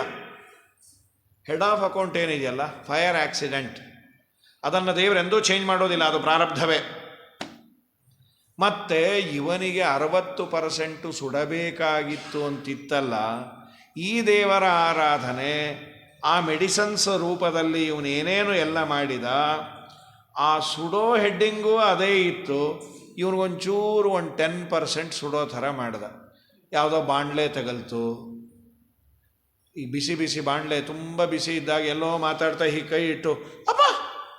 ಹೆಡ್ ಆಫ್ ಅಕೌಂಟ್ ಏನಿದೆಯಲ್ಲ, ಫೈರ್ ಆಕ್ಸಿಡೆಂಟ್, ಅದನ್ನು ದೇವರೆಂದೂ ಚೇಂಜ್ ಮಾಡೋದಿಲ್ಲ, ಅದು ಪ್ರಾರಬ್ಧವೇ. ಮತ್ತು ಇವನಿಗೆ 60% ಸುಡಬೇಕಾಗಿತ್ತು ಅಂತಿತ್ತಲ್ಲ, ಈ ದೇವರ ಆರಾಧನೆ ಆ ಮೆಡಿಸನ್ಸ್ ರೂಪದಲ್ಲಿ ಇವನೇನೇನು ಎಲ್ಲ ಮಾಡಿದ, ಆ ಸುಡೋ ಹೆಡ್ಡಿಂಗು ಅದೇ ಇತ್ತು. ಇವನಿಗೊಂಚೂರು ಒಂದು 10% ಸುಡೋ ಥರ ಮಾಡ್ದ. ಯಾವುದೋ ಬಾಣಲೆ ತಗಲ್ತು, ಈ ಬಿಸಿ ಬಿಸಿ ಬಾಣಲೆ ತುಂಬ ಬಿಸಿ ಇದ್ದಾಗ ಎಲ್ಲೋ ಮಾತಾಡ್ತಾ ಹೀಗೆ ಕೈ ಇಟ್ಟು ಅಪ್ಪ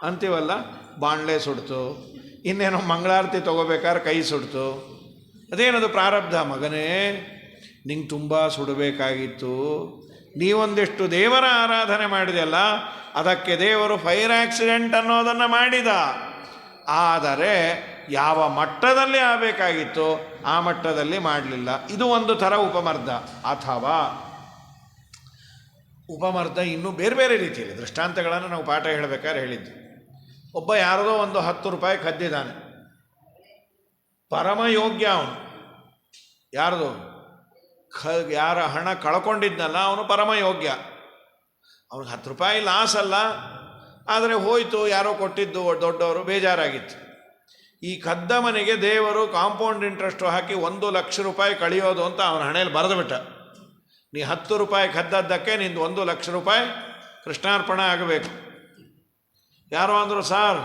ಅಂತೀವಲ್ಲ, ಬಾಣಲೆ ಸುಡ್ತು. ಇನ್ನೇನೋ ಮಂಗಳಾರತಿ ತೊಗೋಬೇಕಾದ್ರೆ ಕೈ ಸುಡ್ತು. ಅದೇನದು ಪ್ರಾರಬ್ಧ. ಮಗನೇ, ನಿಂಗೆ ತುಂಬ ಸುಡಬೇಕಾಗಿತ್ತು, ನೀವೊಂದಿಷ್ಟು ದೇವರ ಆರಾಧನೆ ಮಾಡಿದೆಯಲ್ಲ, ಅದಕ್ಕೆ ದೇವರು ಫೈರ್ ಆಕ್ಸಿಡೆಂಟ್ ಅನ್ನೋದನ್ನು ಮಾಡಿದ. ಆದರೆ ಯಾವ ಮಟ್ಟದಲ್ಲಿ ಆಗಬೇಕಾಗಿತ್ತು ಆ ಮಟ್ಟದಲ್ಲಿ ಮಾಡಲಿಲ್ಲ. ಇದು ಒಂದು ಥರ ಉಪಮರ್ದ. ಅಥವಾ ಉಪಮರ್ದ ಇನ್ನೂ ಬೇರೆ ಬೇರೆ ರೀತಿಯಲ್ಲಿ ದೃಷ್ಟಾಂತಗಳನ್ನು ನಾವು ಪಾಠ ಹೇಳಬೇಕಾದ್ರೆ ಹೇಳಿದ್ದು. ಒಬ್ಬ ಯಾರದೋ ಒಂದು 10 ರೂಪಾಯಿ ಕದ್ದಿದ್ದಾನೆ, ಪರಮಯೋಗ್ಯ ಅವನು. ಯಾರದು ಯಾರ ಹಣ ಕಳ್ಕೊಂಡಿದ್ನಲ್ಲ ಅವನು ಪರಮಯೋಗ್ಯ. ಅವನಿಗೆ 10 ರೂಪಾಯಿ ಲಾಸ್ ಅಲ್ಲ, ಆದರೆ ಹೋಯಿತು, ಯಾರೋ ಕೊಟ್ಟಿದ್ದು ದೊಡ್ಡವರು, ಬೇಜಾರಾಗಿತ್ತು. ಈ ಕದ್ದ ಮನೆಗೆ ದೇವರು ಕಾಂಪೌಂಡ್ ಇಂಟ್ರೆಸ್ಟು ಹಾಕಿ 1 ಲಕ್ಷ ರೂಪಾಯಿ ಕಳೆಯೋದು ಅಂತ ಅವನ ಹಣೆಯಲ್ಲಿ ಬರೆದುಬಿಟ್ಟ. ನೀ 10 ರೂಪಾಯಿ ಕದ್ದದ್ದಕ್ಕೆ ನಿಂದು 1 ಲಕ್ಷ ರೂಪಾಯಿ ಕೃಷ್ಣಾರ್ಪಣ ಆಗಬೇಕು. ಯಾರೋ ಅಂದರು, ಸಾರ್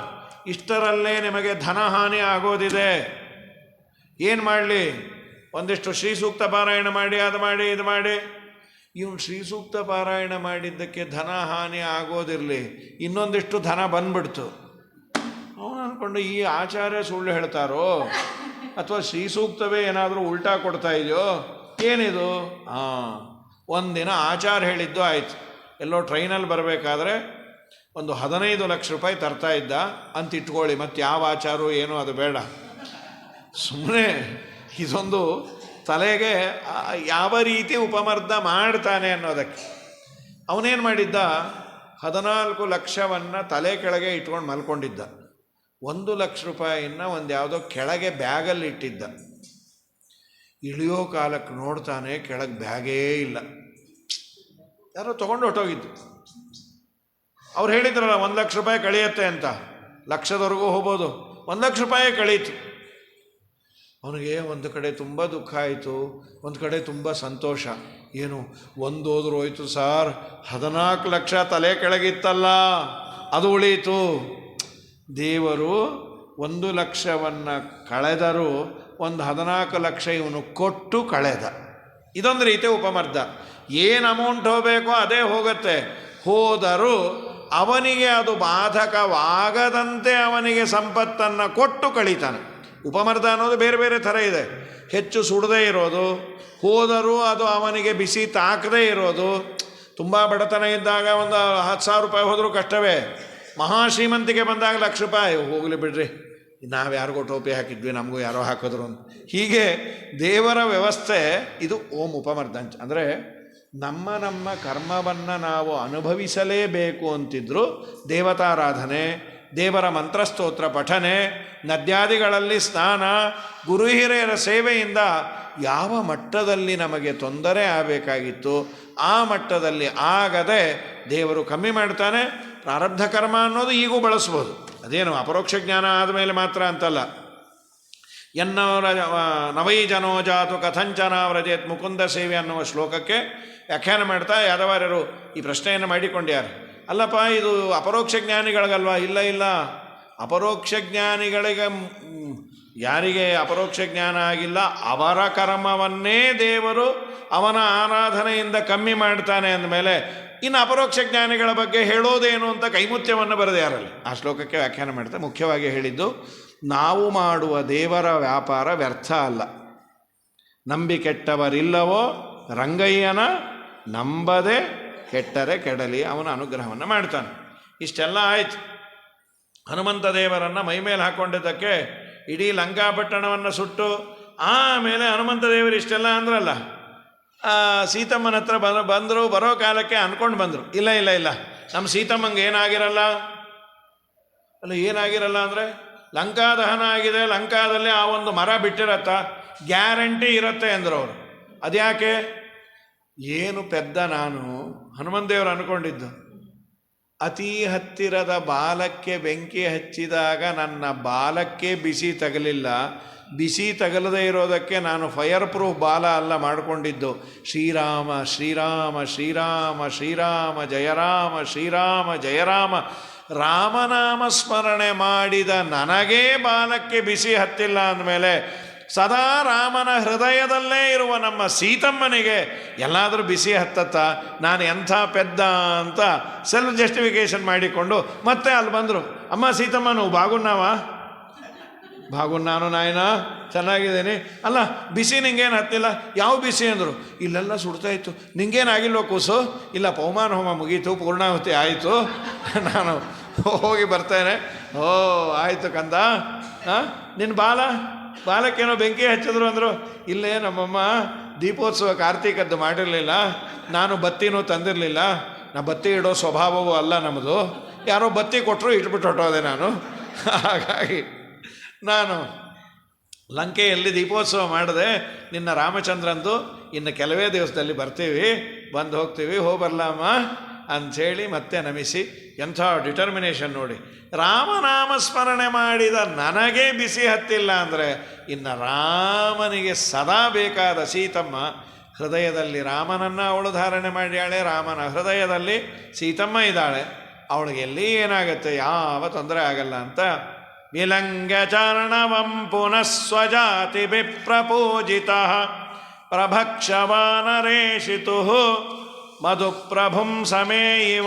ಇಷ್ಟರಲ್ಲೇ ನಿಮಗೆ ಧನಹಾನಿ ಆಗೋದಿದೆ, ಏನು ಮಾಡಲಿ, ಒಂದಿಷ್ಟು ಶ್ರೀಸೂಕ್ತ ಪಾರಾಯಣ ಮಾಡಿ, ಅದು ಮಾಡಿ ಇದು ಮಾಡಿ. ಇವನು ಶ್ರೀಸೂಕ್ತ ಪಾರಾಯಣ ಮಾಡಿದ್ದಕ್ಕೆ ಧನ ಹಾನಿ ಆಗೋದಿರಲಿ, ಇನ್ನೊಂದಿಷ್ಟು ಧನ ಬಂದ್ಬಿಡ್ತು. ಅವನು ಅಂದ್ಕೊಂಡು ಈ ಆಚಾರ್ಯ ಸುಳ್ಳು ಹೇಳ್ತಾರೋ ಅಥವಾ ಶ್ರೀಸೂಕ್ತವೇ ಏನಾದರೂ ಉಲ್ಟಾ ಕೊಡ್ತಾ ಇದೆಯೋ ಏನಿದು. ಒಂದಿನ ಆಚಾರ ಹೇಳಿದ್ದು ಆಯಿತು. ಎಲ್ಲೋ ಟ್ರೈನಲ್ಲಿ ಬರಬೇಕಾದ್ರೆ ಒಂದು 15 ಲಕ್ಷ ರೂಪಾಯಿ ತರ್ತಾ ಇದ್ದ ಅಂತ ಇಟ್ಕೊಳ್ಳಿ. ಮತ್ತು ಯಾವ ಆಚಾರ ಏನೋ ಅದು ಬೇಡ, ಸುಮ್ಮನೆ ಇದೊಂದು ತಲೆಗೆ ಯಾವ ರೀತಿ ಉಪಮರ್ದ ಮಾಡ್ತಾನೆ ಅನ್ನೋದಕ್ಕೆ. ಅವನೇನು ಮಾಡಿದ್ದ, 14 ಲಕ್ಷವನ್ನು ತಲೆ ಕೆಳಗೆ ಇಟ್ಕೊಂಡು ಮಲ್ಕೊಂಡಿದ್ದ. 1 ಲಕ್ಷ ರೂಪಾಯಿನ ಒಂದು ಯಾವುದೋ ಕೆಳಗೆ ಬ್ಯಾಗಲ್ಲಿ ಇಟ್ಟಿದ್ದ. ಇಳಿಯೋ ಕಾಲಕ್ಕೆ ನೋಡ್ತಾನೆ, ಕೆಳಗೆ ಬ್ಯಾಗೇ ಇಲ್ಲ. ಯಾರೋ ತೊಗೊಂಡು ಹೊಟ್ಟೋಗಿದ್ದು. ಅವ್ರು ಹೇಳಿದ್ರಲ್ಲ 1 ಲಕ್ಷ ರೂಪಾಯಿ ಕಳೆಯುತ್ತೆ ಅಂತ, ಲಕ್ಷದವರೆಗೂ ಹೋಗ್ಬೋದು. 1 ಲಕ್ಷ ರೂಪಾಯಿ ಕಳೀತು. ಅವನಿಗೆ ಒಂದು ಕಡೆ ತುಂಬ ದುಃಖ ಆಯಿತು, ಒಂದು ಕಡೆ ತುಂಬ ಸಂತೋಷ. ಏನು, ಒಂದು ಹೋದ್ರೂ ಹೋಯ್ತು ಸಾರ್, 14 ಲಕ್ಷ ತಲೆ ಕೆಳಗಿತ್ತಲ್ಲ ಅದು ಉಳೀತು. ದೇವರು 1 ಲಕ್ಷವನ್ನು ಕಳೆದರೂ ಒಂದು 14 ಲಕ್ಷ ಇವನು ಕೊಟ್ಟು ಕಳೆದ. ಇದೊಂದು ರೀತಿ ಉಪಮರ್ದ. ಏನು ಅಮೌಂಟ್ ಹೋಗಬೇಕೋ ಅದೇ ಹೋಗುತ್ತೆ. ಹೋದರೂ ಅವನಿಗೆ ಅದು ಬಾಧಕವಾಗದಂತೆ ಅವನಿಗೆ ಸಂಪತ್ತನ್ನು ಕೊಟ್ಟು ಕಳೀತಾನೆ. ಉಪಮರ್ದ ಅನ್ನೋದು ಬೇರೆ ಬೇರೆ ಥರ ಇದೆ. ಹೆಚ್ಚು ಸುಡದೇ ಇರೋದು, ಹೋದರೂ ಅದು ಅವನಿಗೆ ಬಿಸಿ ತಾಕದೇ ಇರೋದು. ತುಂಬ ಬಡತನ ಇದ್ದಾಗ ಒಂದು 10,000 ರೂಪಾಯಿ ಹೋದರೂ ಕಷ್ಟವೇ. ಮಹಾಶ್ರೀಮಂತಿಗೆ ಬಂದಾಗ 1 ಲಕ್ಷ ರೂಪಾಯಿ ಹೋಗಲಿ ಬಿಡ್ರಿ, ನಾವು ಯಾರಿಗೋ ಟೋಪಿ ಹಾಕಿದ್ವಿ, ನಮಗೂ ಯಾರೋ ಹಾಕಿದ್ರು ಅಂತ. ಹೀಗೆ ದೇವರ ವ್ಯವಸ್ಥೆ ಇದು ಓಂ ಉಪಮರ್ದಂಚ. ಅಂದರೆ ನಮ್ಮ ಕರ್ಮವನ್ನು ನಾವು ಅನುಭವಿಸಲೇಬೇಕು ಅಂತಿದ್ರು ದೇವತಾರಾಧನೆ, ದೇವರ ಮಂತ್ರಸ್ತೋತ್ರ ಪಠನೆ, ನದ್ಯಾದಿಗಳಲ್ಲಿ ಸ್ನಾನ, ಗುರು ಹಿರಿಯರ ಸೇವೆಯಿಂದ ಯಾವ ಮಟ್ಟದಲ್ಲಿ ನಮಗೆ ತೊಂದರೆ ಆಗಬೇಕಾಗಿತ್ತು ಆ ಮಟ್ಟದಲ್ಲಿ ಆಗದೆ ದೇವರು ಕಮ್ಮಿ ಮಾಡ್ತಾನೆ. ಪ್ರಾರಬ್ಧ ಕರ್ಮ ಅನ್ನೋದು ಈಗೂ ಬಳಸ್ಬೋದು. ಅದೇನು ಅಪರೋಕ್ಷ ಜ್ಞಾನ ಆದಮೇಲೆ ಮಾತ್ರ ಅಂತಲ್ಲ. ಎನ್ನವರ ನವೈ ಜನೋ ಜಾತು ಕಥಂಚನ ವ್ರಜೇತ್ ಮುಕುಂದ ಸೇವೆ ಅನ್ನುವ ಶ್ಲೋಕಕ್ಕೆ ವ್ಯಾಖ್ಯಾನ ಮಾಡ್ತಾ ಯಾದವಾರ್ಯರು ಈ ಪ್ರಶ್ನೆಯನ್ನು ಮಾಡಿಕೊಂಡ್ಯಾರು. ಅಲ್ಲಪ್ಪ, ಇದು ಅಪರೋಕ್ಷ ಜ್ಞಾನಿಗಳಿಗಲ್ವಾ? ಇಲ್ಲ ಇಲ್ಲ, ಅಪರೋಕ್ಷ ಜ್ಞಾನಿಗಳಿಗೆ, ಯಾರಿಗೆ ಅಪರೋಕ್ಷ ಜ್ಞಾನ ಆಗಿಲ್ಲ ಅವರ ಕರ್ಮವನ್ನೇ ದೇವರು ಅವನ ಆರಾಧನೆಯಿಂದ ಕಮ್ಮಿ ಮಾಡ್ತಾನೆ ಅಂದಮೇಲೆ ಇನ್ನು ಅಪರೋಕ್ಷ ಜ್ಞಾನಿಗಳ ಬಗ್ಗೆ ಹೇಳೋದೇನು ಅಂತ ಕೈಮುತ್ಯವನ್ನು ಬರೆದ್ಯಾರಲ್ಲಿ. ಆ ಶ್ಲೋಕಕ್ಕೆ ವ್ಯಾಖ್ಯಾನ ಮಾಡ್ತಾ ಮುಖ್ಯವಾಗಿ ಹೇಳಿದ್ದು, ನಾವು ಮಾಡುವ ದೇವರ ವ್ಯಾಪಾರ ವ್ಯರ್ಥ ಅಲ್ಲ. ನಂಬಿ ಕೆಟ್ಟವರಿಲ್ಲವೋ ರಂಗಯ್ಯನ ನಂಬದೆ ಕೆಟ್ಟರೆ ಕೆಡಲಿ, ಅವನ ಅನುಗ್ರಹವನ್ನು ಮಾಡ್ತಾನೆ. ಇಷ್ಟೆಲ್ಲ ಆಯ್ತು. ಹನುಮಂತ ದೇವರನ್ನು ಮೈಮೇಲೆ ಹಾಕ್ಕೊಂಡಿದ್ದಕ್ಕೆ ಇಡೀ ಲಂಕಾಪಟ್ಟಣವನ್ನು ಸುಟ್ಟು ಆಮೇಲೆ ಹನುಮಂತ ದೇವರು ಇಷ್ಟೆಲ್ಲ ಅಂದ್ರಲ್ಲ, ಸೀತಮ್ಮನ ಹತ್ರ ಬಂದರು. ಬರೋ ಕಾಲಕ್ಕೆ ಅಂದ್ಕೊಂಡು ಬಂದರು, ಇಲ್ಲ ಇಲ್ಲ ಇಲ್ಲ ನಮ್ಮ ಸೀತಮ್ಮಂಗೆ ಏನಾಗಿರಲ್ಲ. ಅಲ್ಲ, ಏನಾಗಿರಲ್ಲ ಅಂದರೆ ಲಂಕಾದಹನ ಆಗಿದೆ, ಲಂಕಾದಲ್ಲಿ ಆ ಒಂದು ಮರ ಬಿಟ್ಟಿರತ್ತ, ಗ್ಯಾರಂಟಿ ಇರುತ್ತೆ ಅಂದರು ಅವರು. ಅದ್ಯಾಕೆ? ಏನು ಪೆದ್ದ ನಾನು ಹನುಮಂತದೇವರು ಅಂದ್ಕೊಂಡಿದ್ದು, ಅತೀ ಹತ್ತಿರದ ಬಾಲಕ್ಕೆ ಬೆಂಕಿ ಹಚ್ಚಿದಾಗ ನನ್ನ ಬಾಲಕ್ಕೆ ಬಿಸಿ ತಗಲಿಲ್ಲ. ಬಿಸಿ ತಗಲದೇ ಇರೋದಕ್ಕೆ ನಾನು ಫೈರ್ ಪ್ರೂಫ್ ಬಾಲ ಅಲ್ಲ ಮಾಡಿಕೊಂಡಿದ್ದು. ಶ್ರೀರಾಮ ಶ್ರೀರಾಮ ಶ್ರೀರಾಮ ಶ್ರೀರಾಮ ಜಯ ರಾಮ ಶ್ರೀರಾಮ ಜಯ ರಾಮ, ರಾಮನಾಮ ಸ್ಮರಣೆ ಮಾಡಿದ ನನಗೇ ಬಾಲಕ್ಕೆ ಬಿಸಿ ಹತ್ತಿಲ್ಲ ಅಂದಮೇಲೆ ಸದಾ ರಾಮನ ಹೃದಯದಲ್ಲೇ ಇರುವ ನಮ್ಮ ಸೀತಮ್ಮನಿಗೆ ಎಲ್ಲಾದರೂ ಬಿಸಿ ಹತ್ತತ್ತ? ನಾನು ಎಂಥ ಪೆದ್ದ ಅಂತ ಸೆಲ್ಫ್ ಜಸ್ಟಿಫಿಕೇಷನ್ ಮಾಡಿಕೊಂಡು ಮತ್ತೆ ಅಲ್ಲಿ ಬಂದರು. ಅಮ್ಮ ಸೀತಮ್ಮ, ನೀವು ಬಾಗುನ್ನಾನು ನಾಯನ, ಚೆನ್ನಾಗಿದ್ದೀನಿ. ಅಲ್ಲ, ಬಿಸಿ ನಿಂಗೇನು ಹತ್ತಿಲ್ಲ? ಯಾವ ಬಿಸಿ ಅಂದರು. ಇಲ್ಲೆಲ್ಲ ಸುಡ್ತಾಯಿತ್ತು. ನಿಂಗೇನಾಗಿಲ್ವ ಕೂಸು? ಇಲ್ಲ, ಪೌಮಾನ ಹೋಮ ಮುಗೀತು, ಪೂರ್ಣಾಹುತಿ ಆಯಿತು, ನಾನು ಹೋಗಿ ಬರ್ತೇನೆ. ಓ ಆಯಿತು ಕಂದ. ನಿನ್ನ ಬಾಲಕ್ಕೇನೋ ಬೆಂಕಿ ಹಚ್ಚಿದ್ರು ಅಂದರು. ಇಲ್ಲೇ ನಮ್ಮಮ್ಮ ದೀಪೋತ್ಸವ ಕಾರ್ತೀಕದ್ದು ಮಾಡಿರಲಿಲ್ಲ, ನಾನು ಬತ್ತಿನೂ ತಂದಿರಲಿಲ್ಲ. ನಾ ಬತ್ತಿ ಇಡೋ ಸ್ವಭಾವವೂ ಅಲ್ಲ ನಮ್ಮದು. ಯಾರೋ ಬತ್ತಿ ಕೊಟ್ಟರು ಇಟ್ಬಿಟ್ಟು ಹೊಟ್ಟೋದೆ ನಾನು. ಹಾಗಾಗಿ ನಾನು ಲಂಕೆಯಲ್ಲಿ ದೀಪೋತ್ಸವ ಮಾಡಿದೆ. ನಿನ್ನ ರಾಮಚಂದ್ರಂದು ಇನ್ನು ಕೆಲವೇ ದಿವಸದಲ್ಲಿ ಬರ್ತೀವಿ, ಬಂದು ಹೋಗ್ತೀವಿ, ಹೋಗ್ಬರ್ಲಮ್ಮ ಅಂಥೇಳಿ ಮತ್ತೆ ನಮಿಸಿ. ಎಂಥ ಡಿಟರ್ಮಿನೇಷನ್ ನೋಡಿ. ರಾಮನಾಮ ಸ್ಮರಣೆ ಮಾಡಿದ ನನಗೆ ಬಿಸಿ ಹತ್ತಿಲ್ಲ ಅಂದರೆ ಇನ್ನು ರಾಮನಿಗೆ ಸದಾ ಬೇಕಾದ ಸೀತಮ್ಮ ಹೃದಯದಲ್ಲಿ ರಾಮನನ್ನು ಅವಳು ಧಾರಣೆ ಮಾಡ್ಯಾಳೆ, ರಾಮನ ಹೃದಯದಲ್ಲಿ ಸೀತಮ್ಮ ಇದ್ದಾಳೆ. ಅವಳಿಗೆ ಎಲ್ಲಿ ಏನಾಗುತ್ತೆ, ಯಾವ ತೊಂದರೆ ಆಗಲ್ಲ ಅಂತ ವಿಲಂಘ್ಯಚರಣವಂ ಪುನಃ ಸ್ವಜಾತಿ ವಿಪ್ರಪೂಜಿತ ಪ್ರಭಕ್ಷವಾನರೇಷಿತು ಮಧುಪ್ರಭುಂ ಸಮೇಯಿವಾನ್.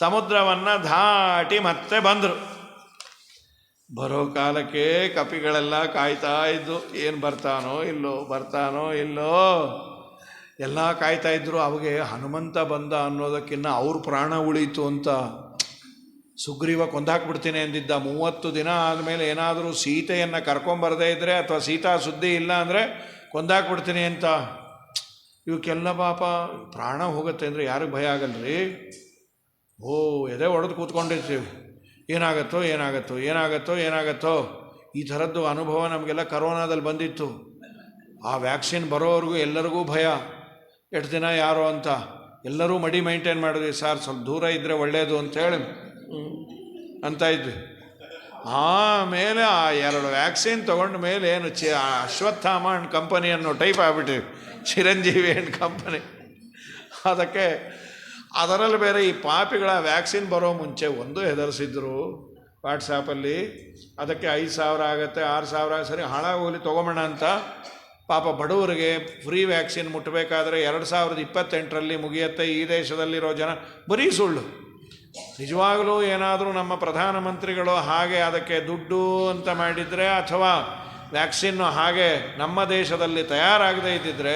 ಸಮುದ್ರವನ್ನು ದಾಟಿ ಮತ್ತೆ ಬಂದರು. ಬರೋ ಕಾಲಕ್ಕೆ ಕಪಿಗಳೆಲ್ಲ ಕಾಯ್ತಾ ಇದ್ದು, ಏನು ಬರ್ತಾನೋ ಇಲ್ಲೋ, ಬರ್ತಾನೋ ಇಲ್ಲೋ. ಎಲ್ಲ ಕಾಯ್ತಾ ಇದ್ರು. ಅವಾಗೆ ಹನುಮಂತ ಬಂದ ಅನ್ನೋದಕ್ಕಿಂತ ಅವ್ರ ಪ್ರಾಣ ಉಳೀತು ಅಂತ. ಸುಗ್ರೀವ ಕೊಂದಾಕ್ಬಿಡ್ತೀನಿ ಅಂದಿದ್ದ. 30 ದಿನ ಆದಮೇಲೆ ಏನಾದರೂ ಸೀತೆಯನ್ನು ಕರ್ಕೊಂಬರದೇ ಇದ್ದರೆ ಅಥವಾ ಸೀತಾ ಸುದ್ದಿ ಇಲ್ಲ ಅಂದರೆ ಕೊಂದಾಕ್ಬಿಡ್ತೀನಿ ಅಂತ. ಇವಕ್ಕೆಲ್ಲ ಪಾಪ ಪ್ರಾಣ ಹೋಗುತ್ತೆ ಅಂದರೆ ಯಾರಿಗೆ ಭಯ ಆಗಲ್ರಿ? ಎದೆ ಒಡೆದು ಕೂತ್ಕೊಂಡಿರ್ತೀವಿ, ಏನಾಗತ್ತೋ ಏನಾಗತ್ತೋ ಏನಾಗತ್ತೋ ಏನಾಗತ್ತೋ. ಈ ಥರದ್ದು ಅನುಭವ ನಮಗೆಲ್ಲ ಕರೋನಾದಲ್ಲಿ ಬಂದಿತ್ತು. ಆ ವ್ಯಾಕ್ಸಿನ್ ಬರೋವರೆಗೂ ಎಲ್ಲರಿಗೂ ಭಯ, ಎಷ್ಟು ದಿನ ಯಾರೋ ಅಂತ. ಎಲ್ಲರೂ ಮಡಿ ಮೈಂಟೈನ್ ಮಾಡಿದ್ವಿ, ಸರ್ ಸ್ವಲ್ಪ ದೂರ ಇದ್ದರೆ ಒಳ್ಳೆಯದು ಅಂತೇಳಿ ಅಂತ ಇದ್ವಿ. ಆಮೇಲೆ ಆ 2 ವ್ಯಾಕ್ಸಿನ್ ತೊಗೊಂಡ ಮೇಲೆ ಏನು ಅಶ್ವತ್ಥಾಮ ಆ್ಯಂಡ್ ಕಂಪನಿ ಅನ್ನೋ ಟೈಪ್ ಆಗ್ಬಿಟ್ಟಿವಿ, ಚಿರಂಜೀವಿ ಆ್ಯಂಡ್ ಕಂಪನಿ. ಅದಕ್ಕೆ ಅದರಲ್ಲಿ ಬೇರೆ ಈ ಪಾಪಿಗಳ ವ್ಯಾಕ್ಸಿನ್ ಬರೋ ಮುಂಚೆ ಒಂದು ಹೆದರಿಸಿದ್ರು ವಾಟ್ಸಾಪಲ್ಲಿ, ಅದಕ್ಕೆ 5,000 ಆಗುತ್ತೆ 6,000 ಸರಿ ಹಾಳಾಗೋಲಿ ತೊಗೊಂಬೋಣ ಅಂತ. ಪಾಪ ಬಡವರಿಗೆ ಫ್ರೀ ವ್ಯಾಕ್ಸಿನ್ ಮುಟ್ಟಬೇಕಾದ್ರೆ 2028ರಲ್ಲಿ ಮುಗಿಯುತ್ತೆ ಈ ದೇಶದಲ್ಲಿರೋ ಜನ. ಬರೀ ಸುಳ್ಳು. ನಿಜವಾಗಲೂ ಏನಾದರೂ ನಮ್ಮ ಪ್ರಧಾನಮಂತ್ರಿಗಳು ಹಾಗೆ ಅದಕ್ಕೆ ದುಡ್ಡು ಅಂತ ಮಾಡಿದರೆ ಅಥವಾ ವ್ಯಾಕ್ಸಿನ್ನು ಹಾಗೆ ನಮ್ಮ ದೇಶದಲ್ಲಿ ತಯಾರಾಗದೇ ಇದ್ದಿದ್ದರೆ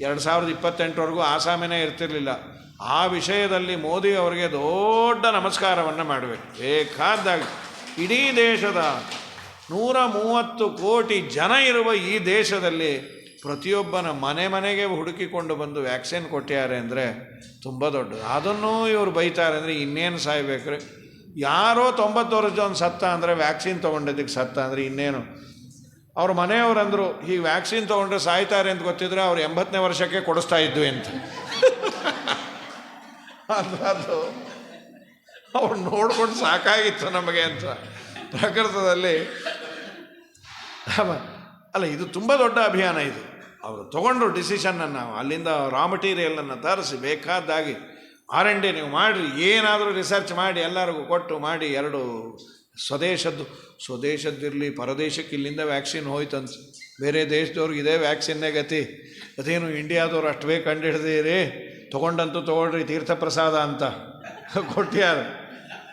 2028ವರೆಗೂ ಆಸಾಮಿನೇ ಇರ್ತಿರಲಿಲ್ಲ. ಆ ವಿಷಯದಲ್ಲಿ ಮೋದಿ ಅವರಿಗೆ ದೊಡ್ಡ ನಮಸ್ಕಾರವನ್ನು ಮಾಡಬೇಕು. ಬೇಕಾದಾಗ ಇಡೀ ದೇಶದ 130 ಕೋಟಿ ಜನ ಇರುವ ಈ ದೇಶದಲ್ಲಿ ಪ್ರತಿಯೊಬ್ಬನ ಮನೆಗೆ ಹುಡುಕಿಕೊಂಡು ಬಂದು ವ್ಯಾಕ್ಸಿನ್ ಕೊಟ್ಟಿದ್ದಾರೆ ಅಂದರೆ ತುಂಬ ದೊಡ್ಡದು. ಅದನ್ನೂ ಇವರು ಬೈತಾರೆ ಅಂದರೆ ಇನ್ನೇನು ಸಾಯ್ಬೇಕ್ರಿ? ಯಾರೋ 90 ವರ್ಷ ಸತ್ತ ಅಂದರೆ ವ್ಯಾಕ್ಸಿನ್ ತೊಗೊಂಡಿದ್ದಕ್ಕೆ ಸತ್ತ ಅಂದರೆ ಇನ್ನೇನು? ಅವ್ರ ಮನೆಯವರಂದರು ಈ ವ್ಯಾಕ್ಸಿನ್ ತೊಗೊಂಡ್ರೆ ಸಾಯ್ತಾರೆ ಅಂತ ಗೊತ್ತಿದ್ರೆ ಅವ್ರು 80ನೇ ವರ್ಷಕ್ಕೆ ಕೊಡಿಸ್ತಾ ಇದ್ವಿ ಅಂತ. ಅದು ಅವ್ರು ನೋಡ್ಕೊಂಡು ಸಾಕಾಗಿತ್ತು ನಮಗೆ ಅಂತ. ಪ್ರಕೃತದಲ್ಲಿ ಅಲ್ಲ, ಇದು ತುಂಬ ದೊಡ್ಡ ಅಭಿಯಾನ. ಇದು ಅವರು ತೊಗೊಂಡ್ರು ಡಿಸಿಷನನ್ನು. ಅಲ್ಲಿಂದ ರಾ ಮಟೀರಿಯಲನ್ನು ತರಿಸಿ ಬೇಕಾದಾಗಿ R&D ನೀವು ಮಾಡಿರಿ, ಏನಾದರೂ ರಿಸರ್ಚ್ ಮಾಡಿ ಎಲ್ಲರಿಗೂ ಕೊಟ್ಟು ಮಾಡಿ. 2 ಸ್ವದೇಶದ್ದಿರಲಿ ಪರದೇಶಕ್ಕೆ ಇಲ್ಲಿಂದ ವ್ಯಾಕ್ಸಿನ್ ಹೋಯ್ತಂತ. ಬೇರೆ ದೇಶದವ್ರಿಗೆ ಇದೇ ವ್ಯಾಕ್ಸಿನ್ನೇ ಗತಿ. ಅದೇನು ಇಂಡಿಯಾದವ್ರು ಅಷ್ಟು ಬೇಗ ಕಂಡು ಹಿಡ್ದೀರಿ, ತೊಗೊಂಡಂತೂ ತೊಗೊಳ್ರಿ ತೀರ್ಥ ಪ್ರಸಾದ ಅಂತ ಕೊಟ್ಟಿದ್ದಾರೆ.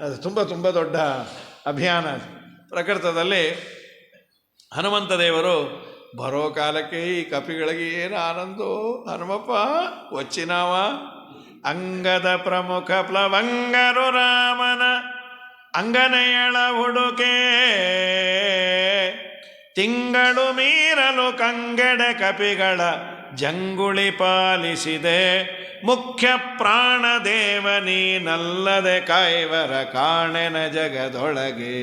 ಅದು ತುಂಬ ದೊಡ್ಡ ಅಭಿಯಾನ. ಪ್ರಕೃತದಲ್ಲಿ ಹನುಮಂತ ದೇವರು ಬರೋ ಕಾಲಕ್ಕೆ ಈ ಕಪಿಗಳಿಗೆ ಏನು ಆನಂದೋ. ಹನುಮಪ್ಪ ಒಚ್ಚಿನಾವ ಅಂಗದ ಪ್ರಮುಖ ಪ್ಲವಂಗರು ರಾಮನ ಅಂಗನೆಯಳ ಹುಡುಕೆ ತಿಂಗಳು ಮೀರಲು ಕಂಗೆಡೆ ಕಪಿಗಳ ಜಂಗುಳಿ ಪಾಲಿಸಿದೆ. ಮುಖ್ಯ ಪ್ರಾಣದೇವ ನೀನಲ್ಲದೆ ಕಾಯ್ವರ ಕಾಣೆನ ಜಗದೊಳಗೆ.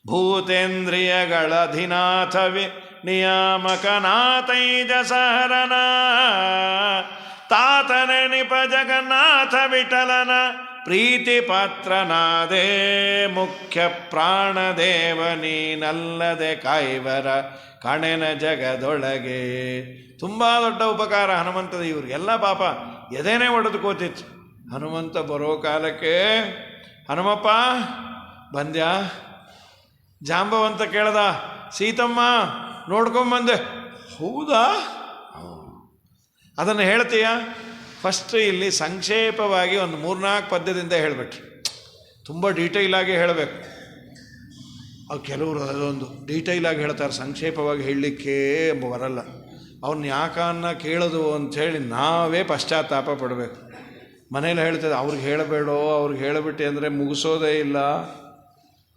ಭೂತೇಂದ್ರಿಯಗಳ ಅಧಿನಾಥವಿ ನಿಯಾಮಕನಾಥೈಜ ಸಹರನ ತಾತನೆ ನಿಪ ಜಗನ್ನಾಥ ವಿಠಲನ ಪ್ರೀತಿ ಪಾತ್ರನಾದೇ. ಮುಖ್ಯ ಪ್ರಾಣದೇವ ನೀನಲ್ಲದೆ ಕಾಯ್ವರ ಕಾಣೆನ ಜಗದೊಳಗೆ. ತುಂಬ ದೊಡ್ಡ ಉಪಕಾರ ಹನುಮಂತದ. ಇವ್ರಿಗೆಲ್ಲ ಪಾಪ ಎದೇನೇ ಒಡೆದು ಕೂತಿತ್ತು. ಹನುಮಂತ ಬರೋ ಕಾಲಕ್ಕೆ ಹನುಮಪ್ಪ ಬಂದ್ಯಾ? ಜಾಂಬವಂತ ಕೇಳ್ದ, ಸೀತಮ್ಮ ನೋಡ್ಕೊಂಬಂದೆ. ಹೌದಾ? ಅದನ್ನು ಹೇಳ್ತೀಯ? ಫಸ್ಟ್ ಇಲ್ಲಿ ಸಂಕ್ಷೇಪವಾಗಿ ಒಂದು 3-4 ಪದ್ಯದಿಂದ ಹೇಳಿಬಿಟ್ರು. ತುಂಬ ಡೀಟೈಲಾಗಿ ಹೇಳಬೇಕು. ಕೆಲವರು ಅದೊಂದು ಡೀಟೈಲಾಗಿ ಹೇಳ್ತಾರೆ, ಸಂಕ್ಷೇಪವಾಗಿ ಹೇಳಲಿಕ್ಕೆ ಬರಲ್ಲ. ಅವ್ರನ್ನ ಯಾಕನ್ನ ಕೇಳೋದು ಅಂಥೇಳಿ ನಾವೇ ಪಶ್ಚಾತ್ತಾಪ ಪಡಬೇಕು. ಮನೇಲಿ ಹೇಳ್ತದೆ ಅವ್ರಿಗೆ ಹೇಳಬೇಡೋ, ಅವ್ರಿಗೆ ಹೇಳಿಬಿಟ್ಟು ಅಂದರೆ ಮುಗಿಸೋದೇ ಇಲ್ಲ.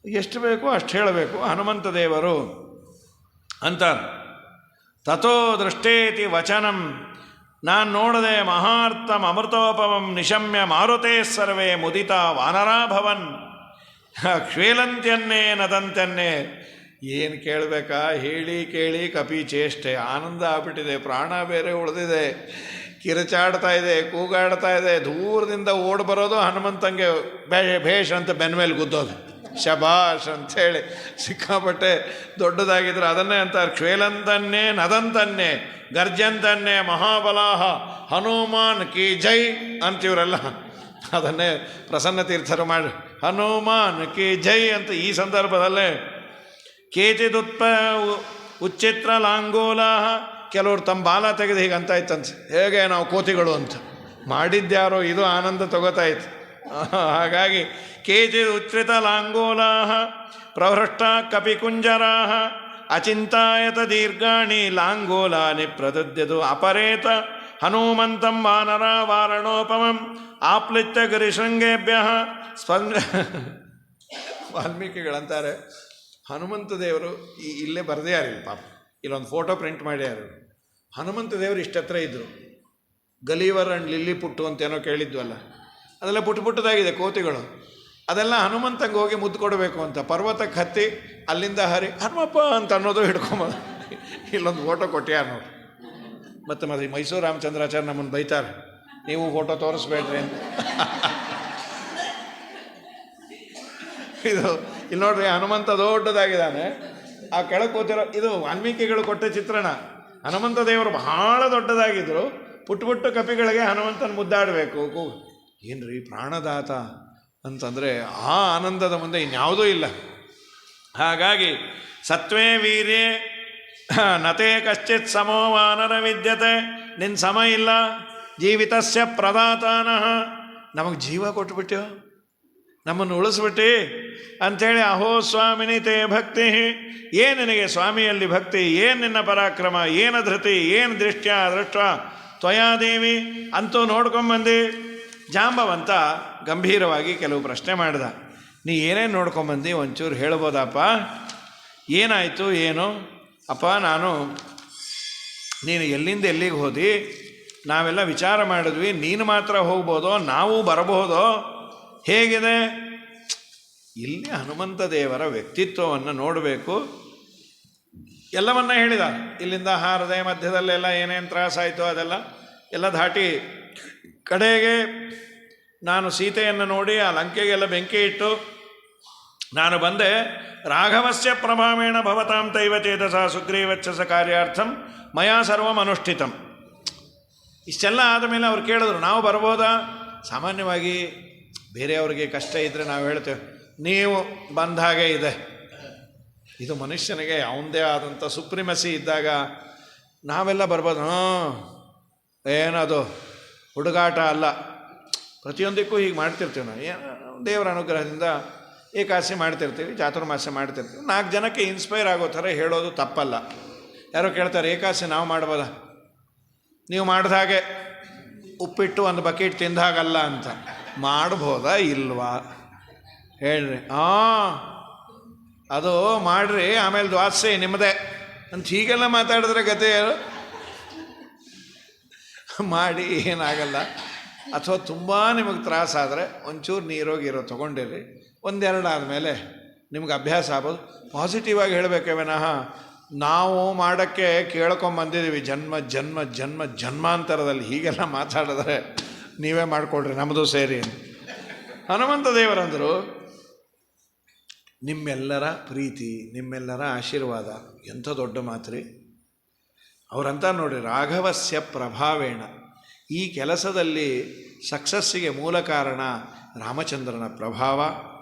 ಎಷ್ಟು ಬೇಕೋ ಅಷ್ಟು ಹೇಳಬೇಕು. ಹನುಮಂತ ದೇವರು ಅಂತಾರೆ, ತಥೋ ದೃಷ್ಟೇತಿ ವಚನಂ ನಾನು ನೋಡದೆ ಮಹಾರ್ಥಂ ಅಮೃತೋಪಮಂ ನಿಶಮ್ಯ ಮಾರುತೇ ಸರ್ವೇ ಮುದಿತ ವಾನರಾಭವನ್ ಕ್ಷೇಲಂತ್ಯನ್ನೇ ನದಂತ್ಯನ್ನೇ. ಏನು ಕೇಳಬೇಕಾ? ಹೇಳಿ ಕೇಳಿ ಕಪಿ ಚೇಷ್ಟೆ, ಆನಂದ ಆಗ್ಬಿಟ್ಟಿದೆ. ಪ್ರಾಣ ಬೇರೆ ಉಳಿದಿದೆ, ಕಿರಚಾಡ್ತಾ ಇದೆ, ಕೂಗಾಡ್ತಾ ಇದೆ. ದೂರದಿಂದ ಓಡಿ ಬರೋದು ಹನುಮಂತಂಗೆ ಭೇಷ್ ಅಂತ ಬೆನ್ಮೇಲೆ ಗುದ್ದೋದು, ಶಬಾಷ್ ಅಂಥೇಳಿ. ಸಿಕ್ಕಾಪಟ್ಟೆ ದೊಡ್ಡದಾಗಿದ್ರೆ ಅದನ್ನೇ ಅಂತಾರೆ ಕ್ಷೇಲಂತನ್ನೇ ನದಂತನ್ನೇ ಗರ್ಜಂತನ್ನೇ ಮಹಾಬಲಾಹ ಹನುಮಾನ್ ಕಿ ಜೈ ಅಂತೀವ್ರಲ್ಲ, ಅದನ್ನೇ ಪ್ರಸನ್ನ ತೀರ್ಥರು ಮಾಡಿ ಹನುಮಾನ್ ಕಿ ಜೈ ಅಂತ ಈ ಸಂದರ್ಭದಲ್ಲೇ. ಕೇಚಿದುತ್ಪ ಉಚ್ಚಿತ್ರ ಲಾಂಗೋಲ, ಕೆಲವರು ತಮ್ಮ ಬಾಲ ತೆಗೆದು ಹೀಗೆ ಅಂತ ಇತ್ತಂತೆ, ಹೇಗೆ ನಾವು ಕೋತಿಗಳು ಅಂತ. ಮಾಡಿದ್ಯಾರೋ ಇದು ಆನಂದ ತಗೋತಾ ಇತ್ತು. ಹಾಗಾಗಿ ಕೇಚಿದ್ ಉಚ್ಛ್ರಿತ ಲಾಂಗೋಲಾ ಪ್ರಹೃಷ್ಟ ಕಪಿಕುಂಜರಾ ಅಚಿಂತಾಯತ ದೀರ್ಘಾಣಿ ಲಾಂಗೋಲಾನಿ ಪ್ರದದ್ಯದು ಅಪರೇತ ಹನುಮಂತಂ ವಾನರ ವಾರಣೋಪಮಂ ಆಪ್ಲಿತ್ಯ ಗರಿಶೃಂಗೇಭ್ಯ ಸ್ಪಂಗ. ವಾಲ್ಮೀಕಿಗಳಂತಾರೆ ಹನುಮಂತ ದೇವರು ಇಲ್ಲೇ ಬರದೇ ಯಾರಿಲ್ಲ ಪಾಪ, ಇಲ್ಲೊಂದು ಫೋಟೋ ಪ್ರಿಂಟ್ ಮಾಡ್ಯಾರು. ಹನುಮಂತ ದೇವರು ಇಷ್ಟತ್ರ ಇದ್ದರು. ಗಲೀವರ್ ಆ್ಯಂಡ್ ಲಿಲ್ಲಿ ಪುಟ್ಟು ಅಂತೇನೋ ಕೇಳಿದ್ವಲ್ಲ, ಅದೆಲ್ಲ ಪುಟ್ಟು ಪುಟ್ಟದಾಗಿದೆ ಕೋತಿಗಳು. ಅದೆಲ್ಲ ಹನುಮಂತಂಗೆ ಹೋಗಿ ಮುದ್ದು ಕೊಡಬೇಕು ಅಂತ ಪರ್ವತಕ್ಕೆ ಹತ್ತಿ ಅಲ್ಲಿಂದ ಹರಿ ಹನುಮಪ್ಪ ಅಂತ ಅನ್ನೋದು ಹಿಡ್ಕೊಂಬ. ಇಲ್ಲೊಂದು ಫೋಟೋ ಕೊಟ್ಟ್ಯಾರ ನೋಡಿ. ಮತ್ತು ಮೈಸೂರು ರಾಮಚಂದ್ರಾಚಾರ್ಯ ನಮ್ಮನ್ನು ಬೈತಾರೆ, ನೀವು ಫೋಟೋ ತೋರಿಸ್ಬೇಡ್ರಿ ಅಂತ. ಇದು ಇಲ್ಲಿ ನೋಡ್ರಿ, ಹನುಮಂತ ದೊಡ್ಡದಾಗಿದ್ದಾನೆ, ಆ ಕೆಳಗೆ ಕೂತಿರೋ ಇದು ವಾಲ್ಮೀಕಿಗಳು ಕೊಟ್ಟ ಚಿತ್ರಣ. ಹನುಮಂತ ದೇವರು ಬಹಳ ದೊಡ್ಡದಾಗಿದ್ದರು. ಪುಟ್ಟ ಪುಟ್ಟ ಕಪಿಗಳಿಗೆ ಹನುಮಂತನ ಮುದ್ದಾಡಬೇಕು. ಏನ್ರಿ ಪ್ರಾಣದಾತ ಅಂತಂದರೆ ಆ ಆನಂದದ ಮುಂದೆ ಇನ್ಯಾವುದೂ ಇಲ್ಲ. ಹಾಗಾಗಿ ಸತ್ವೇ ವೀರ್ಯೇ ನತೇ ಕಶ್ಚಿತ್ ಸಮೋ ವಾನರ ವಿದ್ಯತೆ. ನಿನ್ನ ಸಮ ಇಲ್ಲ. ಜೀವಿತಸ್ಯ ಪ್ರದಾತಾನಃ, ನಮಗೆ ಜೀವ ಕೊಟ್ಬಿಟ್ಟು ನಮ್ಮನ್ನು ಉಳಿಸ್ಬಿಟ್ಟು ಅಂಥೇಳಿ ಅಹೋ ಸ್ವಾಮಿನಿ ತೇ ಭಕ್ತಿ. ಏನು ನಿನಗೆ ಸ್ವಾಮಿಯಲ್ಲಿ ಭಕ್ತಿ, ಏನು ನಿನ್ನ ಪರಾಕ್ರಮ, ಏನು ಧೃತಿ, ಏನು ದೃಷ್ಟ್ಯ ದೃಷ್ಟ ತ್ವಯಾದೇವಿ ಅಂತೂ ನೋಡ್ಕೊಂಬಂದು. ಜಾಂಬವಂತ ಗಂಭೀರವಾಗಿ ಕೆಲವು ಪ್ರಶ್ನೆ ಮಾಡ್ದ. ನೀ ಏನೇನು ನೋಡ್ಕೊಂಬಂದು ಒಂಚೂರು ಹೇಳ್ಬೋದಪ್ಪ, ಏನಾಯಿತು ಏನು? ಅಪ್ಪ ನೀನು ಎಲ್ಲಿಂದ ಎಲ್ಲಿಗೆ ಹೋದಿ? ನಾವೆಲ್ಲ ವಿಚಾರ ಮಾಡಿದ್ವಿ, ನೀನು ಮಾತ್ರ ಹೋಗ್ಬೋದೋ ನಾವು ಬರಬಹುದೋ, ಹೇಗಿದೆ? ಇಲ್ಲಿ ಹನುಮಂತ ದೇವರ ವ್ಯಕ್ತಿತ್ವವನ್ನು ನೋಡಬೇಕು. ಎಲ್ಲವನ್ನ ಹೇಳಿದ. ಇಲ್ಲಿಂದ ಹಾರದೆ ಮಧ್ಯದಲ್ಲೆಲ್ಲ ಏನೇನು ತ್ರಾಸಾಯಿತು ಅದೆಲ್ಲ ಎಲ್ಲ ದಾಟಿ ಕಡೆಗೆ ನಾನು ಸೀತೆಯನ್ನು ನೋಡಿ ಆ ಲಂಕೆಗೆಲ್ಲ ಬೆಂಕಿ ಇಟ್ಟು ನಾನು ಬಂದೆ. ರಾಘವಸ್ಯ ಪ್ರಭಾವೇಣ ಭವತಾಂ ತೈವ ಚೇತಸ ಸುಗ್ರೀವಚ್ಛಸ ಕಾರ್ಯಾರ್ಥಂ ಮಯಾ ಸರ್ವಂ ಅನುಷ್ಠಿತಂ. ಇಷ್ಟೆಲ್ಲ ಆದಮೇಲೆ ಅವ್ರು ಕೇಳಿದ್ರು, ನಾವು ಬರ್ಬೋದಾ? ಸಾಮಾನ್ಯವಾಗಿ ಬೇರೆಯವ್ರಿಗೆ ಕಷ್ಟ ಇದ್ದರೆ ನಾವು ಹೇಳ್ತೇವೆ, ನೀವು ಬಂದ ಹಾಗೆ ಇದೆ. ಇದು ಮನುಷ್ಯನಿಗೆ ಅವನದೇ ಆದಂಥ ಸುಪ್ರಿಮಸಿ ಇದ್ದಾಗ ನಾವೆಲ್ಲ ಬರ್ಬೋದು. ಏನದು ಹುಡುಗಾಟ ಅಲ್ಲ. ಪ್ರತಿಯೊಂದಕ್ಕೂ ಹೀಗೆ ಮಾಡ್ತಿರ್ತೀವಿ ನಾವು. ದೇವರ ಅನುಗ್ರಹದಿಂದ ಏಕಾಸಿ ಮಾಡ್ತಿರ್ತೀವಿ, ಚಾತುರ್ಮಾಸ್ಯ ಮಾಡ್ತಿರ್ತೀವಿ. 4 ಜನಕ್ಕೆ ಇನ್ಸ್ಪೈರ್ ಆಗೋ ಥರ ಹೇಳೋದು ತಪ್ಪಲ್ಲ. ಯಾರೋ ಕೇಳ್ತಾರೆ, ಏಕಾಸಿ ನಾವು ಮಾಡ್ಬೋದಾ? ನೀವು ಮಾಡಿದ ಹಾಗೆ ಉಪ್ಪಿಟ್ಟು ಒಂದು ಬಕೆಟ್ ತಿಂದಾಗಲ್ಲ ಅಂತ. ಮಾಡ್ಬೋದಾ ಇಲ್ವಾ ಹೇಳ್ರಿ? ಅದು ಮಾಡ್ರಿ, ಆಮೇಲೆ ದ್ವಾಸೆ ನಿಮ್ಮದೇ ಅಂತ ಹೀಗೆಲ್ಲ ಮಾತಾಡಿದ್ರೆ ಗತೆ ಮಾಡಿ ಏನಾಗಲ್ಲ. ಅಥವಾ ತುಂಬ ನಿಮಗೆ ತ್ರಾಸಾದರೆ ಒಂಚೂರು ನೀರೋಗಿರೋ ತೊಗೊಂಡಿರಿ. 1-2 ಆದಮೇಲೆ ನಿಮ್ಗೆ ಅಭ್ಯಾಸ ಆಗ್ಬೋದು. ಪಾಸಿಟಿವ್ ಆಗಿ ಹೇಳಬೇಕೇ ವಿನಃ ನಾವು ಮಾಡೋಕ್ಕೆ ಕೇಳ್ಕೊಂಬಂದಿದ್ದೀವಿ ಜನ್ಮ ಜನ್ಮ ಜನ್ಮ ಜನ್ಮಾಂತರದಲ್ಲಿ ಹೀಗೆಲ್ಲ ಮಾತಾಡಿದ್ರೆ ನೀವೇ ಮಾಡಿಕೊಡ್ರಿ ನಮ್ಮದು ಸೇರಿ. ಹನುಮಂತ ದೇವರಂದರು, ನಿಮ್ಮೆಲ್ಲರ ಪ್ರೀತಿ, ನಿಮ್ಮೆಲ್ಲರ ಆಶೀರ್ವಾದ ಎಂಥ ದೊಡ್ಡ ಮಾತ್ರಿ. ಅವರಂತ ನೋಡಿ, ರಾಘವಸ್ಯ ಪ್ರಭಾವೇಣ, ಈ ಕೆಲಸದಲ್ಲಿ ಸಕ್ಸಸ್ಸಿಗೆ ಮೂಲ ಕಾರಣ ರಾಮಚಂದ್ರನ ಪ್ರಭಾವ.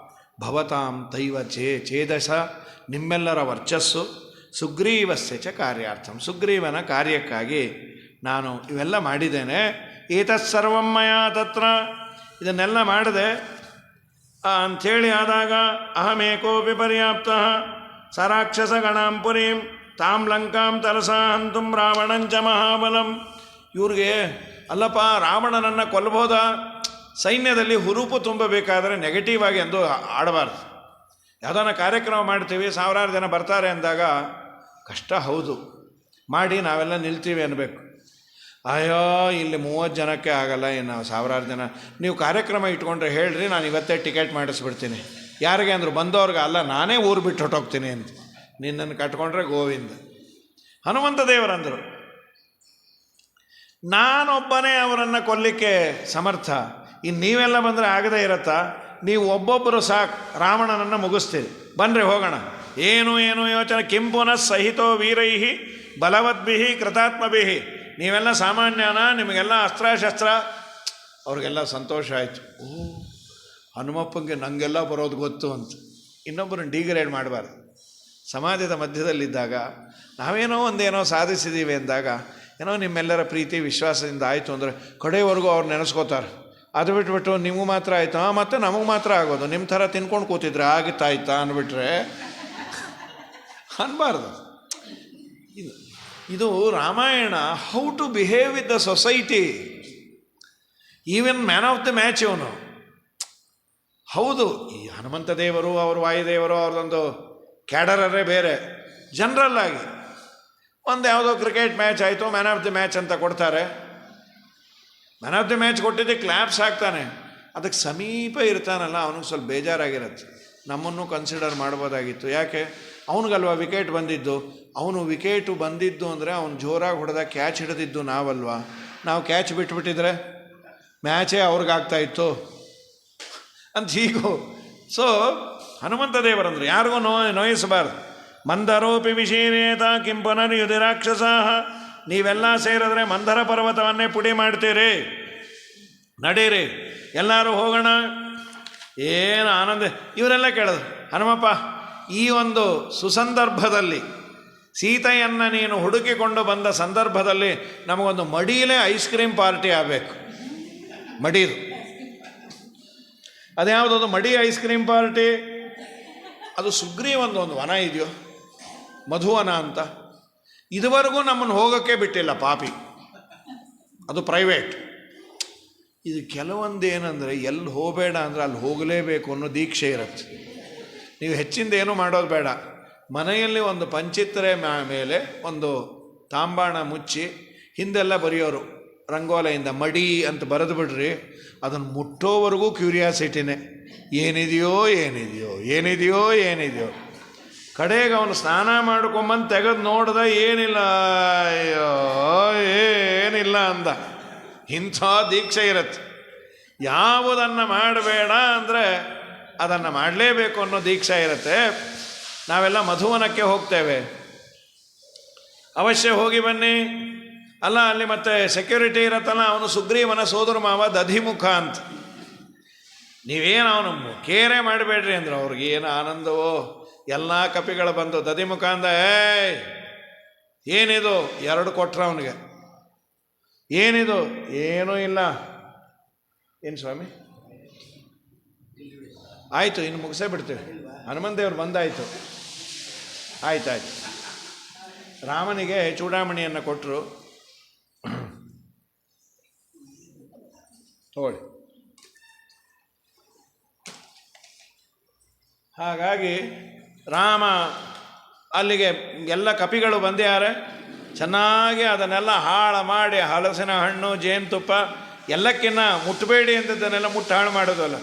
ಭವತಾಂ ತೈವ ಚೇದಸ, ನಿಮ್ಮೆಲ್ಲರ ವರ್ಚಸ್ಸು. ಸುಗ್ರೀವಸ್ಯ ಚ ಕಾರ್ಯಾರ್ಥಂ, ಸುಗ್ರೀವನ ಕಾರ್ಯಕ್ಕಾಗಿ ನಾನು ಇವೆಲ್ಲ ಮಾಡಿದ್ದೇನೆ. ಏತತ್ಸರ್ವಂ ಮಯಾ ತತ್ರ, ಇದನ್ನೆಲ್ಲ ಮಾಡಿದೆ ಅಂಥೇಳಿ ಆದಾಗ ಅಹಮೇಕೋಪಿ ಪರ್ಯಾಪ್ತ ಸರಾಕ್ಷಸ ಗಣಾಂ ಪುರೀಂ ತಾಂ ಲಂಕಾಂ ತರಸಾ ಹಂತುಂ ರಾವಣಂಚ ಮಹಾಬಲಂ. ಇವ್ರಿಗೆ ಅಲ್ಲಪ್ಪ ರಾವಣನನ್ನು ಕೊಲ್ಲಬಹುದಾ? ಸೈನ್ಯದಲ್ಲಿ ಹುರುಪು ತುಂಬಬೇಕಾದರೆ ನೆಗೆಟಿವ್ ಆಗಿ ಎಂದು ಆಡಬಾರ್ದು. ಯಾವುದಾನ ಕಾರ್ಯಕ್ರಮ ಮಾಡ್ತೀವಿ, 1000 ಜನ ಬರ್ತಾರೆ ಅಂದಾಗ ಕಷ್ಟ, ಹೌದು, ಮಾಡಿ ನಾವೆಲ್ಲ ನಿಲ್ತೀವಿ ಅನ್ನಬೇಕು. ಅಯ್ಯೋ ಇಲ್ಲಿ 30 ಜನಕ್ಕೆ ಆಗಲ್ಲ, ಇನ್ನು 1000 ಜನ. ನೀವು ಕಾರ್ಯಕ್ರಮ ಇಟ್ಕೊಂಡ್ರೆ ಹೇಳ್ರಿ, ನಾನು ಇವತ್ತೇ ಟಿಕೆಟ್ ಮಾಡಿಸ್ಬಿಡ್ತೀನಿ. ಯಾರಿಗೆ ಅಂದರು? ಬಂದವ್ರಿಗೆ. ಅಲ್ಲ, ನಾನೇ ಊರು ಬಿಟ್ಟು ಹೊಟ್ಟೋಗ್ತೀನಿ ಅಂತ. ನಿನ್ನನ್ನು ಕಟ್ಕೊಂಡ್ರೆ ಗೋವಿಂದ. ಹನುಮಂತ ದೇವರಂದರು, ನಾನೊಬ್ಬನೇ ಅವರನ್ನು ಕೊಲ್ಲಿಕ್ಕೆ ಸಮರ್ಥ. ಇನ್ನು ನೀವೆಲ್ಲ ಬಂದರೆ ಆಗದೇ ಇರತ್ತಾ? ನೀವು ಒಬ್ಬೊಬ್ಬರು ಸಾಕು, ರಾವಣನನ್ನು ಮುಗಿಸ್ತೀರಿ. ಬನ್ನಿರಿ ಹೋಗೋಣ. ಏನು ಯೋಚನೆ. ಕಿಂಪುನಃ ಸಹಿತೋ ವೀರೈಹಿ ಬಲವದ್ಭಿಹಿ ಕೃತಾತ್ಮಭಿಹಿ. ನೀವೆಲ್ಲ ಸಾಮಾನ್ಯನ, ನಿಮಗೆಲ್ಲ ಅಸ್ತ್ರಶಸ್ತ್ರ. ಅವ್ರಿಗೆಲ್ಲ ಸಂತೋಷ ಆಯಿತು. ಹನುಮಪ್ಪಂಗೆ ನನಗೆಲ್ಲ ಬರೋದು ಗೊತ್ತು ಅಂತ. ಇನ್ನೊಬ್ಬರನ್ನು ಡಿಗ್ರೇಡ್ ಮಾಡಬಾರ್ದು. ಸಮಾಜದ ಮಧ್ಯದಲ್ಲಿದ್ದಾಗ ನಾವೇನೋ ಒಂದೇನೋ ಸಾಧಿಸಿದ್ದೀವಿ ಅಂದಾಗ ಏನೋ ನಿಮ್ಮೆಲ್ಲರ ಪ್ರೀತಿ ವಿಶ್ವಾಸದಿಂದ ಆಯಿತು ಅಂದರೆ ಕಡೆಯವರೆಗೂ ಅವ್ರು ನೆನೆಸ್ಕೋತಾರೆ. ಅದು ಬಿಟ್ಬಿಟ್ಟು ನೀವು ಮಾತ್ರ ಆಯಿತಾ, ಮತ್ತು ನಮಗೆ ಮಾತ್ರ ಆಗೋದು, ನಿಮ್ಮ ಥರ ತಿನ್ಕೊಂಡು ಕೂತಿದ್ರೆ ಆಗಿತ್ತಾಯ್ತಾ ಅಂದ್ಬಿಟ್ರೆ ಅನ್ಬಾರ್ದು. ಇದು Ramayana how to behave with the society. Even man of the match ಇವನು. ಹೌದು, ಈ ಹನುಮಂತ ದೇವರು, ಅವರು ವಾಯುದೇವರು, ಅವ್ರದ್ದೊಂದು ಕ್ಯಾಡರರೇ ಬೇರೆ. ಜನರಲ್ ಆಗಿ ಒಂದು ಯಾವುದೋ ಕ್ರಿಕೆಟ್ ಮ್ಯಾಚ್ ಆಯಿತು, ಮ್ಯಾನ್ ಆಫ್ ದಿ ಮ್ಯಾಚ್ ಅಂತ ಕೊಡ್ತಾರೆ. ಮ್ಯಾನ್ ಆಫ್ ದಿ ಮ್ಯಾಚ್ ಕೊಟ್ಟಿದ್ದಕ್ಕೆ ಕ್ಲ್ಯಾಪ್ಸ್ ಹಾಕ್ತಾನೆ. ಅದಕ್ಕೆ ಸಮೀಪ ಇರ್ತಾನಲ್ಲ, ಅವನಿಗೆ ಸ್ವಲ್ಪ ಬೇಜಾರಾಗಿರುತ್ತೆ. ನಮ್ಮನ್ನು ಕನ್ಸಿಡರ್ ಮಾಡ್ಬೋದಾಗಿತ್ತು. ಯಾಕೆ? ಅವನಿಗಲ್ವ ವಿಕೆಟ್ ಬಂದಿದ್ದು. ಅವನು ವಿಕೆಟು ಬಂದಿದ್ದು ಅಂದರೆ ಅವನು ಜೋರಾಗಿ ಹೊಡೆದ ಕ್ಯಾಚ್ ಹಿಡಿದಿದ್ದು ನಾವಲ್ವಾ. ನಾವು ಕ್ಯಾಚ್ ಬಿಟ್ಬಿಟ್ಟಿದ್ರೆ ಮ್ಯಾಚೇ ಅವ್ರಿಗಾಗ್ತಾಯಿತ್ತು ಅಂತ ಹೀಗೂ. ಸೊ ಹನುಮಂತ ದೇವರಂದ್ರು ಯಾರಿಗೂ ನೋಯಿಸಬಾರ್ದು. ಮಂದರೋಪಿ ವಿಶೀನೇತ ಕಿಂ ಪುನರ್ಯುಧಿ ರಾಕ್ಷಸಾಹ. ನೀವೆಲ್ಲ ಸೇರಿದ್ರೆ ಮಂದರ ಪರ್ವತವನ್ನೇ ಪುಡಿ ಮಾಡ್ತೀರಿ, ನಡೀರಿ ಎಲ್ಲರೂ ಹೋಗೋಣ. ಏನು ಆನಂದ. ಇವರೆಲ್ಲ ಕೇಳಿದ್ರು, ಹನುಮಪ್ಪ ಈ ಒಂದು ಸುಸಂದರ್ಭದಲ್ಲಿ ಸೀತೆಯನ್ನು ನೀನು ಹುಡುಕಿಕೊಂಡು ಬಂದ ಸಂದರ್ಭದಲ್ಲಿ ನಮಗೊಂದು ಮಡಿಯಲ್ಲೇ ಐಸ್ ಕ್ರೀಮ್ ಪಾರ್ಟಿ ಆಗಬೇಕು. ಮಡಿದು ಅದ್ಯಾವುದದು ಮಡಿ ಐಸ್ ಕ್ರೀಮ್ ಪಾರ್ಟಿ? ಅದು ಸುಗ್ರೀವಂದು ಒಂದು ವನ ಇದೆಯೋ, ಮಧುವನ ಅಂತ. ಇದುವರೆಗೂ ನಮ್ಮನ್ನು ಹೋಗೋಕ್ಕೆ ಬಿಟ್ಟಿಲ್ಲ ಪಾಪಿ. ಅದು ಪ್ರೈವೇಟ್. ಇದು ಕೆಲವೊಂದು ಏನಂದರೆ ಎಲ್ಲಿ ಹೋಗಬೇಡ ಅಂದರೆ ಅಲ್ಲಿ ಹೋಗಲೇಬೇಕು ಅನ್ನೋ ದೀಕ್ಷೆ ಇರುತ್ತೆ. ನೀವು ಹೆಚ್ಚಿಂದ ಏನೂ ಮಾಡೋದು ಬೇಡ. ಮನೆಯಲ್ಲಿ ಒಂದು ಪಂಚಿತ್ರೆ ಮೇಲೆ ಒಂದು ತಾಂಬಾಣ ಮುಚ್ಚಿ ಹಿಂದೆಲ್ಲ ಬರೆಯೋರು ರಂಗೋಲೆಯಿಂದ ಮಡಿ ಅಂತ ಬರೆದು ಬಿಡ್ರಿ. ಅದನ್ನು ಮುಟ್ಟೋವರೆಗೂ ಕ್ಯೂರಿಯಾಸಿಟಿನೇ, ಏನಿದೆಯೋ ಏನಿದೆಯೋ ಏನಿದೆಯೋ ಏನಿದೆಯೋ. ಕಡೆಗೆ ಅವನು ಸ್ನಾನ ಮಾಡ್ಕೊಂಬಂದು ತೆಗೆದು ನೋಡ್ದ, ಏನಿಲ್ಲ, ಅಯ್ಯೋ ಏನಿಲ್ಲ ಅಂದ. ಇಂಥ ದೀಕ್ಷೆ ಇರುತ್ತೆ. ಯಾವುದನ್ನು ಮಾಡಬೇಡ ಅಂದರೆ ಅದನ್ನು ಮಾಡಲೇಬೇಕು ಅನ್ನೋ ದೀಕ್ಷೆ ಇರುತ್ತೆ. ನಾವೆಲ್ಲ ಮಧುವನಕ್ಕೆ ಹೋಗ್ತೇವೆ, ಅವಶ್ಯ ಹೋಗಿ ಬನ್ನಿ. ಅಲ್ಲ, ಅಲ್ಲಿ ಮತ್ತೆ ಸೆಕ್ಯೂರಿಟಿ ಇರತ್ತಲ್ಲ, ಅವನು ಸುಗ್ರೀವನ ಸೋದರ ಮಾವ ದಧಿಮುಖ ಅಂತ. ನೀವೇನು ಅವನು ಕೇರೆ ಮಾಡಬೇಡ್ರಿ ಅಂದ್ರೆ ಅವ್ರಿಗೆ ಏನು ಆನಂದವೋ. ಎಲ್ಲ ಕಪಿಗಳು ಬಂದು ದಧಿಮುಖ ಅಂದ, ಏನಿದು? 2 ಕೊಟ್ರ ಅವನಿಗೆ. ಏನಿದು? ಏನೂ ಇಲ್ಲ. ಏನು ಸ್ವಾಮಿ? ಆಯಿತು, ಇನ್ನು ಮುಗಿಸೇ ಬಿಡ್ತೀವಿ. ಹನುಮಂತ ದೇವ್ರು ಬಂದಾಯಿತು. ಆಯ್ತಾಯ್ತು. ರಾಮನಿಗೆ ಚೂಡಾಮಣಿಯನ್ನು ಕೊಟ್ಟರು. ತಗೊಳ್ಳಿ. ಹಾಗಾಗಿ ರಾಮ ಅಲ್ಲಿಗೆ ಎಲ್ಲ ಕಪಿಗಳು ಬಂದ್ಯಾರೆ. ಚೆನ್ನಾಗಿ ಅದನ್ನೆಲ್ಲ ಹಾಳು ಮಾಡಿ, ಹಲಸಿನ ಹಣ್ಣು, ಜೇನುತುಪ್ಪ ಎಲ್ಲಕ್ಕಿನ್ನ ಮುಟ್ಟಬೇಡಿ ಅಂಥದ್ದನ್ನೆಲ್ಲ ಮುಟ್ಟು ಹಾಳು ಮಾಡೋದಲ್ಲ.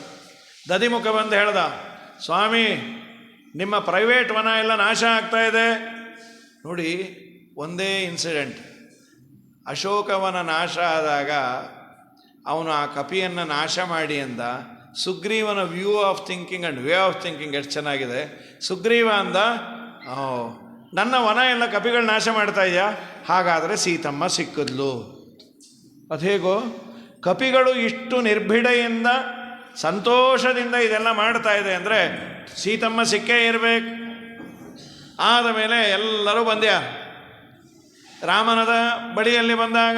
ದಧಿಮುಖ ಬಂದು ಹೇಳ್ದ, ಸ್ವಾಮಿ ನಿಮ್ಮ ಪ್ರೈವೇಟ್ ವನ ಎಲ್ಲ ನಾಶ ಆಗ್ತಾ ಇದೆ. ನೋಡಿ, ಒಂದೇ ಇನ್ಸಿಡೆಂಟ್. ಅಶೋಕವನ ನಾಶ ಆದಾಗ ಅವನು ಆ ಕಪಿಯನ್ನು ನಾಶ ಮಾಡಿ ಅಂದ. ಸುಗ್ರೀವನ view of thinking and way of thinking ಎಷ್ಟು ಚೆನ್ನಾಗಿದೆ. ಸುಗ್ರೀವ ಅಂದ, ನನ್ನ ವನ ಎಲ್ಲ ಕಪಿಗಳು ನಾಶ ಮಾಡ್ತಾ ಇದೆಯಾ, ಹಾಗಾದರೆ ಸೀತಮ್ಮ ಸಿಕ್ಕಿದ್ಲು. ಅದೇಗೋ? ಕಪಿಗಳು ಇಷ್ಟು ನಿರ್ಭಿಡೆಯಿಂದ ಸಂತೋಷದಿಂದ ಇದೆಲ್ಲ ಮಾಡ್ತಾ ಇದೆ ಅಂದರೆ ಸೀತಮ್ಮ ಸಿಕ್ಕೇ ಇರಬೇಕು. ಆದ ಮೇಲೆ ಎಲ್ಲರೂ ಬಂದ್ಯಾರ. ರಾಮನದ ಬಳಿಯಲ್ಲಿ ಬಂದಾಗ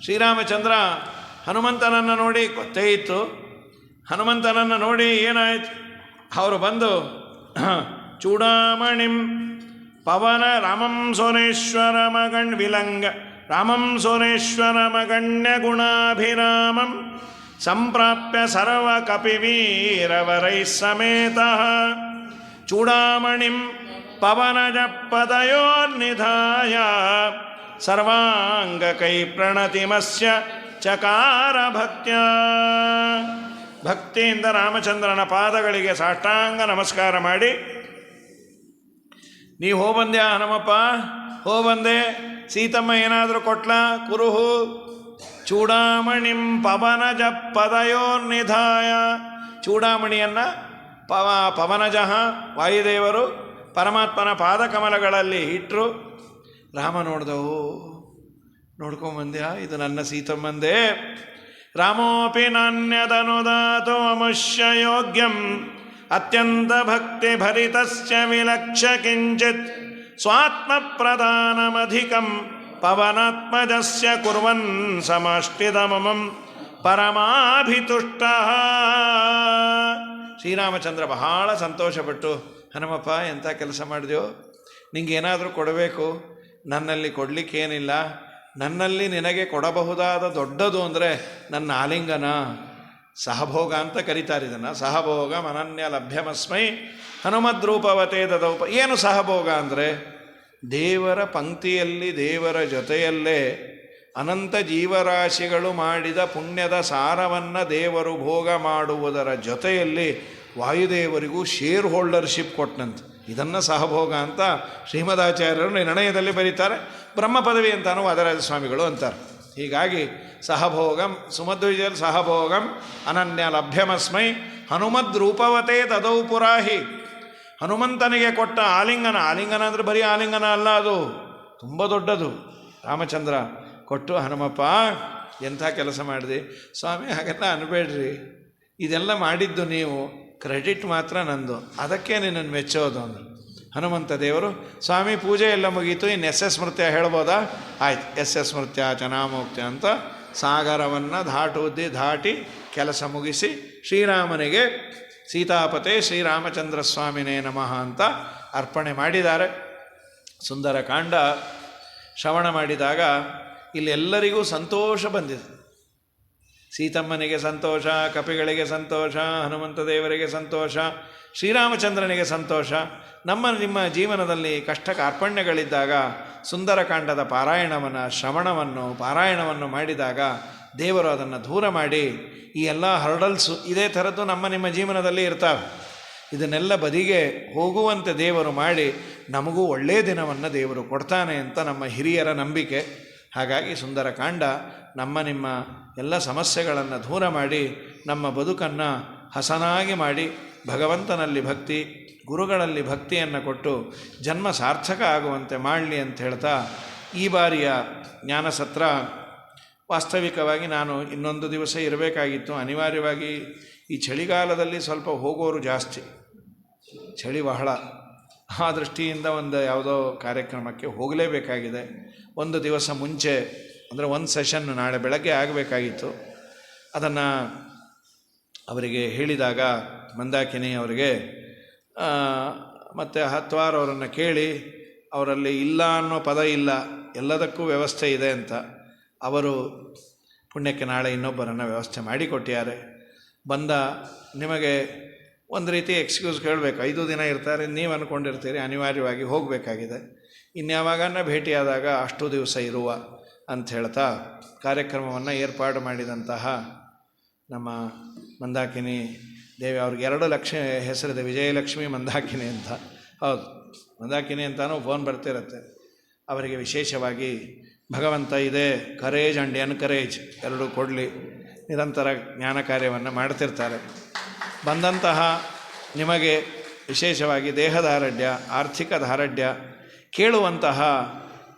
ಶ್ರೀರಾಮಚಂದ್ರ ಹನುಮಂತನನ್ನು ನೋಡಿ, ಗೊತ್ತೇ ಇತ್ತು ಹನುಮಂತನನ್ನು ನೋಡಿ ಏನಾಯಿತು. ಅವರು ಬಂದು ಚೂಡಾಮಣಿಂ ಪವನ ರಾಮಂ ಸೋನೇಶ್ವರ ಮಗಣ್ ವಿಲಂಗ ರಾಮಂ ಸೋನೇಶ್ವರ ಮಗಣ್ಯ ಗುಣಾಭಿರಾಮಂ ಸಂಪ್ರಾಪ್ಯ ಸರ್ವ ಕಪಿವೀರವರೈ ಸಮೇತಃ ಚೂಡಾಮಣಿಂ ಪವನಜ ಪದಯೋರ್ನಿಧಾಯ ಸರ್ವಾಂಗ ಕೈ ಪ್ರಣತಿಮಸ್ಯ ಚಕಾರ ಭಕ್ತ್ಯ. ಭಕ್ತಿಯಿಂದ ರಾಮಚಂದ್ರನ ಪಾದಗಳಿಗೆ ಸಾಷ್ಟಾಂಗ ನಮಸ್ಕಾರ ಮಾಡಿ, ನೀವು ಹೋಗ್ಬಂದ್ಯಾ ಹನುಮಪ್ಪ? ಹೋಗ್ಬಂದೆ. ಸೀತಮ್ಮ ಏನಾದರೂ ಕೊಟ್ಲ? ಕುರುಹು ಚೂಡಾಮಣಿಂ ಪವನಜ ಪದಯೋರ್ನಿಧಾಯ. ಚೂಡಾಮಣಿಯನ್ನು ಪವನಜಃ ವಾಯುದೇವರು ಪರಮಾತ್ಮನ ಪಾದಕಮಲಗಳಲ್ಲಿ ಇಟ್ಟರು. ರಾಮ ನೋಡ್ದವು, ನೋಡ್ಕೊಂಬಂದ್ಯಾ, ಇದು ನನ್ನ ಸೀತಮ್ಮಂದೇ. ರಾಮೋಪಿ ನಾಣ್ಯದನುದಾತು ಅಮುಷ್ಯ ಯೋಗ್ಯಂ ಅತ್ಯಂತ ಭಕ್ತಿ ಭರಿತಶ್ಚ ವಿಲಕ್ಷ ಕಿಂಚಿತ್ ಸ್ವಾತ್ಮ ಪ್ರಧಾನಮಧಿಕಂ ಪವನಾತ್ಮಜಸ್ಯ ಕುರ್ವನ್ ಸಮಷ್ಟಿದಮಂ ಪರಮಾಭಿತುಷ್ಟ. ಶ್ರೀರಾಮಚಂದ್ರ ಬಹಳ ಸಂತೋಷಪಟ್ಟು, ಹನುಮಪ್ಪ ಎಂಥ ಕೆಲಸ ಮಾಡಿದೆಯೋ, ನಿಂಗೇನಾದರೂ ಕೊಡಬೇಕು, ನನ್ನಲ್ಲಿ ಕೊಡಲಿಕ್ಕೇನಿಲ್ಲ, ನನ್ನಲ್ಲಿ ನಿನಗೆ ಕೊಡಬಹುದಾದ ದೊಡ್ಡದು ಅಂದರೆ ನನ್ನ ಆಲಿಂಗನ. ಸಹಭೋಗ ಅಂತ ಕರೀತಾರೆ ಇದನ್ನು. ಸಹಭೋಗ ಅನನ್ಯ ಲಭ್ಯಮಸ್ಮೈ ಹನುಮದ್ರೂಪವತೇ ದದೌಪ. ಏನು ಸಹಭೋಗ ಅಂದರೆ ದೇವರ ಪಂಕ್ತಿಯಲ್ಲಿ, ದೇವರ ಜೊತೆಯಲ್ಲೇ ಅನಂತ ಜೀವರಾಶಿಗಳು ಮಾಡಿದ ಪುಣ್ಯದ ಸಾರವನ್ನು ದೇವರು ಭೋಗ ಮಾಡುವುದರ ಜೊತೆಯಲ್ಲಿ ವಾಯುದೇವರಿಗೂ ಶೇರ್ ಹೋಲ್ಡರ್ಶಿಪ್ ಕೊಟ್ಟನಂತೆ. ಇದನ್ನು ಸಹಭೋಗ ಅಂತ ಶ್ರೀಮದಾಚಾರ್ಯರು ನಿರ್ಣಯದಲ್ಲಿ ಬರೀತಾರೆ. ಬ್ರಹ್ಮ ಪದವಿ ಅಂತಾನು ವಾದರಾಜ ಸ್ವಾಮಿಗಳು ಅಂತಾರೆ. ಹೀಗಾಗಿ ಸಹಭೋಗಂ ಸುಮಧ್ವಿಜಲ್ ಸಹಭೋಗಂ ಅನನ್ಯ ಲಭ್ಯಮಸ್ಮೈ ಹನುಮದ್ ರೂಪವತೇ ತದೌ ಪುರಾಹಿ. ಹನುಮಂತನಿಗೆ ಕೊಟ್ಟ ಆಲಿಂಗನ, ಆಲಿಂಗನ ಅಂದರೆ ಬರೀ ಆಲಿಂಗನ ಅಲ್ಲ, ಅದು ತುಂಬ ದೊಡ್ಡದು. ರಾಮಚಂದ್ರ ಕೊಟ್ಟು, ಹನುಮಪ್ಪ ಎಂಥ ಕೆಲಸ ಮಾಡಿದೆ ಸ್ವಾಮಿ, ಹಾಗೆಲ್ಲ ಅನ್ಬೇಡ್ರಿ, ಇದೆಲ್ಲ ಮಾಡಿದ್ದು ನೀವು, ಕ್ರೆಡಿಟ್ ಮಾತ್ರ ನಂದು, ಅದಕ್ಕೆ ನಿನ್ನನ್ನು ಮೆಚ್ಚೋದು ಅಂದರು. ಹನುಮಂತ ದೇವರು, ಸ್ವಾಮಿ ಪೂಜೆ ಎಲ್ಲ ಮುಗೀತು, ಇನ್ನು ಸ್ಮೃತ್ಯ ಹೇಳ್ಬೋದಾ? ಆಯ್ತು, ಸ್ಮೃತ್ಯ ಚನಾಮೋಕ್ತಿ ಅಂತ ಸಾಗರವನ್ನು ದಾಟಿ ಕೆಲಸ ಮುಗಿಸಿ ಶ್ರೀರಾಮನಿಗೆ ಸೀತಾಪತೆ ಶ್ರೀರಾಮಚಂದ್ರ ಸ್ವಾಮಿನೇ ನಮಃ ಅಂತ ಅರ್ಪಣೆ ಮಾಡಿದ್ದಾರೆ. ಸುಂದರಕಾಂಡ ಶ್ರವಣ ಮಾಡಿದಾಗ ಇಲ್ಲಿ ಎಲ್ಲರಿಗೂ ಸಂತೋಷ ಬಂದಿದೆ. ಸೀತಮ್ಮನಿಗೆ ಸಂತೋಷ, ಕಪಿಗಳಿಗೆ ಸಂತೋಷ, ಹನುಮಂತ ದೇವರಿಗೆ ಸಂತೋಷ, ಶ್ರೀರಾಮಚಂದ್ರನಿಗೆ ಸಂತೋಷ. ನಿಮ್ಮ ಜೀವನದಲ್ಲಿ ಕಷ್ಟ ಕಾರ್ಪಣ್ಯಗಳಿದ್ದಾಗ ಸುಂದರಕಾಂಡದ ಪಾರಾಯಣವನ್ನು ಮಾಡಿದಾಗ ದೇವರು ಅದನ್ನು ದೂರ ಮಾಡಿ ಈ ಎಲ್ಲ ಹರ್ಡಲ್ಸು ಇದೇ ಥರದ್ದು ನಿಮ್ಮ ಜೀವನದಲ್ಲಿ ಇರ್ತಾವೆ. ಇದನ್ನೆಲ್ಲ ಬದಿಗೆ ಹೋಗುವಂತೆ ದೇವರು ಮಾಡಿ ನಮಗೂ ಒಳ್ಳೆಯ ದಿನವನ್ನು ದೇವರು ಕೊಡ್ತಾನೆ ಅಂತ ನಮ್ಮ ಹಿರಿಯರ ನಂಬಿಕೆ. ಹಾಗಾಗಿ ಸುಂದರಕಾಂಡ ನಿಮ್ಮ ಎಲ್ಲ ಸಮಸ್ಯೆಗಳನ್ನು ದೂರ ಮಾಡಿ ನಮ್ಮ ಬದುಕನ್ನು ಹಸನಾಗಿ ಮಾಡಿ ಭಗವಂತನಲ್ಲಿ ಭಕ್ತಿ, ಗುರುಗಳಲ್ಲಿ ಭಕ್ತಿಯನ್ನು ಕೊಟ್ಟು ಜನ್ಮ ಸಾರ್ಥಕ ಆಗುವಂತೆ ಮಾಡಲಿ ಅಂತ ಹೇಳ್ತಾ, ಈ ಬಾರಿಯ ಜ್ಞಾನಸತ್ರ ವಾಸ್ತವಿಕವಾಗಿ ನಾನು ಇನ್ನೊಂದು ದಿವಸ ಇರಬೇಕಾಗಿತ್ತು. ಅನಿವಾರ್ಯವಾಗಿ ಈ ಚಳಿಗಾಲದಲ್ಲಿ ಸ್ವಲ್ಪ ಹೋಗೋರು ಜಾಸ್ತಿ, ಚಳಿ ಬಹಳ. ಆ ದೃಷ್ಟಿಯಿಂದ ಒಂದು ಯಾವುದೋ ಕಾರ್ಯಕ್ರಮಕ್ಕೆ ಹೋಗಲೇಬೇಕಾಗಿದೆ. ಒಂದು ದಿವಸ ಮುಂಚೆ ಅಂದರೆ ಒಂದು ಸೆಷನ್ ನಾಳೆ ಬೆಳಗ್ಗೆ ಆಗಬೇಕಾಗಿತ್ತು. ಅದನ್ನು ಅವರಿಗೆ ಹೇಳಿದಾಗ ಮಂದಾಕಿನಿ ಅವರಿಗೆ ಮತ್ತು ಹತ್ವಾರ್ ಅವರನ್ನು ಕೇಳಿ, ಅವರಲ್ಲಿ ಇಲ್ಲ ಅನ್ನೋ ಪದ ಇಲ್ಲ, ಎಲ್ಲದಕ್ಕೂ ವ್ಯವಸ್ಥೆ ಇದೆ ಅಂತ. ಅವರು ಪುಣ್ಯಕ್ಕೆ ನಾಳೆ ಇನ್ನೊಬ್ಬರನ್ನು ವ್ಯವಸ್ಥೆ ಮಾಡಿಕೊಟ್ಟಿದ್ದಾರೆ. ನಿಮಗೆ ಒಂದು ರೀತಿ ಎಕ್ಸ್ಕ್ಯೂಸ್ ಕೇಳಬೇಕು. 5 ದಿನ ಇರ್ತಾರೆ, ನೀವು ಅಂದ್ಕೊಂಡಿರ್ತೀರಿ ಅನಿವಾರ್ಯವಾಗಿ ಹೋಗಬೇಕಾಗಿದೆ, ಇನ್ಯಾವಾಗನ್ನ ಭೇಟಿಯಾದಾಗ ಅಷ್ಟು ದಿವಸ ಇರುವ ಅಂತ ಹೇಳ್ತಾ ಕಾರ್ಯಕ್ರಮವನ್ನು ಏರ್ಪಾಡು ಮಾಡಿದಂತಹ ನಮ್ಮ ಮಂದಾಕಿನಿ ದೇವಿ, ಅವ್ರಿಗೆ 2 ಲಕ್ಷ ಹೆಸರಿದೆ, ವಿಜಯಲಕ್ಷ್ಮಿ ಮಂದಾಕಿನಿ ಅಂತ. ಹೌದು, ಮಂದಾಕಿನಿ ಅಂತಾನೂ ಫೋನ್ ಬರ್ತಿರುತ್ತೆ. ಅವರಿಗೆ ವಿಶೇಷವಾಗಿ ಭಗವಂತ ಇದೆ ಕರೇಜ್ ಆ್ಯಂಡ್ ಎನ್ಕರೇಜ್ ಎರಡೂ ಕೊಡಲಿ. ನಿರಂತರ ಜ್ಞಾನ ಕಾರ್ಯವನ್ನು ಮಾಡ್ತಿರ್ತಾರೆ. ಬಂದಂತಹ ನಿಮಗೆ ವಿಶೇಷವಾಗಿ ದೇಹದಾರಢ್ಯ, ಆರ್ಥಿಕ ದಾರಢ್ಯ, ಕೇಳುವಂತಹ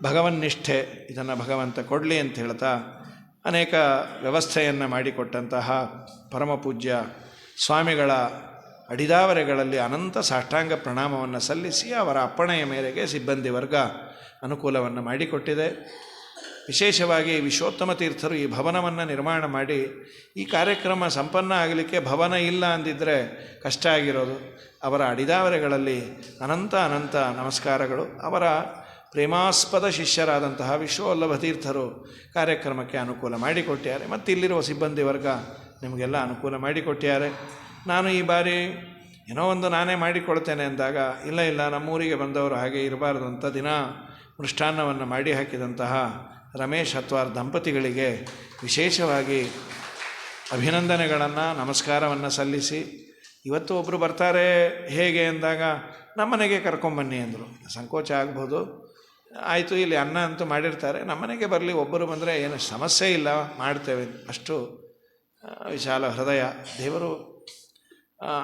ಭಗವನ್ನಿಷ್ಠೆ, ಇದನ್ನು ಭಗವಂತ ಕೊಡಲಿ ಅಂತ ಹೇಳ್ತಾ ಅನೇಕ ವ್ಯವಸ್ಥೆಯನ್ನು ಮಾಡಿಕೊಟ್ಟಂತಹ ಪರಮಪೂಜ್ಯ ಸ್ವಾಮಿಗಳ ಅಡಿದಾವರೆಗಳಲ್ಲಿ ಅನಂತ ಸಾಷ್ಟಾಂಗ ಪ್ರಣಾಮವನ್ನು ಸಲ್ಲಿಸಿ ಅವರ ಅಪ್ಪಣೆಯ ಮೇರೆಗೆ ಸಿಬ್ಬಂದಿ ವರ್ಗ ಅನುಕೂಲವನ್ನು ಮಾಡಿಕೊಟ್ಟಿದೆ. ವಿಶೇಷವಾಗಿ ವಿಶ್ವೋತ್ತಮ ತೀರ್ಥರು ಈ ಭವನವನ್ನು ನಿರ್ಮಾಣ ಮಾಡಿ ಈ ಕಾರ್ಯಕ್ರಮ ಸಂಪನ್ನ ಆಗಲಿಕ್ಕೆ ಭವನ ಇಲ್ಲ ಅಂದಿದ್ದರೆ ಕಷ್ಟ ಆಗಿರೋದು. ಅವರ ಅಡಿದಾವರೆಗಳಲ್ಲಿ ಅನಂತ ಅನಂತ ನಮಸ್ಕಾರಗಳು. ಅವರ ಪ್ರೇಮಾಸ್ಪದ ಶಿಷ್ಯರಾದಂತಹ ವಿಶ್ವವಲ್ಲಭ ತೀರ್ಥರು ಕಾರ್ಯಕ್ರಮಕ್ಕೆ ಅನುಕೂಲ ಮಾಡಿಕೊಟ್ಟಿದ್ದಾರೆ. ಮತ್ತು ಇಲ್ಲಿರುವ ಸಿಬ್ಬಂದಿ ವರ್ಗ ನಿಮಗೆಲ್ಲ ಅನುಕೂಲ ಮಾಡಿಕೊಟ್ಟಿದ್ದಾರೆ. ನಾನು ಈ ಬಾರಿ ಏನೋ ಒಂದು ನಾನೇ ಮಾಡಿಕೊಳ್ತೇನೆ ಅಂದಾಗ, ಇಲ್ಲ ನಮ್ಮೂರಿಗೆ ಬಂದವರು ಹಾಗೆ ಇರಬಾರ್ದು ಅಂತ ದಿನ ಮೃಷ್ಟಾನ್ನವನ್ನು ಮಾಡಿ ಹಾಕಿದಂತಹ ರಮೇಶ್ ಹತ್ವಾರ್ ದಂಪತಿಗಳಿಗೆ ವಿಶೇಷವಾಗಿ ಅಭಿನಂದನೆಗಳನ್ನು, ನಮಸ್ಕಾರವನ್ನು ಸಲ್ಲಿಸಿ, ಇವತ್ತು ಒಬ್ಬರು ಬರ್ತಾರೆ ಹೇಗೆ ಅಂದಾಗ ನಮ್ಮನೆಗೆ ಕರ್ಕೊಂಬನ್ನಿ ಅಂದರು. ಸಂಕೋಚ ಆಗ್ಬೋದು, ಆಯಿತು, ಇಲ್ಲಿ ಅನ್ನ ಅಂತೂ ಮಾಡಿರ್ತಾರೆ, ನಮ್ಮನೆಗೆ ಬರಲಿ, ಒಬ್ಬರು ಬಂದರೆ ಏನು ಸಮಸ್ಯೆ ಇಲ್ಲ, ಮಾಡ್ತೇವೆ. ಅಷ್ಟು ವಿಶಾಲ ಹೃದಯ ದೇವರು.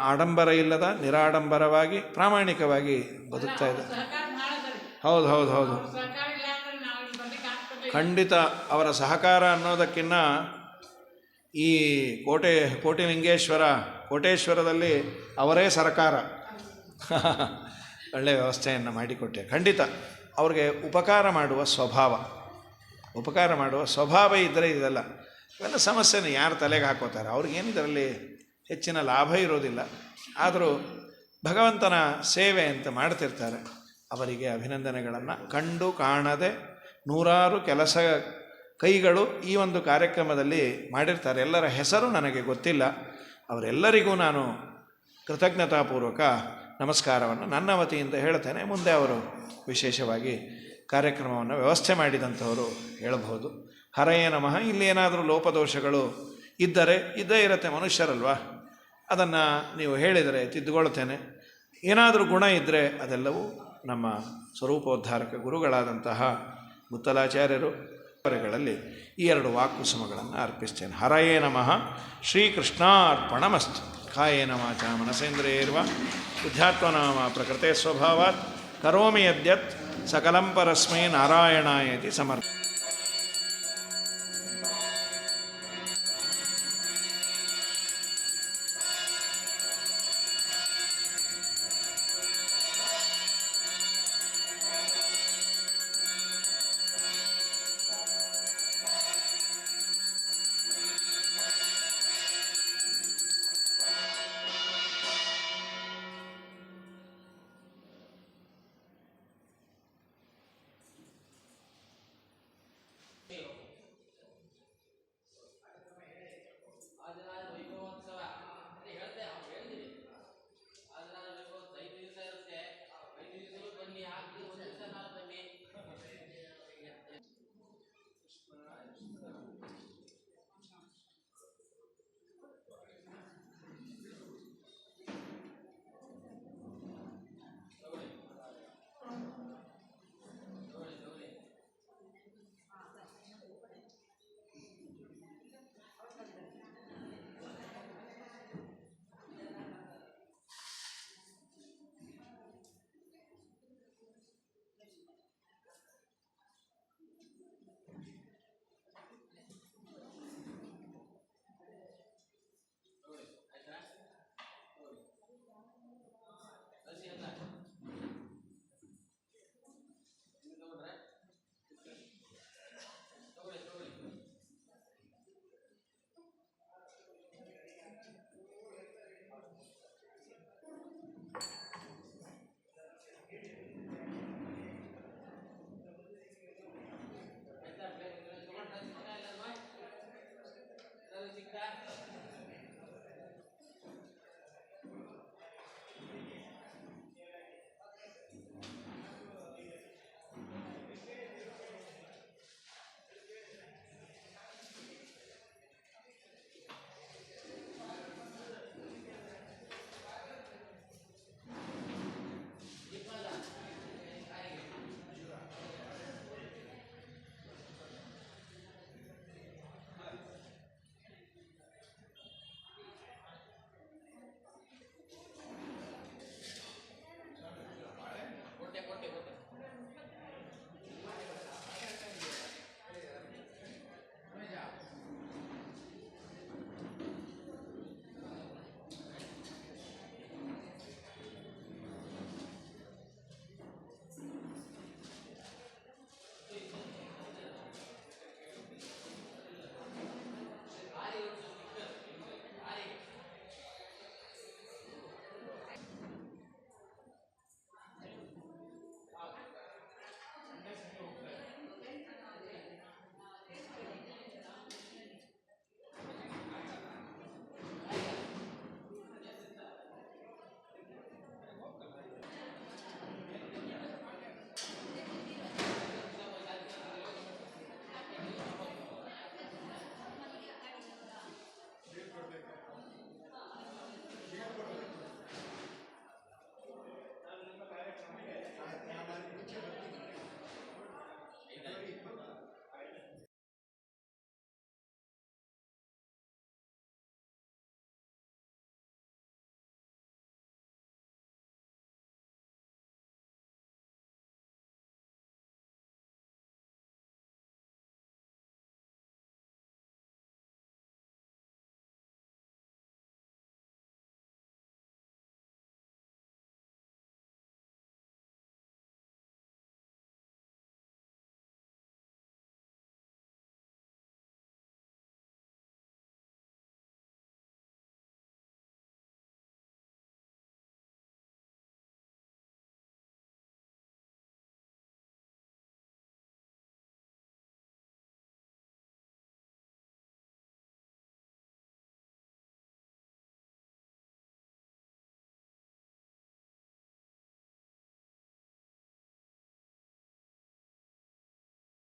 ಆಡಂಬರ ಇಲ್ಲದ ನಿರಾಡಂಬರವಾಗಿ ಪ್ರಾಮಾಣಿಕವಾಗಿ ಬದುಕ್ತಾ ಇದೆ. ಹೌದು ಖಂಡಿತ ಅವರ ಸಹಕಾರ ಅನ್ನೋದಕ್ಕಿಂತ ಈ ಕೋಟೇಶ್ವರದಲ್ಲಿ ಅವರೇ ಸರ್ಕಾರ ಒಳ್ಳೆಯ ವ್ಯವಸ್ಥೆಯನ್ನು ಮಾಡಿಕೊಟ್ಟೆ. ಖಂಡಿತ ಅವ್ರಿಗೆ ಉಪಕಾರ ಮಾಡುವ ಸ್ವಭಾವ ಇದ್ದರೆ ಇವೆಲ್ಲ ಸಮಸ್ಯೆನ ಯಾರು ತಲೆಗೆ ಹಾಕೋತಾರೆ? ಅವ್ರಿಗೇನು ಇದರಲ್ಲಿ ಹೆಚ್ಚಿನ ಲಾಭ ಇರೋದಿಲ್ಲ. ಆದರೂ ಭಗವಂತನ ಸೇವೆ ಅಂತ ಮಾಡ್ತಿರ್ತಾರೆ. ಅವರಿಗೆ ಅಭಿನಂದನೆಗಳನ್ನು. ಕಂಡು ಕಾಣದೆ ನೂರಾರು ಕೆಲಸ ಕೈಗಳು ಈ ಒಂದು ಕಾರ್ಯಕ್ರಮದಲ್ಲಿ ಮಾಡಿರ್ತಾರೆ. ಎಲ್ಲರ ಹೆಸರು ನನಗೆ ಗೊತ್ತಿಲ್ಲ. ಅವರೆಲ್ಲರಿಗೂ ನಾನು ಕೃತಜ್ಞತಾಪೂರ್ವಕ ನಮಸ್ಕಾರವನ್ನು ನನ್ನ ವತಿಯಿಂದ ಹೇಳ್ತೇನೆ. ಮುಂದೆ ಅವರು ವಿಶೇಷವಾಗಿ ಕಾರ್ಯಕ್ರಮವನ್ನು ವ್ಯವಸ್ಥೆ ಮಾಡಿದಂಥವರು ಹೇಳಬಹುದು. ಹರಯೇ ನಮಃ. ಇಲ್ಲಿ ಏನಾದರೂ ಲೋಪದೋಷಗಳು ಇದ್ದರೆ ಇದ್ದೇ ಇರುತ್ತೆ, ಮನುಷ್ಯರಲ್ವಾ, ಅದನ್ನು ನೀವು ಹೇಳಿದರೆ ತಿದ್ದುಕೊಳ್ತೇನೆ. ಏನಾದರೂ ಗುಣ ಇದ್ದರೆ ಅದೆಲ್ಲವೂ ನಮ್ಮ ಸ್ವರೂಪೋದ್ಧಾರಕ ಗುರುಗಳಾದಂತಹ ಮುತ್ತಲಾಚಾರ್ಯರು ಗಳಲ್ಲಿ ಈ 2 ವಾಕ್ಕುಸುಮಗಳನ್ನು ಅರ್ಪಿಸ್ತೇನೆ. ಹರಯೇ ನಮಃ. ಶ್ರೀಕೃಷ್ಣಾರ್ಪಣಮಸ್ತು. ಕಾಯೇನ ವಾಚಾ ಮನಸೇಂದ್ರಿಯೈರ್ವಾ ಬುದ್ಧ್ಯಾತ್ಮನಾಮ ಪ್ರಕೃತೆ ಸ್ವಭಾವಾತ್ ಕರೋಮಿ ಯದ್ಯತ್ ಸಕಲಂ ಪರಸ್ಮೈ ನಾರಾಯಣಾಯೇತಿ ಸಮರ್ಥ.